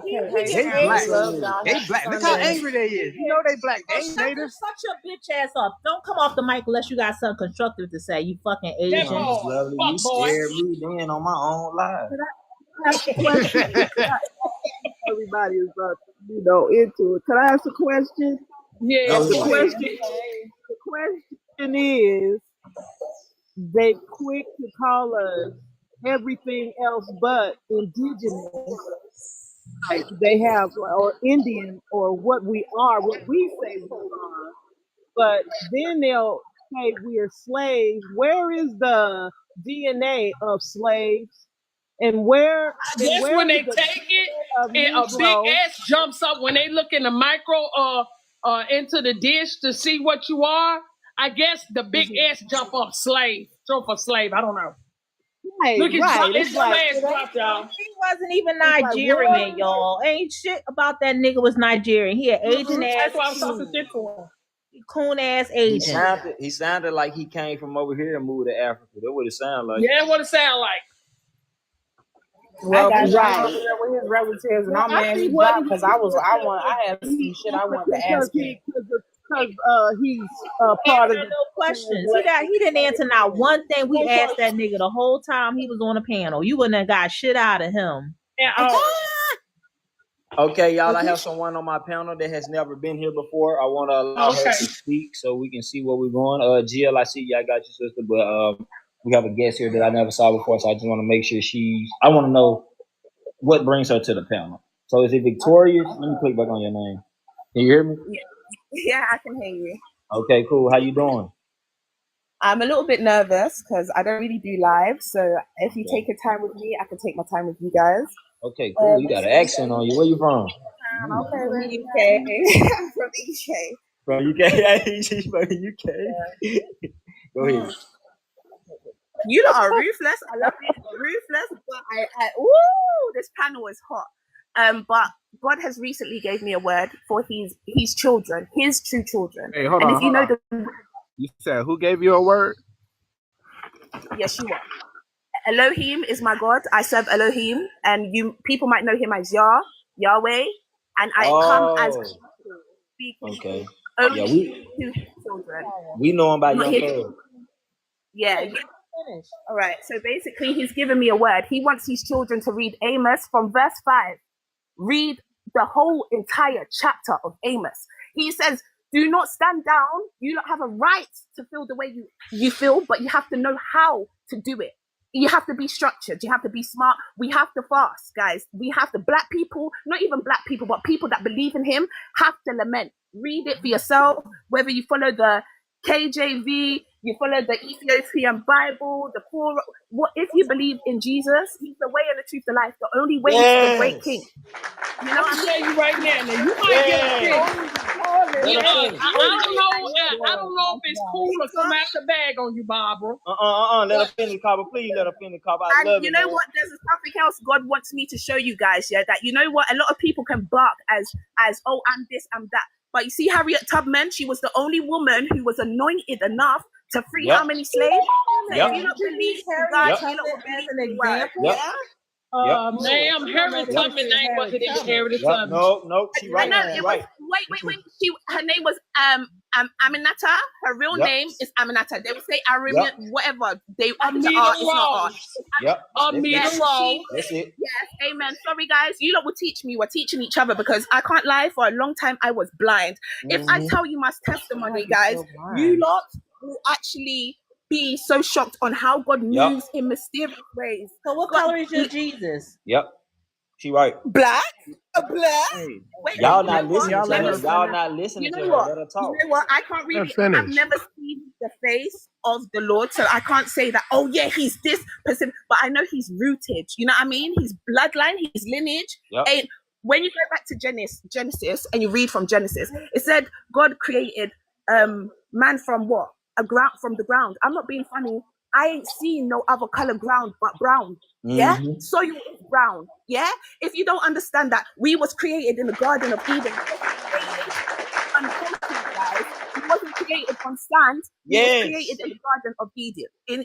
They black. Look how angry they is. You know they black. They ain't natives. Shut your bitch ass up. Don't come off the mic unless you got something constructive to say. You fucking Asian. Lovely. You scared me then on my own live. Ask a question. Everybody is into it. Can I ask a question? Yeah. The question is, they quick to call us everything else but indigenous. Like they have, or Indian, or what we are, what we say we are. But then they'll say we're slaves. Where is the DNA of slaves? And where? That's when they take it, and a big S jumps up when they look in the micro into the dish to see what you are. I guess the big S jump up slave. So for slave, I don't know. Right, look at He wasn't even Nigerian, y'all. Ain't shit about that nigga was Nigerian. He an Asian ass. That's why I'm talking shit for him. Coon ass Asian. He sounded like he came from over here and moved to Africa. That's what it sounded like. Yeah, what it sound like. Well, I got with his relatives, and I'm mad he dropped because I had some shit I wanted to ask him. Because he's part of no questions. He didn't answer not one thing we asked that nigga the whole time he was on the panel. You wouldn't have got shit out of him. Okay, y'all, I have someone on my panel that has never been here before. I want to allow her to speak so we can see where we're going. GL, I see you. I got you, sister, but we have a guest here that I never saw before, so I just want to make sure I want to know what brings her to the panel. So is it Victoria? Let me click back on your name. Can you hear me? Yeah, I can hear you. Okay, cool. How you doing? I'm a little bit nervous because I don't really do live. So if you take your time with me, I can take my time with you guys. Okay, cool. You got an accent on you. Where you from? I'm from the UK. I'm from the UK. From UK? She's from the UK. Yeah. Go ahead. You lot are ruthless. I love it. Ruthless, but this panel is hot. But God has recently gave me a word for his children, his true children. Hey, hold on. You said who gave you a word? Yes, you are. Elohim is my God. I serve Elohim, and people might know him as Yahweh, and I come as speaking only to his children. We know about your Yeah. All right. So basically, he's given me a word. He wants his children to read Amos from verse 5. Read the whole entire chapter of Amos. He says, do not stand down. You don't have a right to feel the way you feel, but you have to know how to do it. You have to be structured. You have to be smart. We have to fast, guys. We have to, black people, not even black people, but people that believe in him have to lament. Read it for yourself, whether you follow the KJV, you follow the Ethiopian Bible, the Quran. What if you believe in Jesus? He's the way and the truth, the life. The only way is the great King. You know, I'm telling you right now. Now you might get a fix. I don't know if it's cool to come out the bag on you, Barbara. Let her finish, Carver. Please let her finish, Carver. I love you know what? There's something else God wants me to show you guys. Yeah, that you know what? A lot of people can bark as oh, I'm this, I'm that. But you see, Harriet Tubman, she was the only woman who was anointed enough to free how many slaves? So if you don't believe God, you don't believe as an example. Ma'am, Harriet Tubman's name wasn't even Harriet Tubman. No, she right. No, it was. Wait. Her name was Aminata. Her real name is Aminata. They would say Arabian, whatever. Amina Rose. Amina Rose. That's it. Yes, amen. Sorry, guys. You lot will teach me. We're teaching each other because I can't lie. For a long time, I was blind. If I tell you my testimony, guys, you lot will actually be so shocked on how God moves in mysterious ways. So what color is your Jesus? Yep. She right. Black? Black? Hey, wait, y'all not listening to her. Let her talk. You know what? I can't really. I've never seen the face of the Lord, so I can't say that. Oh yeah, he's this person, but I know he's rooted. You know what I mean? His bloodline, his lineage. And when you go back to Genesis, and you read from Genesis, it said God created man from what? From the ground. I'm not being funny. I ain't seen no other color ground but brown. Yeah, soil is brown. Yeah, if you don't understand that, we was created in the Garden of Eden. Guys, we wasn't created on sand. We was created in the Garden of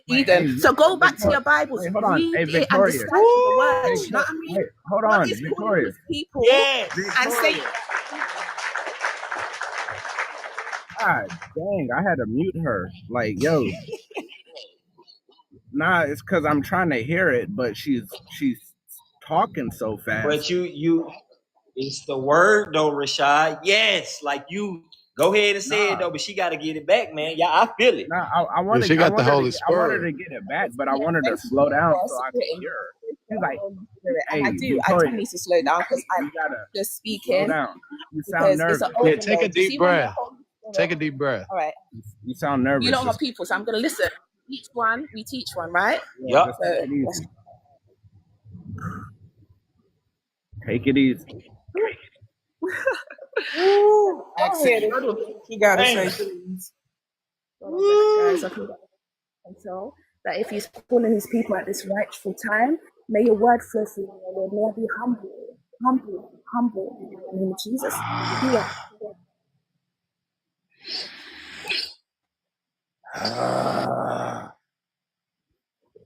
Eden. So go back to your Bibles, read it, and decipher the words. You know what I mean? Hold on, Victoria. People and say. God dang, I had to mute her. Like, yo. Nah, it's because I'm trying to hear it, but she's talking so fast. But you, it's the word though, Rashad. Yes, like you go ahead and say it though, but she got to get it back, man. Yeah, I feel it. Nah, I wanted. She got the Holy Spirit. I wanted to get it back, but I wanted to slow down so I could hear her. She's like, hey, I do need to slow down because I'm just speaking. Slow down. You sound nervous. Yeah, take a deep breath. Take a deep breath. All right. You sound nervous. You know my people, so I'm gonna listen. We teach one, right? Yep. Take it easy. He got to say things. Guys, and so that if he's calling his people at this rightful time, may your word flow through me, Lord. May I be humble in the name of Jesus.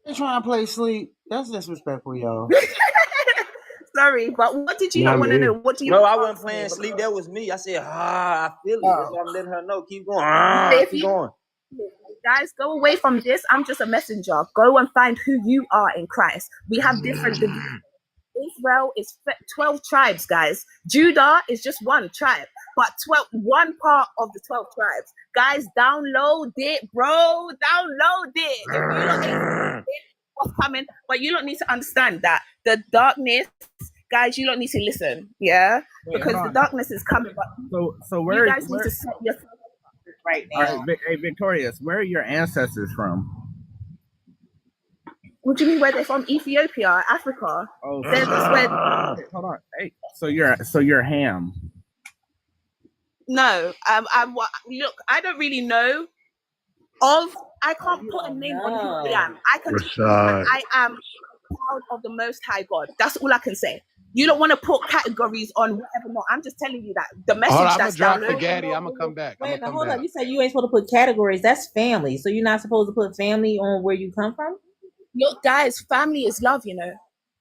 They're trying to play sleep. That's disrespectful, y'all. Sorry, but what did you not want to know? What do you? No, I wasn't playing sleep. That was me. I said, I feel it. That's why I'm letting her know. Keep going. Keep going. Guys, go away from this. I'm just a messenger. Go and find who you are in Christ. We have different divisions. Israel is 12 tribes, guys. Judah is just one tribe, but one part of the 12 tribes. Guys, download it, bro. Download it. If you don't what's coming, but you don't need to understand that the darkness, guys, you don't need to listen, because the darkness is coming. But so where you guys need to set yourself up right now. All right, hey, Victorious, where are your ancestors from? What do you mean? Where they're from? Ethiopia, Africa. Oh, hold on. Hey, so you're Ham. No, look, I don't really know. I can't put a name on who I am. I am proud of the Most High God. That's all I can say. You don't want to put categories on whatever. No, I'm just telling you that the message that's down. I'm gonna drop the Gaddy. I'm gonna come back. Wait, hold on. You said you ain't supposed to put categories. That's family. So you're not supposed to put family on where you come from? Look, guys, family is love, you know.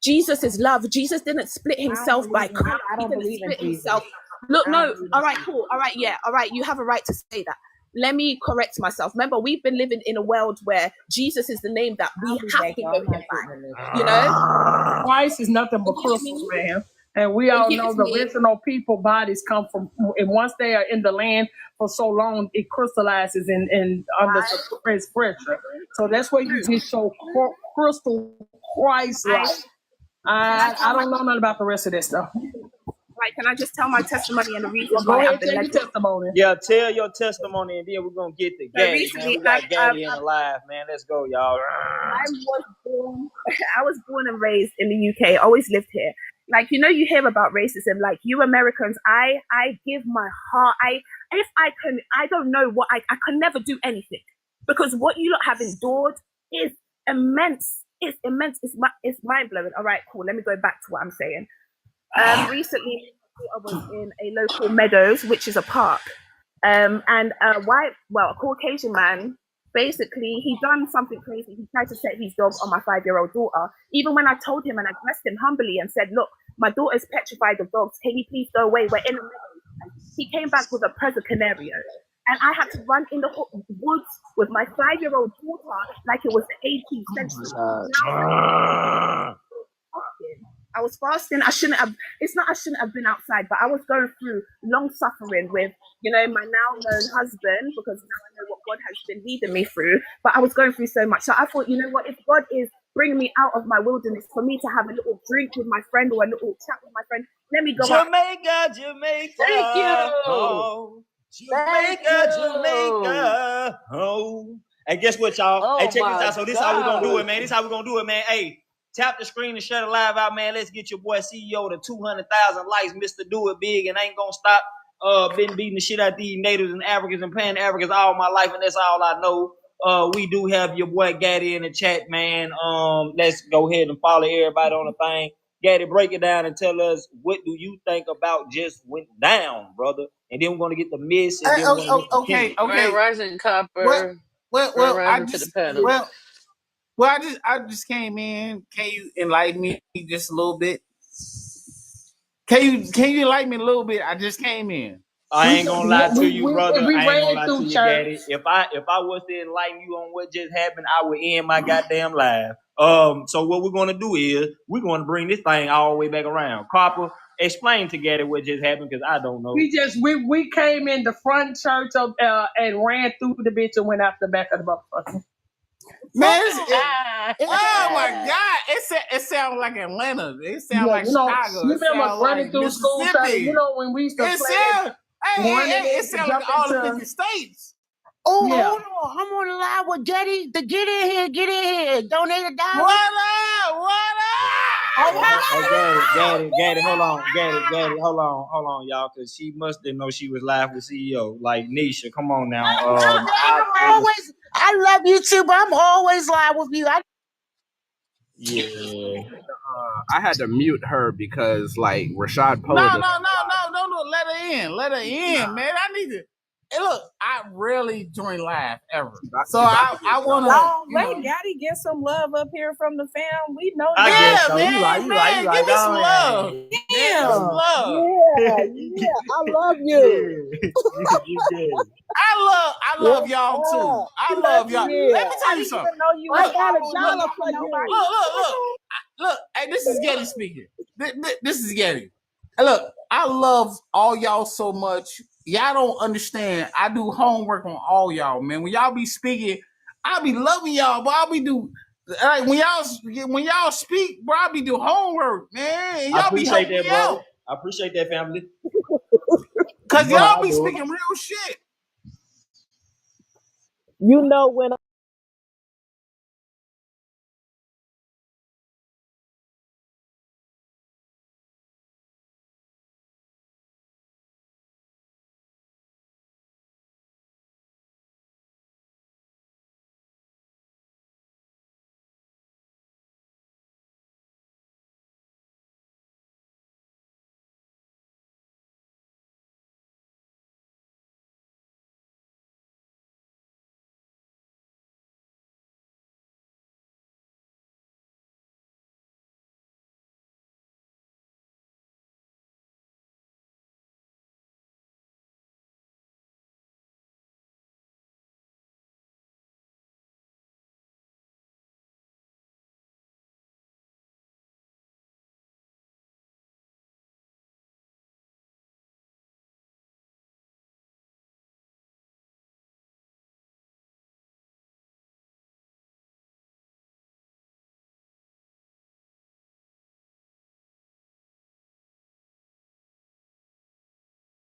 Jesus is love. Jesus didn't split himself by color. He didn't split himself. Look, no. All right, cool. All right, yeah. All right, you have a right to say that. Let me correct myself. Remember, we've been living in a world where Jesus is the name that we have to know him by. You know? Christ is nothing but crystals, man. And we all know the original people bodies come from, and once they are in the land for so long, it crystallizes in under suppressed pressure. So that's where you get so crystal Christ-like. I don't know nothing about the rest of this stuff. Right, can I just tell my testimony and the reason why I've been your testimony? Yeah, tell your testimony, and then we're gonna get the Gaddy. We got Gaddy in the live, man. Let's go, y'all. I was born and raised in the UK. Always lived here. Like, you know, you hear about racism. Like, you Americans, I give my heart. I don't know what I can never do anything, because what you lot have endured is immense. It's immense. It's mind blowing. All right, cool. Let me go back to what I'm saying. Recently, I was in a local meadows, which is a park, and a Caucasian man basically, he done something crazy. He tried to set his dog on my 5-year-old daughter. Even when I told him and I addressed him humbly and said, look, my daughter's petrified of dogs. Can you please go away? We're in the middle. And he came back with a Preza Canario. And I had to run in the woods with my 5-year-old daughter like it was the 18th century. I was fasting. I shouldn't have been outside, but I was going through long suffering with, my now known husband, because now I know what God has been leading me through. But I was going through so much. So I thought, if God is bringing me out of my wilderness for me to have a little drink with my friend or a little chat with my friend, let me go Jamaica. Thank you. Oh, Jamaica. Oh. And guess what, y'all? Hey, check this out. So this is how we're going to do it, man. Hey. Tap the screen and share the live out, man. Let's get your boy CEO to 200,000 likes. Mr. Do It Big and ain't gonna stop. Been beating the shit out these natives and Africans and Pan-Africans all my life, and that's all I know. We do have your boy Gaddy in the chat, man. Let's go ahead and follow everybody on the thing. Gaddy, break it down and tell us what do you think about just went down, brother. And then we're gonna get the miss. And then we're gonna get okay. Grand Rising Copper. I just came in. Can you enlighten me just a little bit? Can you enlighten me a little bit? I just came in. I ain't gonna lie to you, brother. I ain't gonna lie to you, Gaddy. If I was to enlighten you on what just happened, I would end my goddamn live. So what we're gonna do is we're gonna bring this thing all the way back around. Copper, explain to Gaddy what just happened because I don't know. We came in the front church and ran through the bitch and went out the back of the motherfucker. Man, oh my God! It sounds like Atlanta. It sounds like Chicago. You remember running through school? When we used to play. It sounds like all the 50 states. Oh, hold on! I'm on the line with Getty. Get in here! Donate $1. What up? Gaddy, hold on, y'all, because she must didn't know she was live with CEO. Like Nisha, come on now. I love you too, but I'm always live with you. Yeah. I had to mute her because Rashad posted. No. Let her in, man. I need to. Hey, look, I rarely join live ever, so I want to. Let Gaddy get some love up here from the fam. We know I that. guess so. Man, give me some love. Yeah. Some love. Yeah, I love you. I love y'all too. I love y'all. Let me tell you something. I got a dollar for you. Look. Hey, this is Getty speaking. This is Getty. Hey, look, I love all y'all so much. Y'all don't understand. I do homework on all y'all, man. When y'all be speaking, I be loving y'all, but I be do when y'all speak, bro. I be do homework, man. Y'all be helping me out. I appreciate that, family. Cause y'all be speaking real shit. You know when